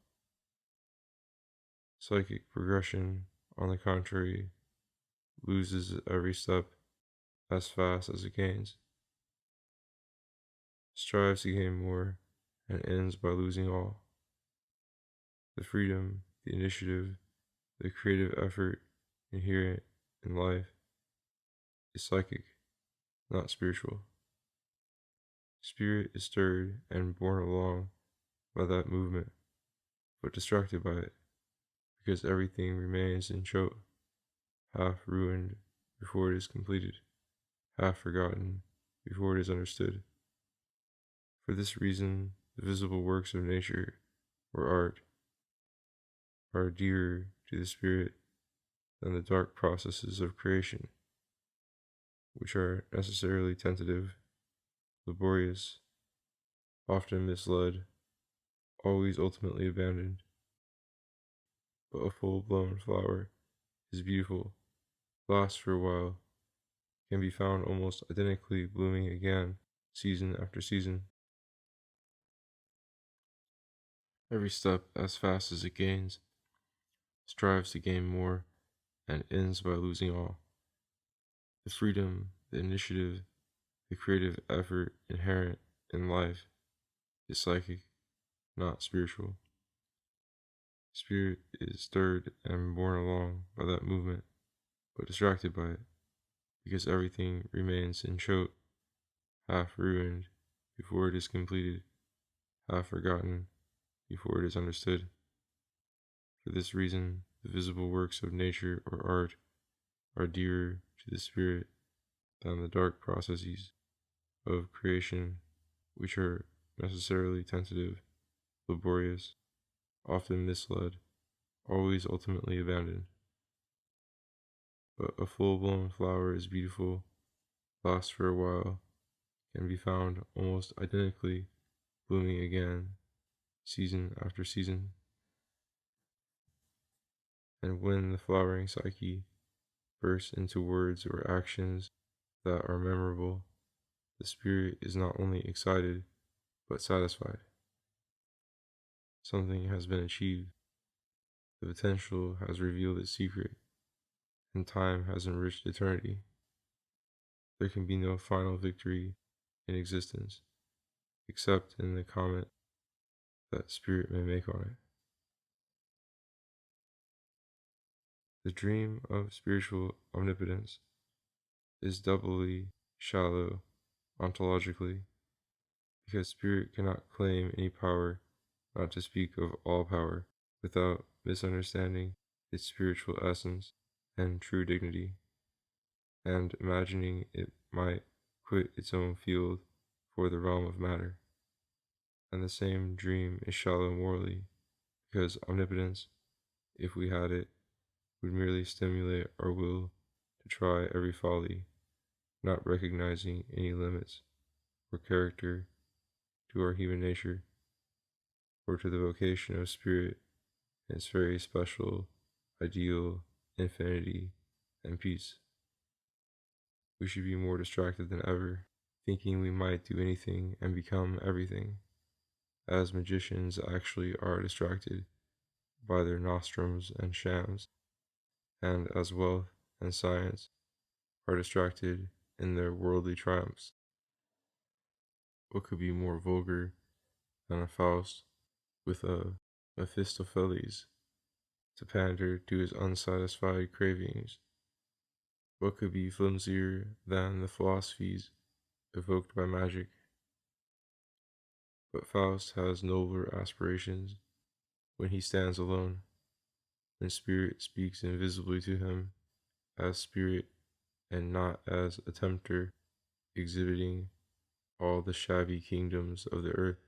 Psychic progression, on the contrary, loses every step as fast as it gains, strives to gain more, and ends by losing all. The freedom, the initiative, the creative effort inherent in life is psychic, not spiritual. Spirit is stirred and borne along by that movement, but distracted by it, because everything remains in chote, half ruined before it is completed, half forgotten before it is understood. For this reason, the visible works of nature or art are dearer to the spirit than the dark processes of creation, which are necessarily tentative, laborious, often misled, always ultimately abandoned. But a full-blown flower is beautiful, lasts for a while, can be found almost identically blooming again, season after season. Every step, as fast as it gains, strives to gain more, and ends by losing all. The freedom, the initiative, the creative effort inherent in life is psychic, not spiritual. Spirit is stirred and borne along by that movement, but distracted by it, because everything remains in chote, half ruined before it is completed, half forgotten before it is understood. For this reason, the visible works of nature or art are dearer to the spirit than the dark processes of creation, which are necessarily tentative, laborious, often misled, always ultimately abandoned. But a full-blown flower is beautiful, lasts for a while, can be found almost identically blooming again, season after season. And when the flowering psyche bursts into words or actions that are memorable, the spirit is not only excited, but satisfied. Something has been achieved. The potential has revealed its secret, and time has enriched eternity. There can be no final victory in existence, except in the comment that spirit may make on it. The dream of spiritual omnipotence is doubly shallow ontologically, because spirit cannot claim any power, not to speak of all power, without misunderstanding its spiritual essence and true dignity, and imagining it might quit its own field for the realm of matter. And the same dream is shallow morally, because omnipotence, if we had it, would merely stimulate our will to try every folly, not recognizing any limits or character to our human nature, or to the vocation of spirit and its very special, ideal infinity and peace. We should be more distracted than ever, thinking we might do anything and become everything, as magicians actually are distracted by their nostrums and shams, and as wealth and science are distracted in their worldly triumphs. What could be more vulgar than a Faust with a Mephistopheles to pander to his unsatisfied cravings? What could be flimsier than the philosophies evoked by magic? But Faust has nobler aspirations when he stands alone, when spirit speaks invisibly to him as spirit and not as a tempter exhibiting all the shabby kingdoms of the earth.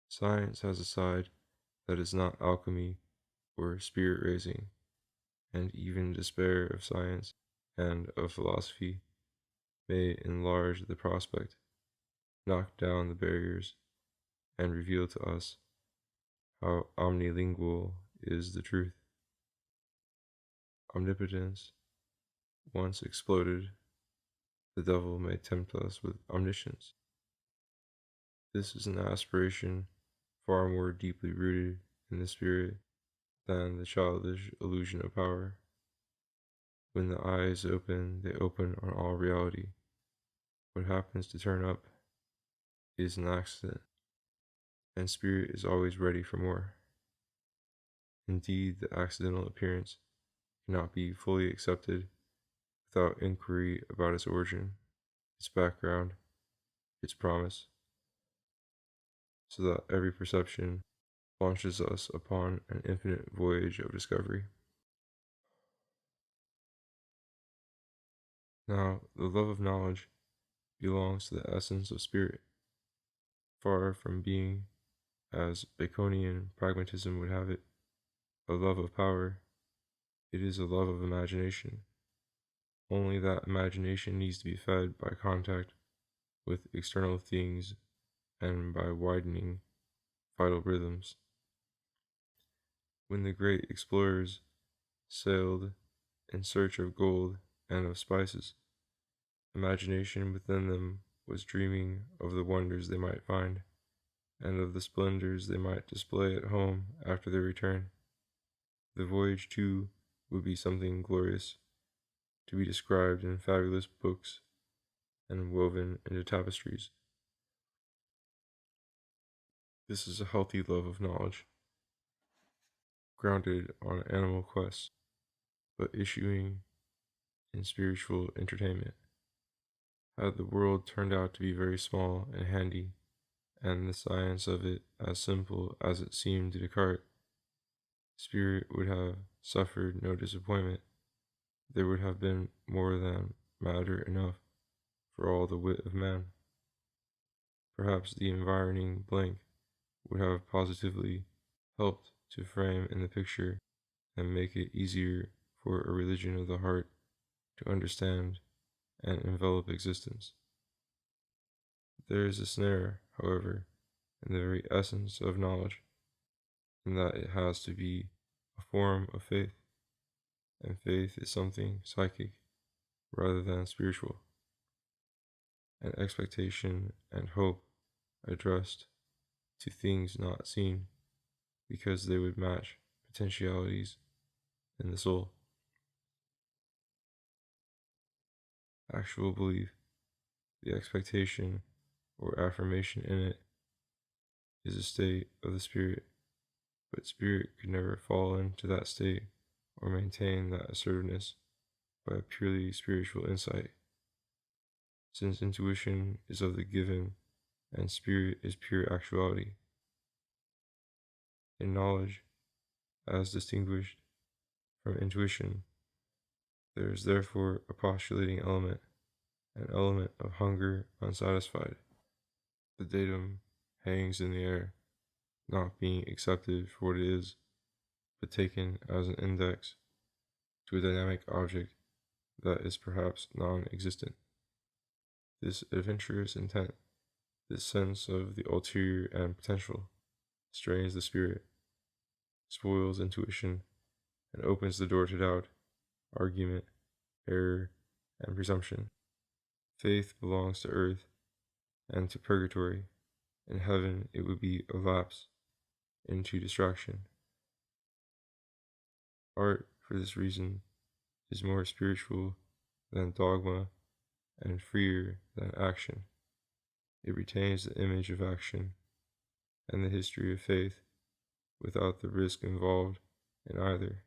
Science has a side that is not alchemy or spirit raising, and even despair of science and of philosophy may enlarge the prospect, knock down the barriers, and reveal to us how omnilingual is the truth. Omnipotence, once exploded, the devil may tempt us with omniscience. This is an aspiration far more deeply rooted in the spirit than the childish illusion of power. When the eye is open, they open on all reality. What happens to turn up is an accident, and spirit is always ready for more. Indeed, the accidental appearance cannot be fully accepted without inquiry about its origin, its background, its promise, so that every perception launches us upon an infinite voyage of discovery. Now, the love of knowledge belongs to the essence of spirit, far from being, as Baconian pragmatism would have it, a love of power. It is a love of imagination. Only that imagination needs to be fed by contact with external things and by widening vital rhythms. When the great explorers sailed in search of gold and of spices, imagination within them was dreaming of the wonders they might find, and of the splendors they might display at home after their return. The voyage, too, would be something glorious, to be described in fabulous books and woven into tapestries. This is a healthy love of knowledge, grounded on animal quests, but issuing in spiritual entertainment. Had the world turned out to be very small and handy, and the science of it as simple as it seemed to Descartes, spirit would have suffered no disappointment. There would have been more than matter enough for all the wit of man. Perhaps the environing blank would have positively helped to frame in the picture and make it easier for a religion of the heart to understand and envelop existence. There is a snare, however, in the very essence of knowledge, in that it has to be a form of faith, and faith is something psychic rather than spiritual, an expectation and hope addressed to things not seen, because they would match potentialities in the soul. Actual belief, the expectation or affirmation in it, is a state of the spirit, but spirit could never fall into that state or maintain that assertiveness by a purely spiritual insight, since intuition is of the given and spirit is pure actuality. In knowledge, as distinguished from intuition, there is therefore a postulating element, an element of hunger unsatisfied. The datum hangs in the air, not being accepted for what it is, but taken as an index to a dynamic object that is perhaps non-existent. This adventurous intent, this sense of the ulterior and potential, strains the spirit, spoils intuition, and opens the door to doubt, argument, error, and presumption. Faith belongs to earth and to purgatory. In heaven it would be a lapse into distraction. Art, for this reason, is more spiritual than dogma and freer than action. It retains the image of action and the history of faith without the risk involved in either.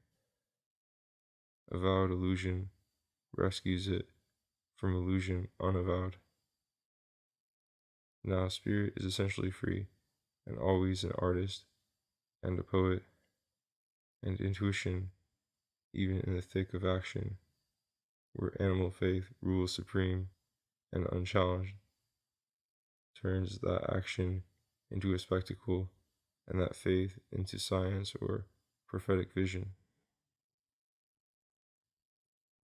Avowed illusion rescues it from illusion unavowed. Now, spirit is essentially free and always an artist and a poet, and intuition, even in the thick of action, where animal faith rules supreme and unchallenged, turns that action into a spectacle and that faith into science or prophetic vision.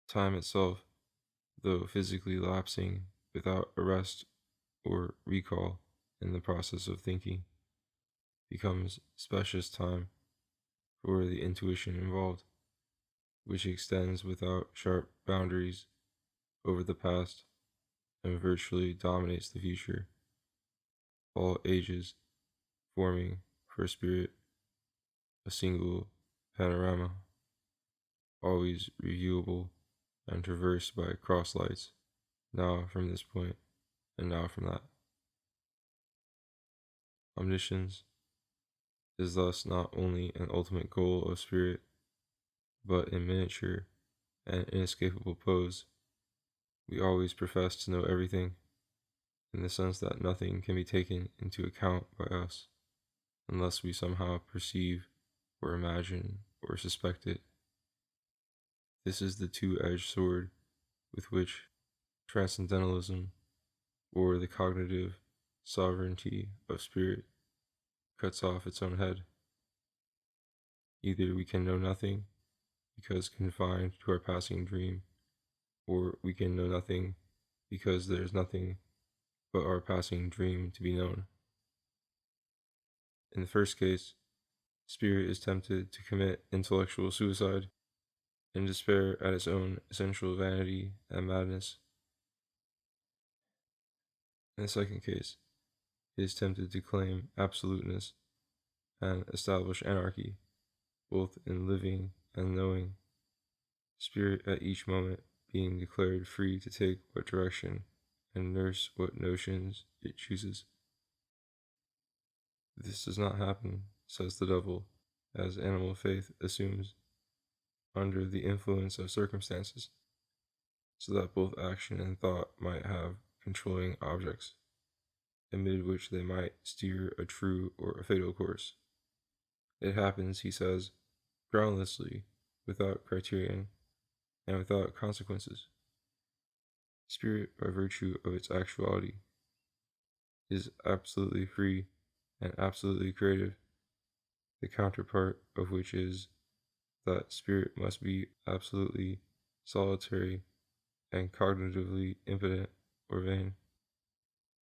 Time itself, though physically lapsing without arrest or recall in the process of thinking, becomes specious time for the intuition involved, which extends without sharp boundaries over the past and virtually dominates the future. all ages, forming for spirit a single panorama, always reviewable and traversed by cross lights, now from this point and now from that. Omniscience is thus not only an ultimate goal of spirit, but in miniature and inescapable pose. We always profess to know everything, in the sense that nothing can be taken into account by us, unless we somehow perceive or imagine or suspect it. This is the two-edged sword with which transcendentalism, or the cognitive sovereignty of spirit, cuts off its own head. Either we can know nothing because confined to our passing dream, or we can know nothing because there is nothing but our passing dream to be known. In the first case, spirit is tempted to commit intellectual suicide in despair at its own essential vanity and madness. In the second case, it is tempted to claim absoluteness and establish anarchy, both in living and knowing, spirit at each moment being declared free to take what direction and nurse what notions it chooses. This does not happen, says the devil, as animal faith assumes, under the influence of circumstances, so that both action and thought might have controlling objects, amid which they might steer a true or a fatal course. It happens, he says, groundlessly, without criterion, and without consequences. Spirit, by virtue of its actuality, is absolutely free and absolutely creative, the counterpart of which is that spirit must be absolutely solitary and cognitively impotent or vain,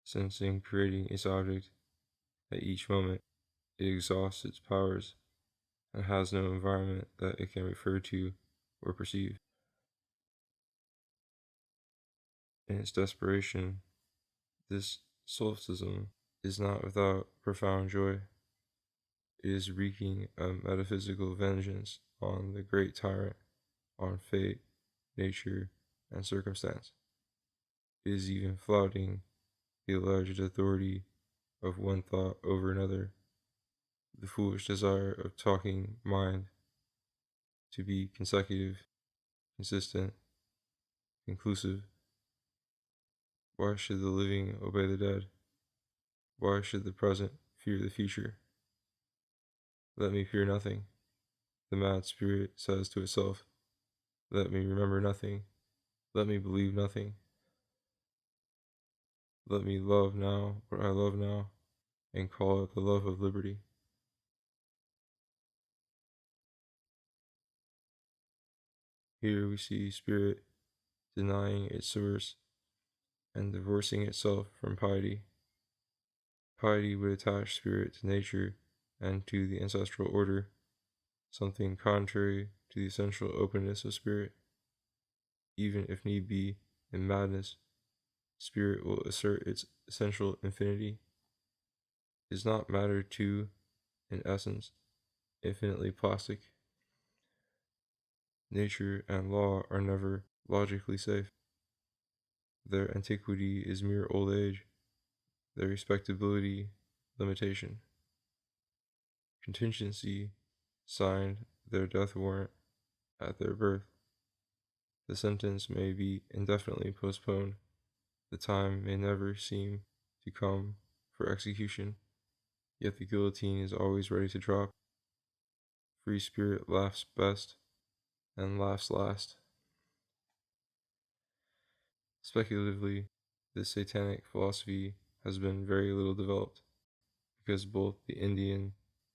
since in creating its object at each moment it exhausts its powers and has no environment that it can refer to or perceive. In its desperation, this solipsism is not without profound joy. It is wreaking a metaphysical vengeance on the great tyrant, on fate, nature, and circumstance. It is even flouting the alleged authority of one thought over another, the foolish desire of talking mind to be consecutive, consistent, conclusive. Why should the living obey the dead? Why should the present fear the future? Let me fear nothing, the mad spirit says to itself. Let me remember nothing. Let me believe nothing. Let me love now what I love now, and call it the love of liberty. Here we see spirit denying its source and divorcing itself from piety. Piety would attach spirit to nature and to the ancestral order, something contrary to the essential openness of spirit. Even if need be, in madness, spirit will assert its essential infinity. Is not matter too, in essence, infinitely plastic? Nature and law are never logically safe. Their antiquity is mere old age, their respectability limitation. Contingency signed their death warrant at their birth. The sentence may be indefinitely postponed. The time may never seem to come for execution, yet the guillotine is always ready to drop. Free spirit laughs best and laughs last. Speculatively, this satanic philosophy has been very little developed, because both the Indian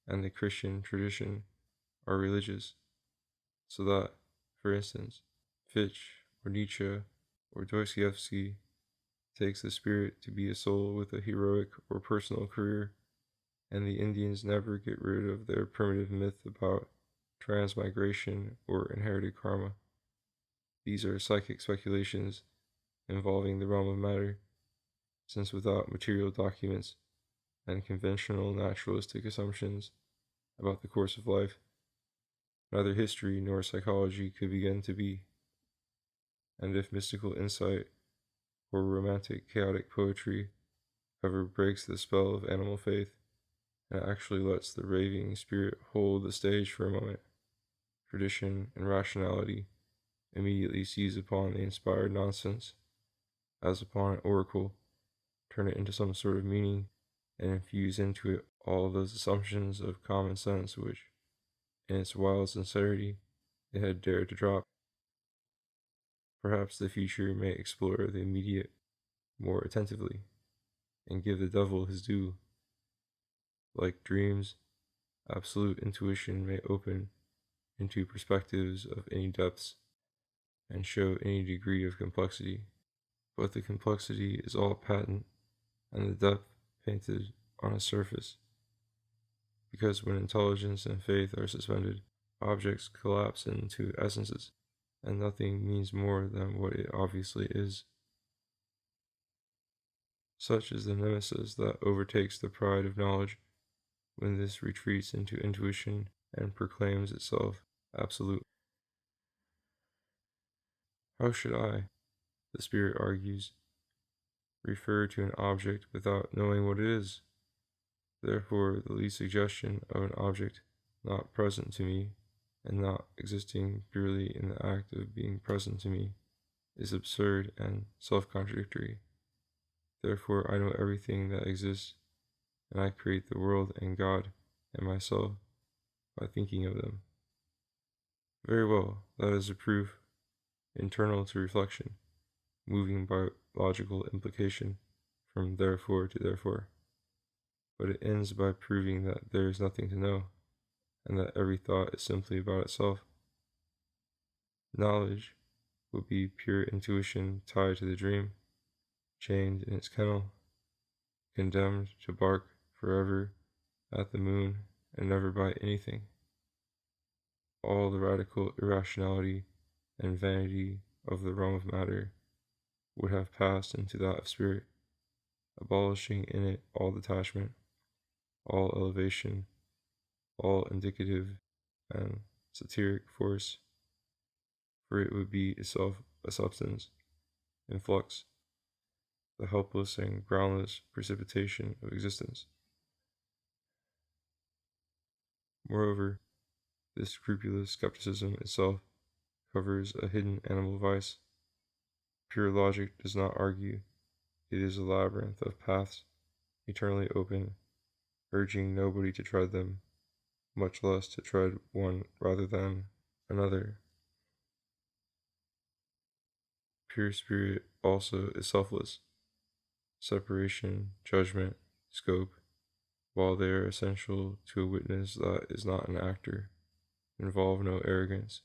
and the Christian tradition are religious, so that, for instance, Fichte or Nietzsche or Dostoevsky takes the spirit to be a soul with a heroic or personal career, and the Indians never get rid of their primitive myth about transmigration or inherited karma. These are psychic speculations involving the realm of matter, since without material documents, and conventional naturalistic assumptions about the course of life, neither history nor psychology could begin to be. And if mystical insight or romantic chaotic poetry ever breaks the spell of animal faith and actually lets the raving spirit hold the stage for a moment, tradition and rationality immediately seize upon the inspired nonsense as upon an oracle, turn it into some sort of meaning, and infuse into it all those assumptions of common sense which, in its wild sincerity, it had dared to drop. Perhaps the future may explore the immediate more attentively, and give the devil his due. Like dreams, absolute intuition may open into perspectives of any depths and show any degree of complexity, but the complexity is all patent and the depth painted on a surface, because when intelligence and faith are suspended, objects collapse into essences, and nothing means more than what it obviously is. Such is the nemesis that overtakes the pride of knowledge when this retreats into intuition and proclaims itself absolute. How should I, the spirit argues, refer to an object without knowing what it is? Therefore, the least suggestion of an object not present to me and not existing purely in the act of being present to me is absurd and self-contradictory. Therefore, I know everything that exists, and I create the world and God and myself by thinking of them. Very well, that is a proof internal to reflection, moving by logical implication from therefore to therefore. But it ends by proving that there is nothing to know, and that every thought is simply about itself. Knowledge would be pure intuition tied to the dream, chained in its kennel, condemned to bark forever at the moon and never bite anything. All the radical irrationality and vanity of the realm of matter would have passed into that of spirit, abolishing in it all detachment, all elevation, all indicative and satiric force, for it would be itself a substance in flux, the helpless and groundless precipitation of existence. Moreover, this scrupulous skepticism itself covers a hidden animal vice. Pure logic does not argue, it is a labyrinth of paths eternally open, urging nobody to tread them, much less to tread one rather than another. Pure spirit also is selfless. Separation, judgment, scope, while they are essential to a witness that is not an actor, involve no arrogance,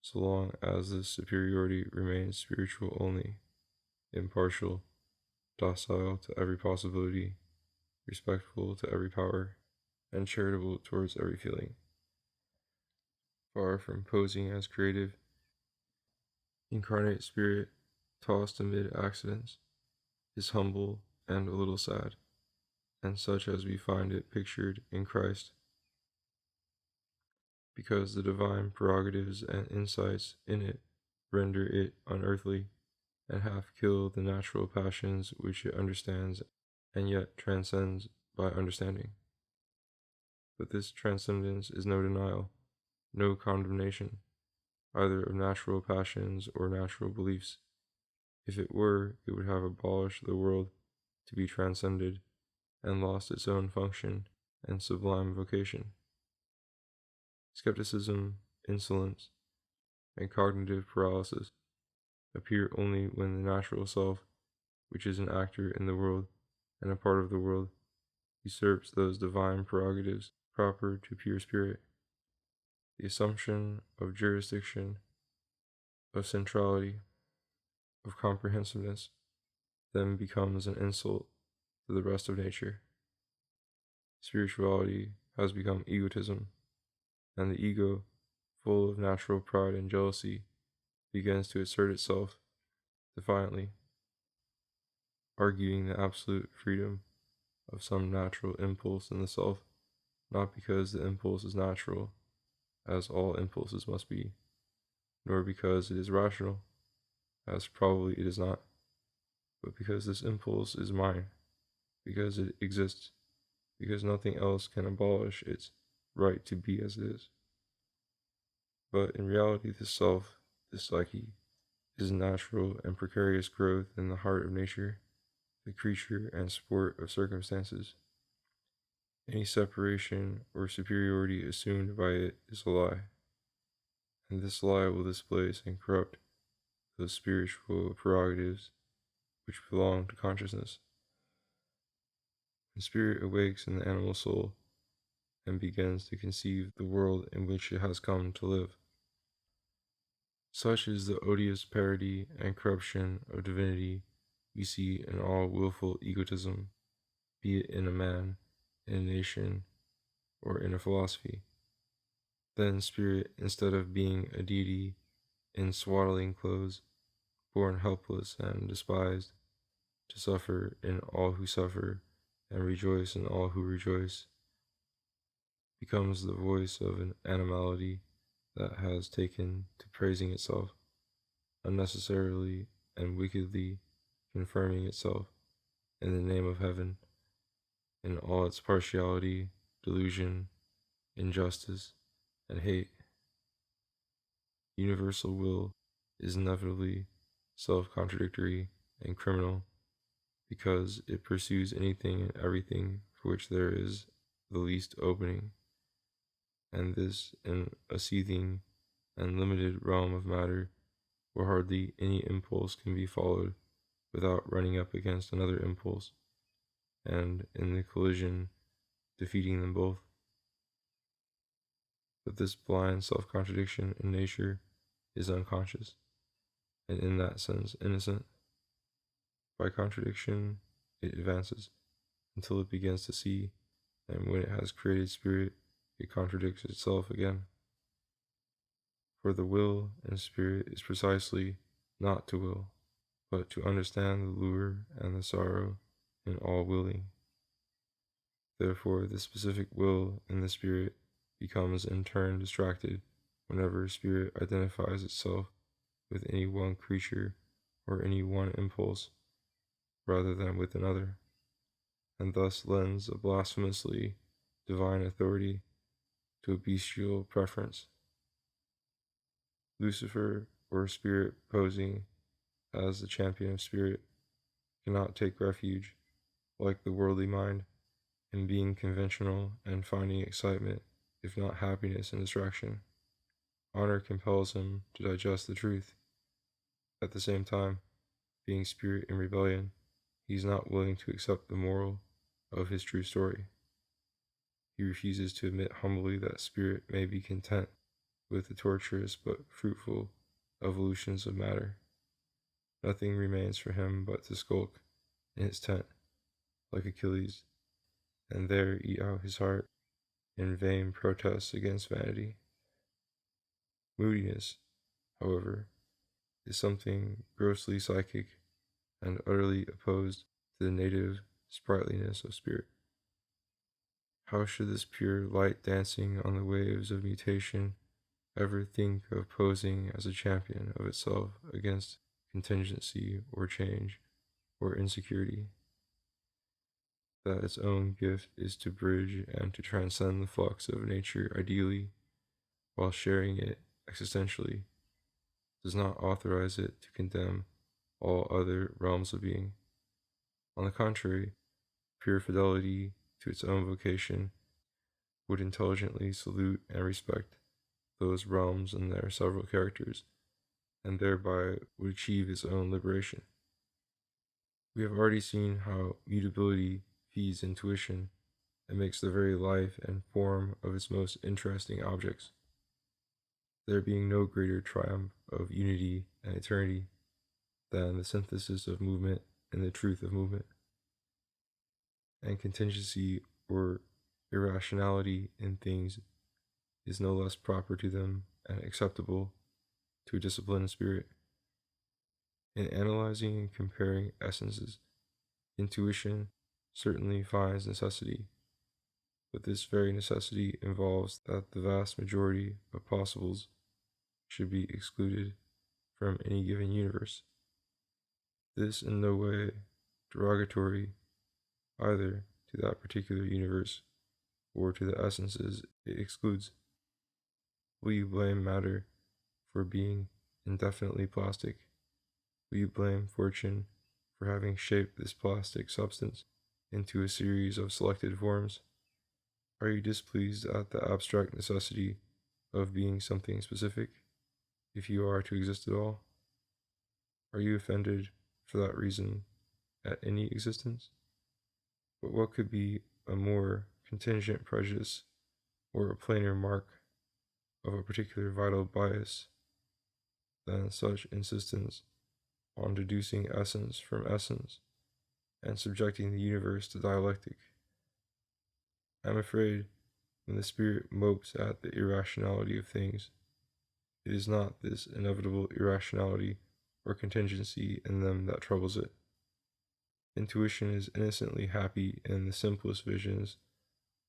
so long as this superiority remains spiritual only, impartial, docile to every possibility, respectful to every power, and charitable towards every feeling. Far from posing as creative, incarnate spirit, tossed amid accidents, is humble and a little sad, and such as we find it pictured in Christ, because the divine prerogatives and insights in it render it unearthly, and half kill the natural passions which it understands and yet transcends by understanding. But this transcendence is no denial, no condemnation, either of natural passions or natural beliefs. If it were, it would have abolished the world to be transcended and lost its own function and sublime vocation. Skepticism, insolence, and cognitive paralysis appear only when the natural self, which is an actor in the world and a part of the world, usurps those divine prerogatives proper to pure spirit. The assumption of jurisdiction, of centrality, of comprehensiveness, then becomes an insult to the rest of nature. Spirituality has become egotism, and the ego, full of natural pride and jealousy, begins to assert itself defiantly, arguing the absolute freedom of some natural impulse in the self, not because the impulse is natural, as all impulses must be, nor because it is rational, as probably it is not, but because this impulse is mine, because it exists, because nothing else can abolish its right to be as it is. But in reality, this self, this psyche, is natural and precarious growth in the heart of nature, the creature and sport of circumstances. Any separation or superiority assumed by it is a lie, and this lie will displace and corrupt those spiritual prerogatives which belong to consciousness. The spirit awakes in the animal soul and begins to conceive the world in which it has come to live. Such is the odious parody and corruption of divinity we see in all willful egotism, be it in a man, in a nation, or in a philosophy. Then spirit, instead of being a deity in swaddling clothes, born helpless and despised, to suffer in all who suffer, and rejoice in all who rejoice, becomes the voice of an animality that has taken to praising itself, unnecessarily and wickedly confirming itself in the name of heaven, in all its partiality, delusion, injustice, and hate. Universal will is inevitably self-contradictory and criminal, because it pursues anything and everything for which there is the least opening, and this in a seething and limited realm of matter where hardly any impulse can be followed without running up against another impulse, and in the collision defeating them both. But this blind self-contradiction in nature is unconscious, and in that sense innocent. By contradiction, it advances until it begins to see, and when it has created spirit, it contradicts itself again. For the will in spirit is precisely not to will, but to understand the lure and the sorrow in all willing. Therefore, the specific will in the spirit becomes in turn distracted whenever spirit identifies itself with any one creature or any one impulse rather than with another, and thus lends a blasphemously divine authority to a bestial preference. Lucifer, or spirit posing as the champion of spirit, cannot take refuge, like the worldly mind, in being conventional and finding excitement, if not happiness, in distraction. Honor compels him to digest the truth. At the same time, being spirit in rebellion, he is not willing to accept the moral of his true story. He refuses to admit humbly that spirit may be content with the torturous but fruitful evolutions of matter. Nothing remains for him but to skulk in his tent, like Achilles, and there eat out his heart in vain protests against vanity. Moodiness, however, is something grossly psychic and utterly opposed to the native sprightliness of spirit. How should this pure light dancing on the waves of mutation ever think of posing as a champion of itself against contingency or change or insecurity? That its own gift is to bridge and to transcend the flux of nature ideally, while sharing it existentially, does not authorize it to condemn all other realms of being. On the contrary, pure fidelity to its own vocation would intelligently salute and respect those realms and their several characters, and thereby would achieve its own liberation. We have already seen how mutability feeds intuition and makes the very life and form of its most interesting objects, there being no greater triumph of unity and eternity than the synthesis of movement and the truth of movement. And contingency or irrationality in things is no less proper to them and acceptable to a disciplined spirit. In analyzing and comparing essences, intuition, certainly finds necessity, but this very necessity involves that the vast majority of possibles should be excluded from any given universe. This in no way derogatory either to that particular universe or to the essences it excludes. Will you blame matter for being indefinitely plastic? Will you blame fortune for having shaped this plastic substance into a series of selected forms? Are you displeased at the abstract necessity of being something specific, if you are to exist at all? Are you offended for that reason at any existence? But what could be a more contingent prejudice or a plainer mark of a particular vital bias than such insistence on deducing essence from essence and subjecting the universe to dialectic? I am afraid when the spirit mopes at the irrationality of things, it is not this inevitable irrationality or contingency in them that troubles it. Intuition is innocently happy in the simplest visions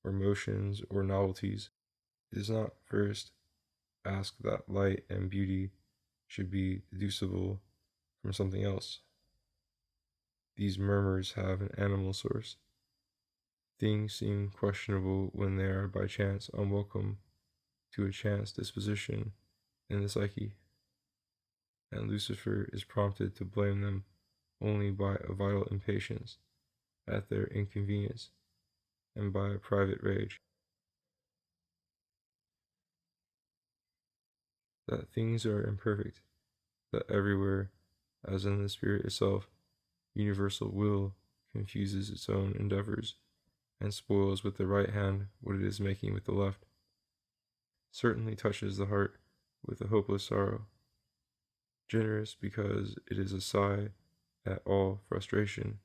or motions or novelties. It does not first ask that light and beauty should be deducible from something else. These murmurs have an animal source. Things seem questionable when they are by chance unwelcome to a chance disposition in the psyche, and Lucifer is prompted to blame them only by a vital impatience at their inconvenience and by a private rage. That things are imperfect, that everywhere, as in the spirit itself, universal will confuses its own endeavors and spoils with the right hand what it is making with the left, certainly touches the heart with a hopeless sorrow, generous because it is a sigh at all frustration,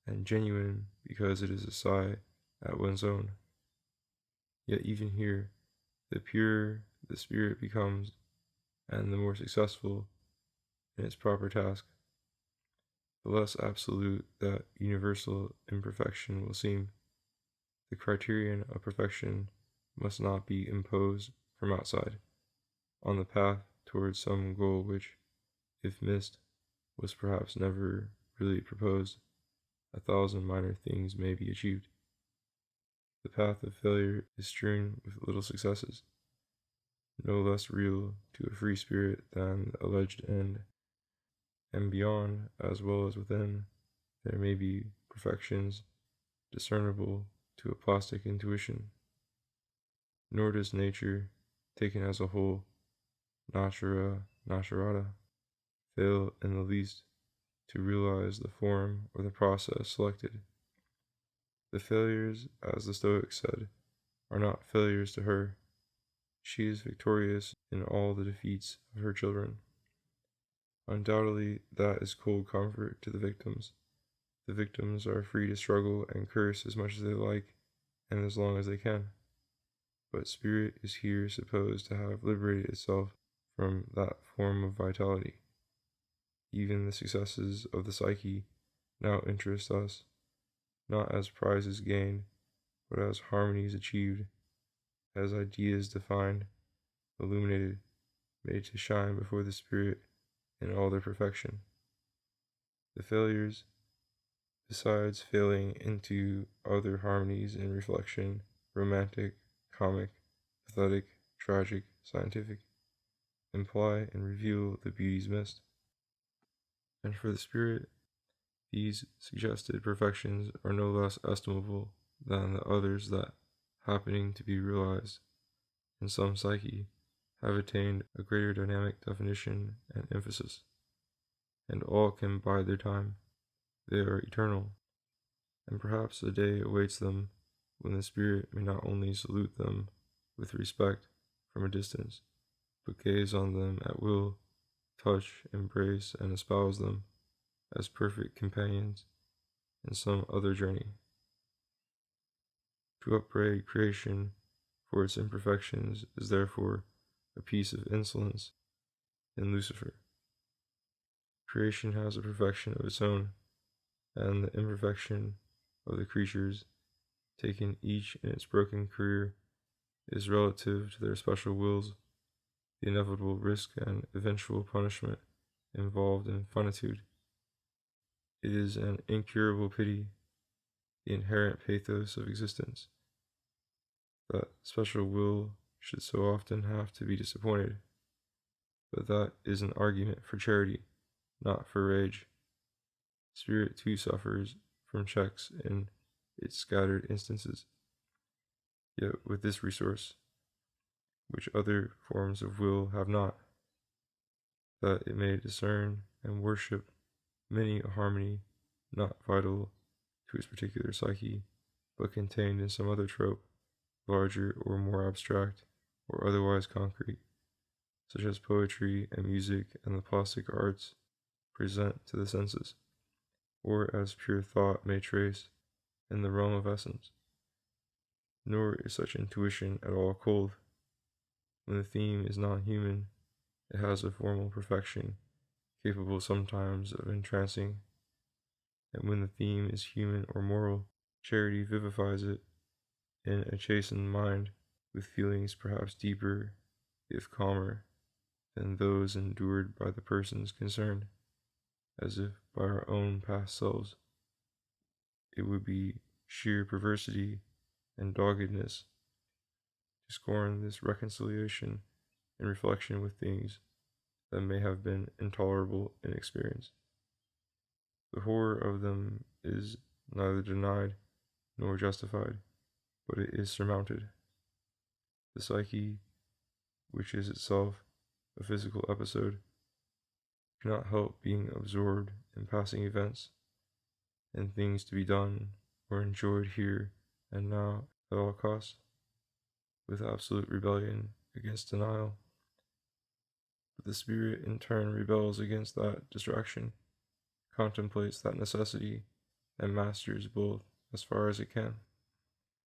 and genuine because it is a sigh at one's own. Yet even here, the purer the spirit becomes, and the more successful in its proper task, the less absolute that universal imperfection will seem. The criterion of perfection must not be imposed from outside, on the path towards some goal which, if missed, was perhaps never really proposed. 1,000 minor things may be achieved. The path of failure is strewn with little successes, no less real to a free spirit than the alleged end, and beyond as well as within there may be perfections discernible to a plastic intuition. Nor does nature, taken as a whole, natura naturata, fail in the least to realize the form or the process selected. The failures, as the Stoics said, are not failures to her. She is victorious in all the defeats of her children. Undoubtedly, that is cold comfort to the victims. The victims are free to struggle and curse as much as they like and as long as they can. But spirit is here supposed to have liberated itself from that form of vitality. Even the successes of the psyche now interest us, not as prizes gained, but as harmonies achieved, as ideas defined, illuminated, made to shine before the spirit in all their perfection. The failures, besides failing into other harmonies in reflection, romantic, comic, pathetic, tragic, scientific, imply and reveal the beauties missed. And for the spirit, these suggested perfections are no less estimable than the others that, happening to be realized in some psyche, have attained a greater dynamic definition and emphasis, and all can bide their time. They are eternal, and perhaps a day awaits them when the spirit may not only salute them with respect from a distance, but gaze on them at will, touch, embrace, and espouse them as perfect companions in some other journey. To upbraid creation for its imperfections is therefore a piece of insolence in Lucifer. Creation has a perfection of its own, and the imperfection of the creatures, taken each in its broken career, is relative to their special wills, the inevitable risk and eventual punishment involved in finitude. It is an incurable pity, the inherent pathos of existence, that special will should so often have to be disappointed. But that is an argument for charity, not for rage. Spirit too suffers from checks in its scattered instances. Yet with this resource, which other forms of will have not, that it may discern and worship many a harmony not vital to its particular psyche, but contained in some other trope, larger or more abstract or otherwise concrete, such as poetry and music and the plastic arts present to the senses, or as pure thought may trace in the realm of essence. Nor is such intuition at all cold. When the theme is not human, it has a formal perfection, capable sometimes of entrancing, and when the theme is human or moral, charity vivifies it in a chastened mind, with feelings perhaps deeper, if calmer, than those endured by the persons concerned, as if by our own past selves. It would be sheer perversity and doggedness to scorn this reconciliation and reflection with things that may have been intolerable in experience. The horror of them is neither denied nor justified, but it is surmounted. The psyche, which is itself a physical episode, cannot help being absorbed in passing events and things to be done or enjoyed here and now at all costs, with absolute rebellion against denial. But the spirit in turn rebels against that distraction, contemplates that necessity, and masters both as far as it can.